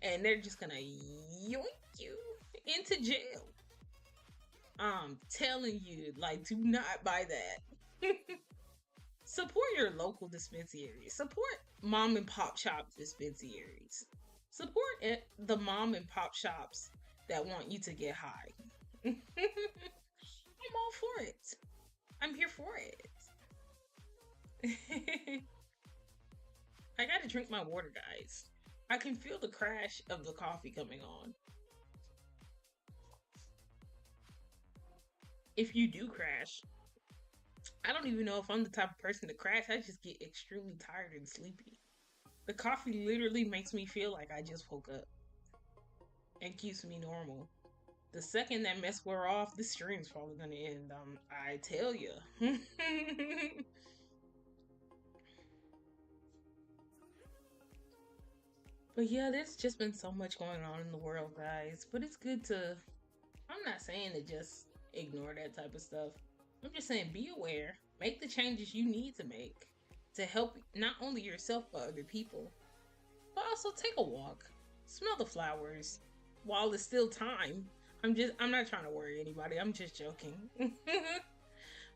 And they're just gonna yoink you into jail. I'm telling you, like, do not buy that. Support your local dispensaries. Support mom and pop shop dispensaries. Support the mom and pop shops that want you to get high. I'm all for it. I'm here for it. I gotta drink my water, guys. I can feel the crash of the coffee coming on. If you do crash, I don't even know if I'm the type of person to crash. I just get extremely tired and sleepy. The coffee literally makes me feel like I just woke up and keeps me normal. The second that mess wear off, this stream's probably gonna end. I tell you. But yeah, there's just been so much going on in the world, guys. But it's good to. I'm not saying to just ignore that type of stuff. I'm just saying be aware, make the changes you need to make to help not only yourself but other people. But also take a walk, smell the flowers while it's still time. I'm not trying to worry anybody. I'm just joking.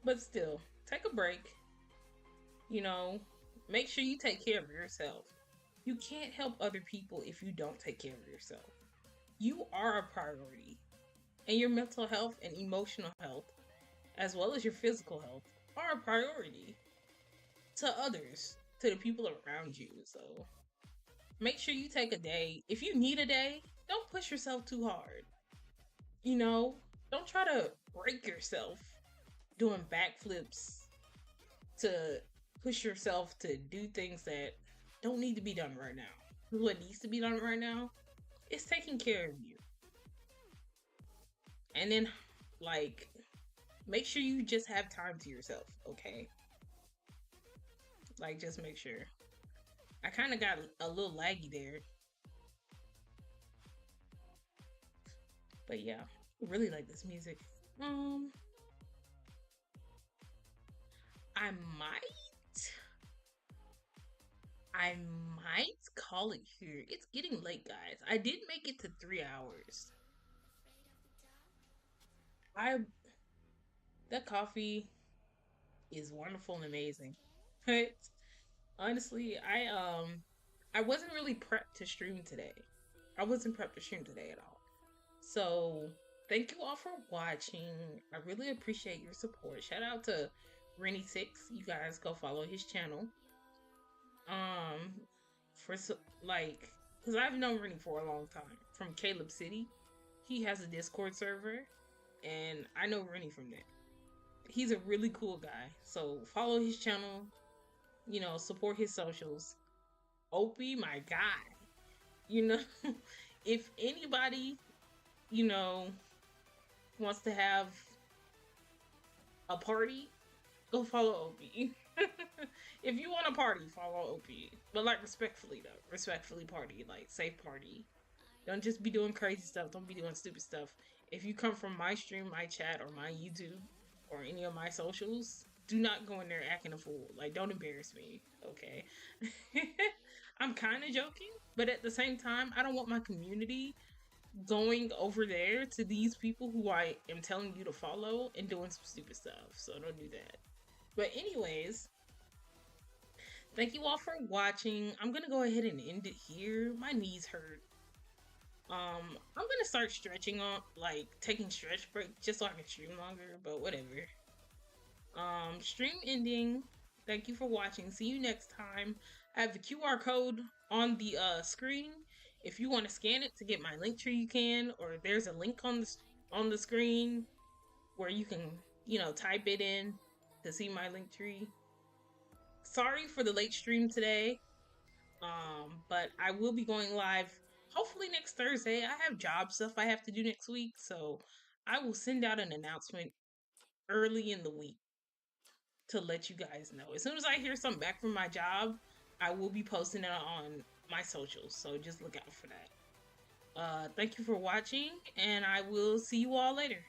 But still, take a break. You know, make sure you take care of yourself. You can't help other people if you don't take care of yourself. You are a priority. And your mental health and emotional health, as well as your physical health, are a priority to others, to the people around you. So make sure you take a day. If you need a day, don't push yourself too hard. You know, don't try to break yourself doing backflips to push yourself to do things that don't need to be done right now. What needs to be done right now is taking care of you. And then, like, make sure you just have time to yourself, okay? Like, just make sure. I kind of got a little laggy there. But yeah, I really like this music. I might call it here. It's getting late, guys. I did make it to 3 hours. That coffee is wonderful and amazing. But honestly, I wasn't really prepped to stream today. I wasn't prepped to stream today at all. So thank you all for watching. I really appreciate your support. Shout out to Rennie6. You guys go follow his channel. Because I've known Rennie for a long time from Caleb City. He has a Discord server, and I know Rennie from there. He's a really cool guy. So follow his channel, you know, support his socials. Opie, my guy. You know, if anybody, you know, wants to have a party, go follow Opie. If you want a party, follow Opie. But like respectfully though. Respectfully party. Like safe party. Don't just be doing crazy stuff. Don't be doing stupid stuff. If you come from my stream, my chat, or my YouTube, or any of my socials, do not go in there acting a fool. Like, don't embarrass me, okay? I'm kind of joking, but at the same time, I don't want my community going over there to these people who I am telling you to follow and doing some stupid stuff. So don't do that. But anyways, thank you all for watching. I'm gonna go ahead and end it here. My knees hurt. I'm gonna start stretching on, like, taking stretch breaks just so I can stream longer, but whatever. Stream ending. Thank you for watching. See you next time. I have the QR code on the screen. If you want to scan it to get my link tree, you can, or there's a link on the screen where you can, you know, type it in to see my link tree. Sorry for the late stream today. But I will be going live hopefully next Thursday. I have job stuff I have to do next week, so I will send out an announcement early in the week to let you guys know. As soon as I hear something back from my job, I will be posting it on my socials, so just look out for that. Thank you for watching, and I will see you all later.